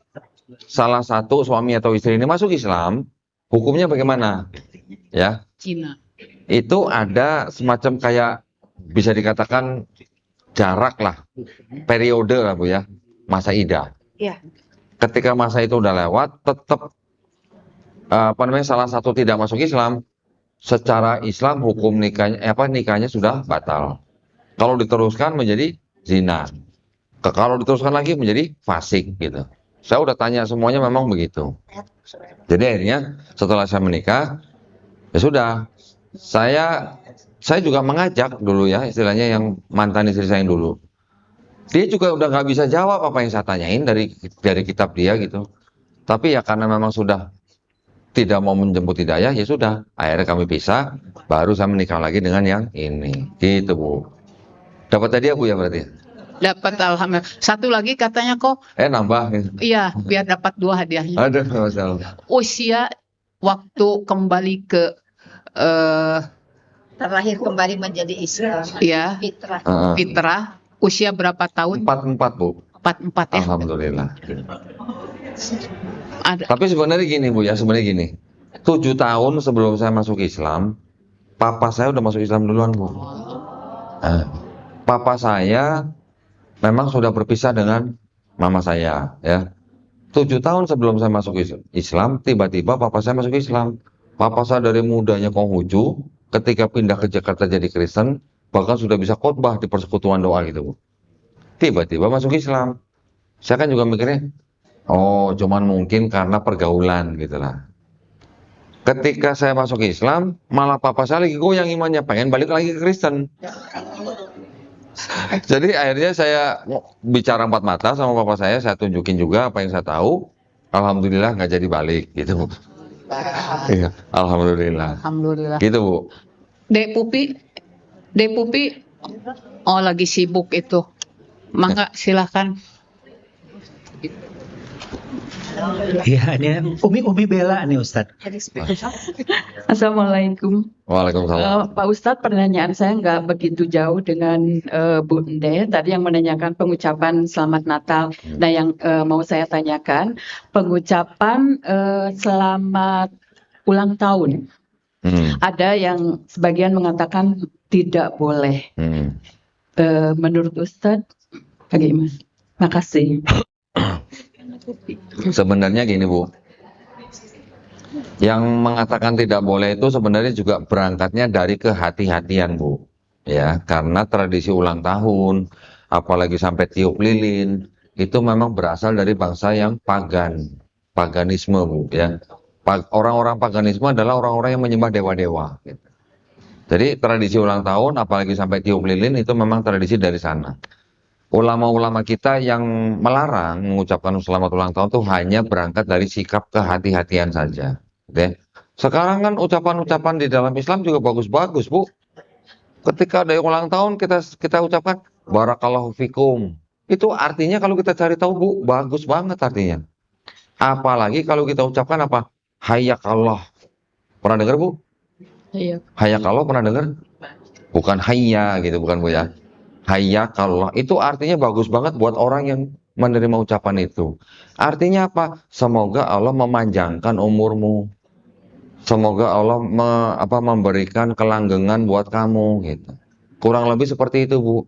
salah satu suami atau istri ini masuk Islam, hukumnya bagaimana? Ya,
Cina.
itu ada semacam kayak bisa dikatakan jarak lah, periode lah Bu ya, masa idah.
Ya.
Ketika masa itu udah lewat, tetap salah satu tidak masuk Islam, secara Islam hukum nikahnya sudah batal. Kalau diteruskan menjadi zina. Kalau diteruskan lagi menjadi fasik gitu. Saya udah tanya semuanya memang begitu. Jadi akhirnya setelah saya menikah, ya sudah. Saya juga mengajak dulu ya, istilahnya yang mantan istri saya yang dulu. Dia juga udah nggak bisa jawab apa yang saya tanyain dari kitab dia gitu. Tapi ya karena memang sudah tidak mau menjemput hidayah, ya sudah. Akhirnya kami pisah, baru saya menikah lagi dengan yang ini. Gitu Bu. Dapat hadiah Bu ya berarti?
Dapat, alhamdulillah. Satu lagi katanya kok.
Nambah.
Iya, biar dapat 2 hadiahnya.
Ada masalah.
Usia waktu kembali ke
Terlahir kembali menjadi Islam.
ya fitrah, usia berapa tahun?
44 Bu.
44 ya.
Alhamdulillah.
Ada.
Tapi sebenarnya gini Bu ya, 7 tahun sebelum saya masuk Islam, papa saya udah masuk Islam duluan Bu. Papa saya memang sudah berpisah dengan mama saya ya. 7 tahun sebelum saya masuk Islam, tiba-tiba papa saya masuk Islam. Papa saya dari mudanya Konghucu, ketika pindah ke Jakarta jadi Kristen, bahkan sudah bisa khotbah di persekutuan doa gitu Bu. Tiba-tiba masuk Islam. Saya kan juga mikirnya, oh cuman mungkin karena pergaulan gitu lah. Ketika saya masuk Islam, malah papa saya lagi goyang imannya, pengen balik lagi ke Kristen. Jadi akhirnya saya bicara 4 mata sama papa saya tunjukin juga apa yang saya tahu. Alhamdulillah nggak jadi balik gitu. Iya, alhamdulillah.
Alhamdulillah.
Gitu Bu.
Dek Pupi, oh lagi sibuk itu. Mangga silahkan.
Iya, ini Umi Bella nih Ustadz.
Assalamualaikum.
Waalaikumsalam.
Pak Ustadz, pertanyaan saya nggak begitu jauh dengan Bu Ende. Tadi yang menanyakan pengucapan Selamat Natal. Nah, yang mau saya tanyakan, pengucapan Selamat Ulang Tahun. Ada yang sebagian mengatakan tidak boleh. Menurut Ustadz, bagaimana? Makasih.
Sebenarnya gini Bu, yang mengatakan tidak boleh itu sebenarnya juga berangkatnya dari kehati-hatian Bu, ya, karena tradisi ulang tahun, apalagi sampai tiup lilin, itu memang berasal dari bangsa yang paganisme Bu, ya. Orang-orang paganisme adalah orang-orang yang menyembah dewa-dewa. Gitu. Jadi tradisi ulang tahun, apalagi sampai tiup lilin, itu memang tradisi dari sana. Ulama-ulama kita yang melarang mengucapkan selamat ulang tahun itu hanya berangkat dari sikap kehati-hatian saja. Okay? Sekarang kan ucapan-ucapan di dalam Islam juga bagus-bagus Bu. Ketika ada ulang tahun kita ucapkan barakallahu fikum. Itu artinya kalau kita cari tahu Bu, bagus banget artinya. Apalagi kalau kita ucapkan apa? Hayyakallah. Pernah dengar Bu?
Iya.
Hayyakallah pernah dengar? Bukan hayya gitu, bukan Bu ya. Hayyakallah itu artinya bagus banget buat orang yang menerima ucapan itu. Artinya apa? Semoga Allah memanjangkan umurmu. Semoga Allah memberikan kelanggengan buat kamu gitu. Kurang lebih seperti itu, Bu.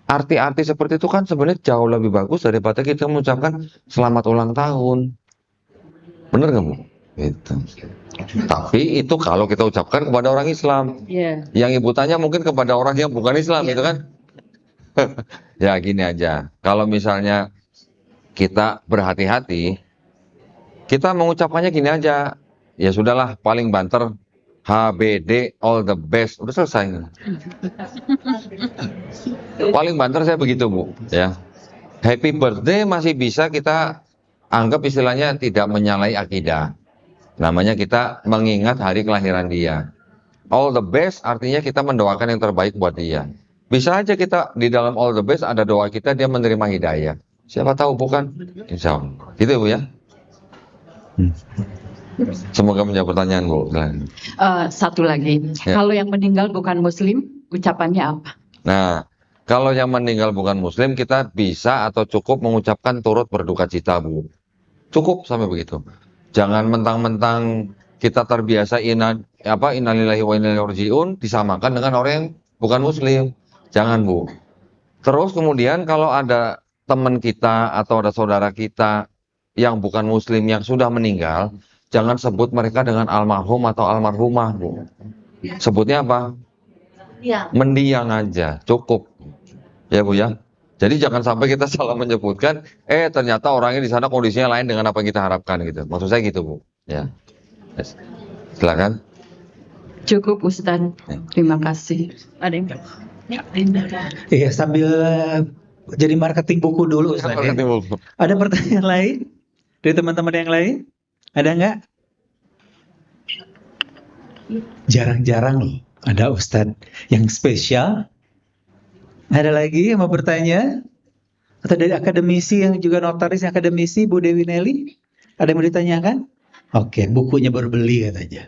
Arti-arti seperti itu kan sebenarnya jauh lebih bagus daripada kita mengucapkan selamat ulang tahun. Bener nggak, Bu? Gitu. Tapi itu kalau kita ucapkan kepada orang Islam. Yang ibu tanya mungkin kepada orang yang bukan Islam, gitu kan? Ya gini aja. Kalau misalnya kita berhati-hati, kita mengucapkannya gini aja. Ya sudahlah, paling banter HBD all the best, udah selesai. Paling banter saya begitu, Bu. Ya, happy birthday masih bisa kita anggap istilahnya tidak menyalahi akidah. Namanya kita mengingat hari kelahiran dia. All the best artinya kita mendoakan yang terbaik buat dia. Bisa aja kita di dalam all the best ada doa kita, dia menerima hidayah. Siapa tahu, bukan? Insya Allah. Gitu, Bu ya. Semoga menjawab pertanyaan, Bu.
Satu lagi, kalau yang meninggal bukan Muslim, ucapannya apa?
Nah, kalau yang meninggal bukan Muslim, kita bisa atau cukup mengucapkan turut berduka cita, Bu. Cukup sampai begitu. Jangan mentang-mentang kita terbiasa innalillahi wa inna ilaihi raji'un disamakan dengan orang yang bukan Muslim. Jangan, Bu. Terus kemudian kalau ada teman kita atau ada saudara kita yang bukan Muslim yang sudah meninggal, jangan sebut mereka dengan almarhum atau almarhumah, Bu. Sebutnya apa? Mendiang aja, cukup. Ya, Bu ya. Jadi jangan sampai kita salah menyebutkan, ternyata orangnya di sana kondisinya lain dengan apa yang kita harapkan gitu. Maksud saya gitu, Bu. Ya. Silakan.
Cukup, Ustaz. Terima kasih. Ada yang
Iya, sambil jadi marketing buku dulu, Ustaz. Ada pertanyaan lain dari teman-teman yang lain? Ada nggak? Jarang-jarang loh ada Ustadz yang spesial. Ada lagi yang mau bertanya? Atau dari akademisi yang juga notaris yang akademisi, Bu Dewi Nelly? Ada yang mau ditanyakan? Oke, bukunya baru beli katanya.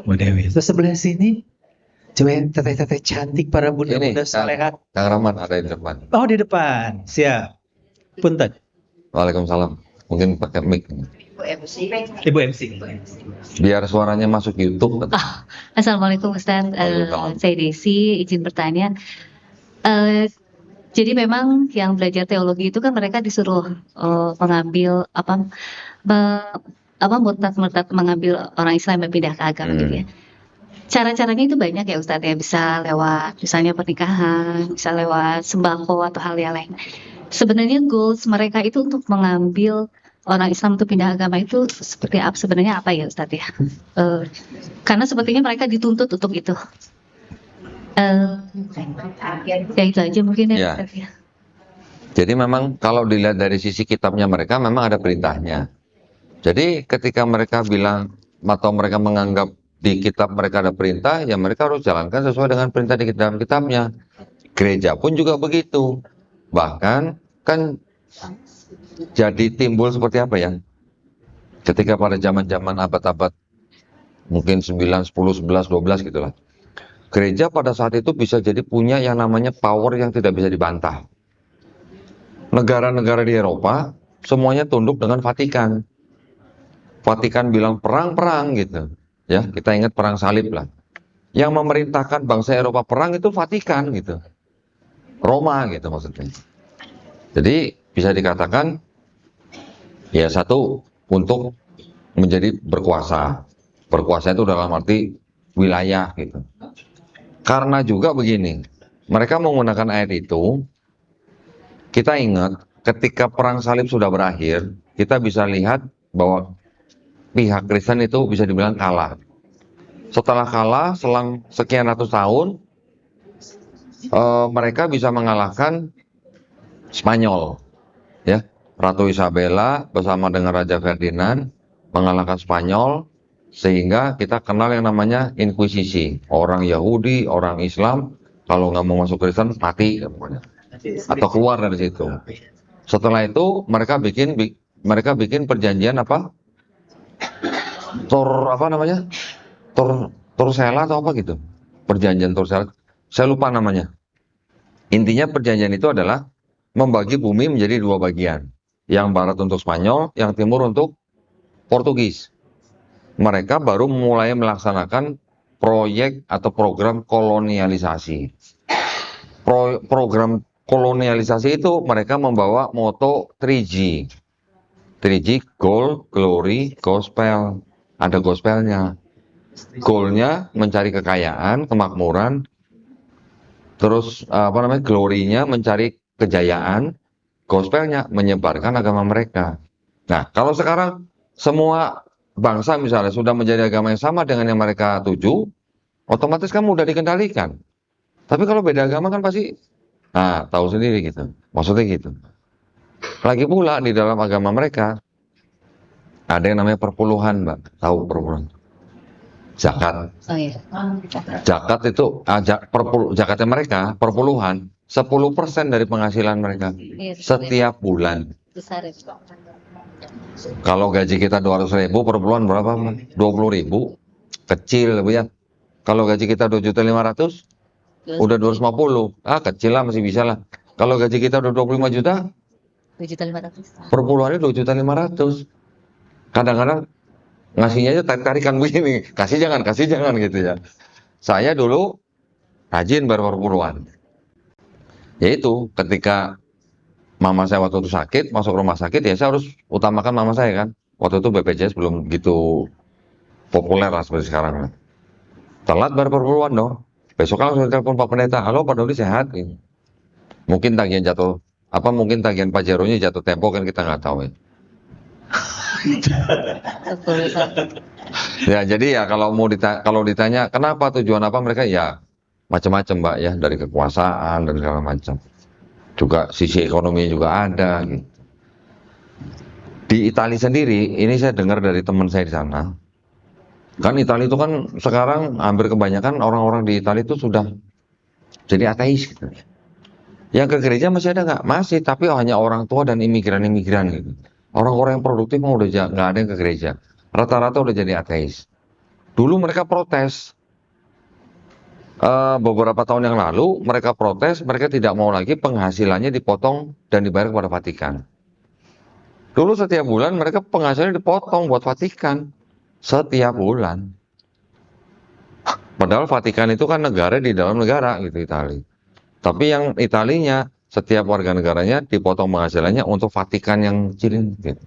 Bu Dewi. Terus sebelah sini, coba yang teteh-teteh cantik para bunda-bunda solehat.
Kang Rahman ada di depan.
Oh, di depan. Siap. Punten.
Waalaikumsalam. Mungkin pakai mic.
Ibu MC.
Biar suaranya masuk YouTube.
Assalamualaikum Ustaz. Saya Desi, izin bertanya. Jadi memang yang belajar teologi itu kan mereka disuruh mengambil murtad mengambil orang Islam yang pindah ke agama gitu ya. Cara-caranya itu banyak ya Ustaz ya, bisa lewat misalnya pernikahan, bisa lewat sembako atau hal yang lain. Sebenarnya goals mereka itu untuk mengambil orang Islam untuk pindah agama itu seperti apa sebenarnya apa ya Ustaz ya? Karena sepertinya mereka dituntut untuk itu. Ya itu aja mungkin ya Ustaz ya.
Jadi memang kalau dilihat dari sisi kitabnya mereka memang ada perintahnya. Jadi ketika mereka bilang atau mereka menganggap di kitab mereka ada perintah, ya mereka harus jalankan sesuai dengan perintah di dalam kitabnya. Gereja pun juga begitu. Bahkan kan jadi timbul seperti apa ya? Ketika pada zaman-zaman abad-abad mungkin 9, 10, 11, 12 gitulah. Gereja pada saat itu bisa jadi punya yang namanya power yang tidak bisa dibantah. Negara-negara di Eropa semuanya tunduk dengan Vatikan. Vatikan bilang perang-perang gitu. Ya, kita ingat perang salib lah. Yang memerintahkan bangsa Eropa perang itu Vatikan gitu. Roma gitu maksudnya. Jadi bisa dikatakan ya satu untuk menjadi berkuasa. Berkuasa itu dalam arti wilayah gitu. Karena juga begini, mereka menggunakan ayat itu, kita ingat ketika perang salib sudah berakhir, kita bisa lihat bahwa pihak Kristen itu bisa dibilang kalah. Setelah kalah, selang sekian ratus tahun, mereka bisa mengalahkan Spanyol. Ya, Ratu Isabella bersama dengan Raja Ferdinand mengalahkan Spanyol, sehingga kita kenal yang namanya Inkuisisi. Orang Yahudi, orang Islam, kalau nggak mau masuk Kristen, mati atau keluar dari situ. Setelah itu mereka bikin perjanjian apa? Torsela atau apa gitu. Perjanjian Torsela. Saya lupa namanya. Intinya perjanjian itu adalah membagi bumi menjadi dua bagian. Yang barat untuk Spanyol, yang timur untuk Portugis. Mereka baru mulai melaksanakan proyek atau program kolonialisasi. Program kolonialisasi itu mereka membawa moto 3G. 3G, goal, glory, gospel. Ada gospelnya. Goalnya mencari kekayaan, kemakmuran. Terus glory-nya mencari kejayaan. Gospelnya menyebarkan agama mereka. Nah, kalau sekarang semua bangsa misalnya sudah menjadi agama yang sama dengan yang mereka tuju, otomatis kan mudah dikendalikan. Tapi kalau beda agama kan pasti, tahu sendiri gitu. Maksudnya gitu. Lagi pula di dalam agama mereka ada yang namanya perpuluhan, Mbak. Tahu perpuluhan? Zakat.
Oh iya.
Zakat itu zakatnya mereka perpuluhan 10% dari penghasilan mereka setiap bulan.
Besar ya.
Kalau gaji kita 200.000 per bulan berapa? 20.000. Kecil ya. Kalau gaji kita 2.500.000 udah 250. Kecil lah, masih bisa lah. Kalau gaji kita udah 25 juta
2.500.000.
per bulannya 2.500.000. Kadang-kadang ngasihnya aja tarik-tarikan begini. Kasih jangan gitu ya. Saya dulu rajin bayar perpuluhan. Yaitu ketika mama saya waktu itu sakit, masuk rumah sakit, ya saya harus utamakan mama saya kan. Waktu itu BPJS belum gitu populer lah seperti sekarang. Telat bayar perpuluhan dong. Besok kan langsung telepon Pak Pendeta, halo Pak Dodi sehat? Mungkin tagihan jatuh, mungkin tagihan Pajeronya jatuh tempo kan kita nggak tahu ya. Ya jadi ya kalau ditanya kenapa, tujuan apa mereka, ya macam-macam Mbak ya, dari kekuasaan dan segala macam. Juga sisi ekonomi juga ada gitu. Di Italia sendiri, ini saya dengar dari teman saya di sana. Kan Italia itu kan sekarang hampir kebanyakan orang-orang di Italia itu sudah jadi ateis gitu. Yang ke gereja masih ada nggak? Masih, tapi hanya orang tua dan imigran-imigran gitu. Orang-orang yang produktif mau udah nggak ada yang ke gereja. Rata-rata udah jadi ateis. Dulu mereka protes. Beberapa tahun yang lalu mereka protes, mereka tidak mau lagi penghasilannya dipotong dan dibayar kepada Vatikan. Dulu setiap bulan mereka penghasilannya dipotong buat Vatikan setiap bulan. Padahal Vatikan itu kan negara di dalam negara gitu, Italia. Tapi yang Italinya setiap warga negaranya dipotong penghasilannya untuk Vatikan yang kecil gitu.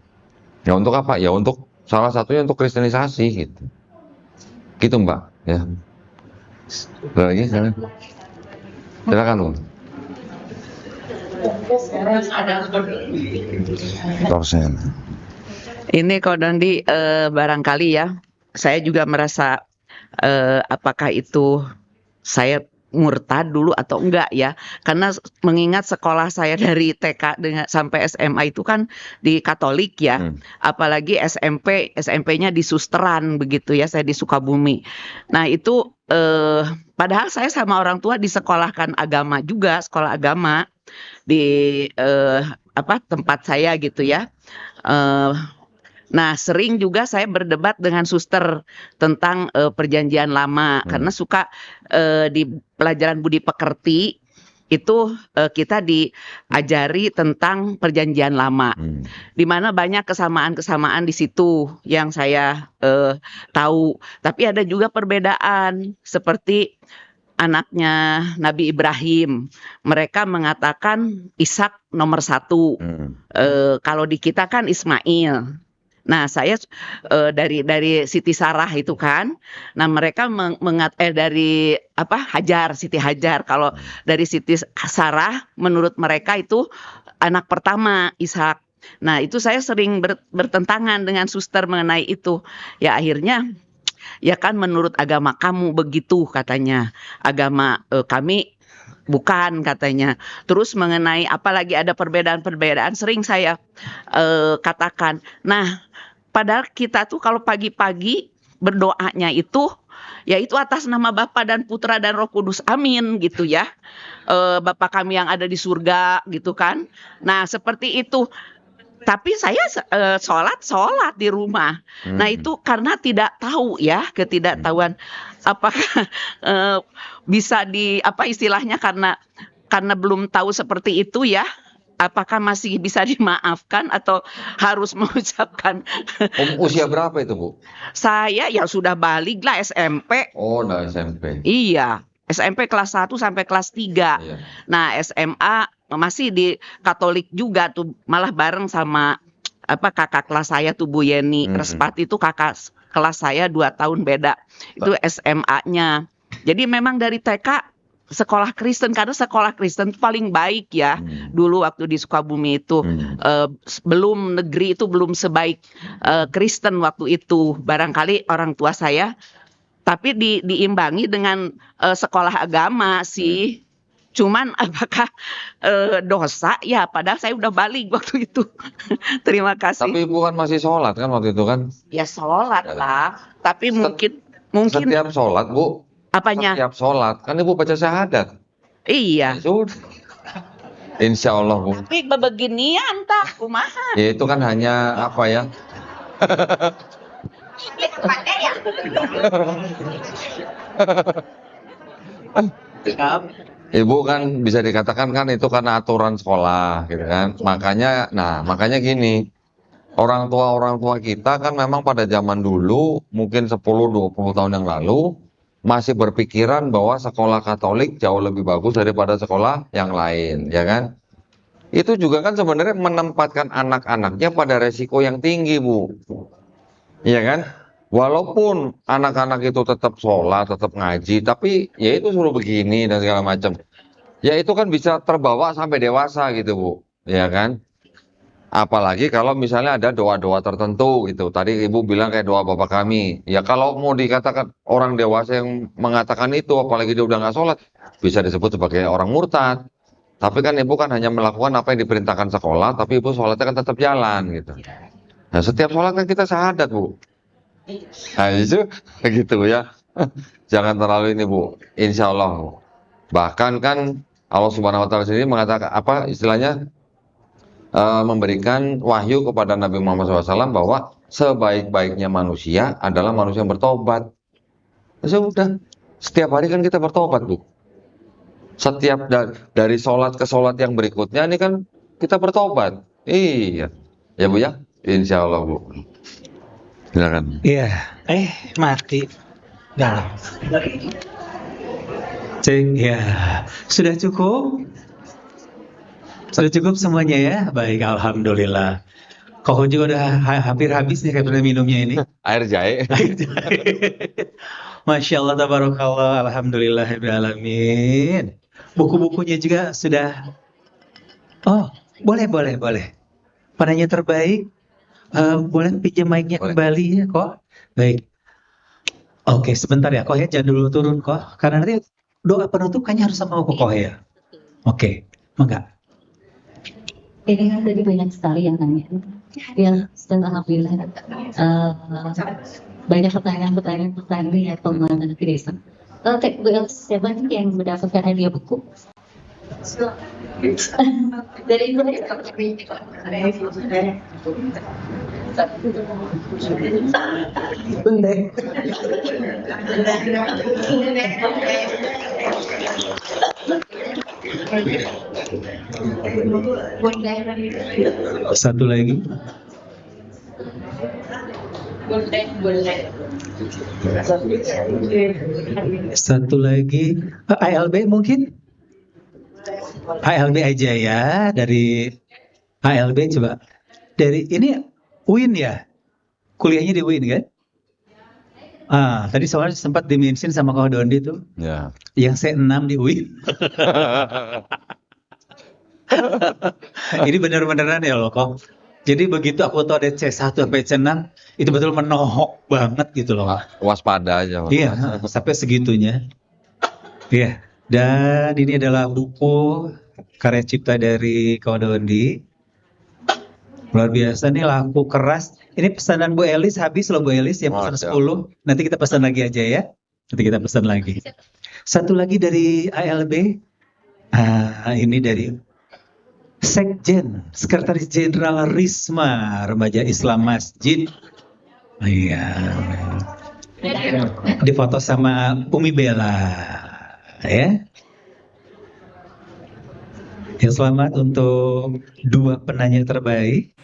Ya untuk apa? Ya untuk salah satunya untuk kristenisasi gitu. Gitu Mbak ya. Lagi silakan Bu.
Ini Ko Dondi, barangkali ya, saya juga merasa apakah itu saya murtad dulu atau enggak ya, karena mengingat sekolah saya dari TK sampai SMA itu kan di Katolik ya, apalagi SMP-nya di Susteran begitu ya, saya di Sukabumi. Nah itu padahal saya sama orang tua disekolahkan agama juga, sekolah agama di tempat saya gitu ya. Nah, sering juga saya berdebat dengan suster tentang perjanjian lama, karena suka di pelajaran budi pekerti itu kita diajari tentang perjanjian lama, di mana banyak kesamaan-kesamaan di situ yang saya tahu. Tapi ada juga perbedaan, seperti anaknya Nabi Ibrahim, mereka mengatakan Ishak nomor 1. Kalau di kita kan Ismail. Nah, saya dari Siti Sarah itu kan. Nah, mereka dari Siti Hajar. Kalau dari Siti Sarah menurut mereka itu anak pertama Ishak. Nah, itu saya sering bertentangan dengan suster mengenai itu. Ya akhirnya ya kan menurut agama kamu begitu katanya. Agama kami bukan katanya. Terus mengenai apalagi ada perbedaan-perbedaan sering saya katakan. Nah, padahal kita tuh kalau pagi-pagi berdoanya itu yaitu atas nama Bapa dan Putra dan Roh Kudus. Amin gitu ya. Bapa kami yang ada di surga gitu kan. Nah, seperti itu. Tapi saya sholat di rumah. Nah itu karena tidak tahu ya, ketidaktahuan apakah bisa istilahnya karena belum tahu seperti itu ya. apakah masih bisa dimaafkan atau harus mengucapkan?
Usia berapa itu, Bu?
Saya ya sudah balik lah SMP.
Oh, udah SMP.
Iya, SMP kelas 1 sampai kelas 3.
Iya.
Nah, SMA masih di Katolik juga tuh, malah bareng sama kakak kelas saya tuh Bu Yeni Respati, itu kakak kelas saya 2 tahun beda. Itu SMA-nya. Jadi memang dari TK sekolah Kristen, karena sekolah Kristen itu paling baik ya. Dulu waktu di Sukabumi itu belum negeri itu belum sebaik Kristen waktu itu. Barangkali orang tua saya, tapi diimbangi dengan sekolah agama sih. Cuman apakah dosa? Ya padahal saya udah balik waktu itu. Terima kasih.
Tapi Ibu kan masih sholat kan waktu itu kan?
Ya sholat lah. Tapi mungkin
setiap sholat, Bu.
Apanya?
Setiap sholat kan Ibu baca syahadat.
Iya.
Sudah. Insya Allah, Bu.
Tapi beginian tak kumaha.
Ya itu kan hanya apa ya? Ibu kan bisa dikatakan kan itu karena aturan sekolah gitu kan. Makanya gini. Orang tua kita kan memang pada zaman dulu mungkin 10-20 tahun yang lalu masih berpikiran bahwa sekolah Katolik jauh lebih bagus daripada sekolah yang lain, ya kan? Itu juga kan sebenarnya menempatkan anak-anaknya pada resiko yang tinggi, Bu. Iya kan? Walaupun anak-anak itu tetap sholat, tetap ngaji, tapi ya itu suruh begini dan segala macam. Ya itu kan bisa terbawa sampai dewasa gitu, Bu. Ya kan? Apalagi kalau misalnya ada doa-doa tertentu gitu. Tadi Ibu bilang kayak doa Bapa Kami. Ya kalau mau dikatakan orang dewasa yang mengatakan itu, apalagi dia udah nggak sholat, bisa disebut sebagai orang murtad. Tapi kan Ibu kan hanya melakukan apa yang diperintahkan sekolah, tapi Ibu sholatnya kan tetap jalan gitu. Nah setiap sholat kan kita syahadat, Bu. Nah itu gitu ya. Jangan terlalu ini, Bu. Insya Allah, Bu. Bahkan kan Allah Subhanahu Wa Taala sendiri mengatakan apa istilahnya? Memberikan wahyu kepada Nabi Muhammad SAW bahwa sebaik-baiknya manusia adalah manusia yang bertobat. Sudah, setiap hari kan kita bertobat, Bu. Setiap dari sholat ke sholat yang berikutnya ini kan kita bertobat. Iya, ya Bu ya, Insya Allah, Bu. Silakan.
Iya, mati. Dalam. Cek, ya, sudah cukup. Sudah cukup semuanya ya? Baik, Alhamdulillah. Kok juga udah hampir habis nih kayak minumnya ini.
Air jahe.
Masya Allah, tabarakallah, alhamdulillahirrahmanirrahim. Buku-bukunya juga sudah. Oh, boleh. Panahnya terbaik. Boleh pinjam mic-nya kembali ya, kok. Baik. Oke, sebentar ya, kok ya. Jangan dulu turun, kok. Karena nanti doa penutup kayaknya harus sama kok ya. Oke, enggak.
Ini kan tadi banyak sekali yang nanya. Yang alhamdulillah banyak pertanyaan yang pengembangan Kristen. Siapa sih yang mendapatkan hadiah buku? Dari itu
Satu lagi. Satu lagi. ALB mungkin? ALB aja ya, dari ALB coba. Dari ini UIN ya? Kuliahnya di UIN kan? Tadi soalnya sempat dimention sama Kak Dondi tuh.
Ya.
Yang C6 di UIN. Ini benar-beneran ya loh kok. Jadi begitu aku tahu ada C1 sampai C6, itu betul menohok banget gitu loh.
Waspada aja.
Iya, sampai segitunya. Iya. Dan ini adalah buku karya cipta dari Kak Dondi. Luar biasa nih, laku keras. Ini pesanan Bu Elis habis loh, Bu Elis yang pesan 10. Nanti kita pesan lagi aja ya. Nanti kita pesan lagi. Satu lagi dari ALB. Ini dari Sekjen, Sekretaris Jenderal Risma Remaja Islam Masjid. Iya. Difoto sama Umi Bella. Ya. Yang selamat untuk 2 penanya terbaik.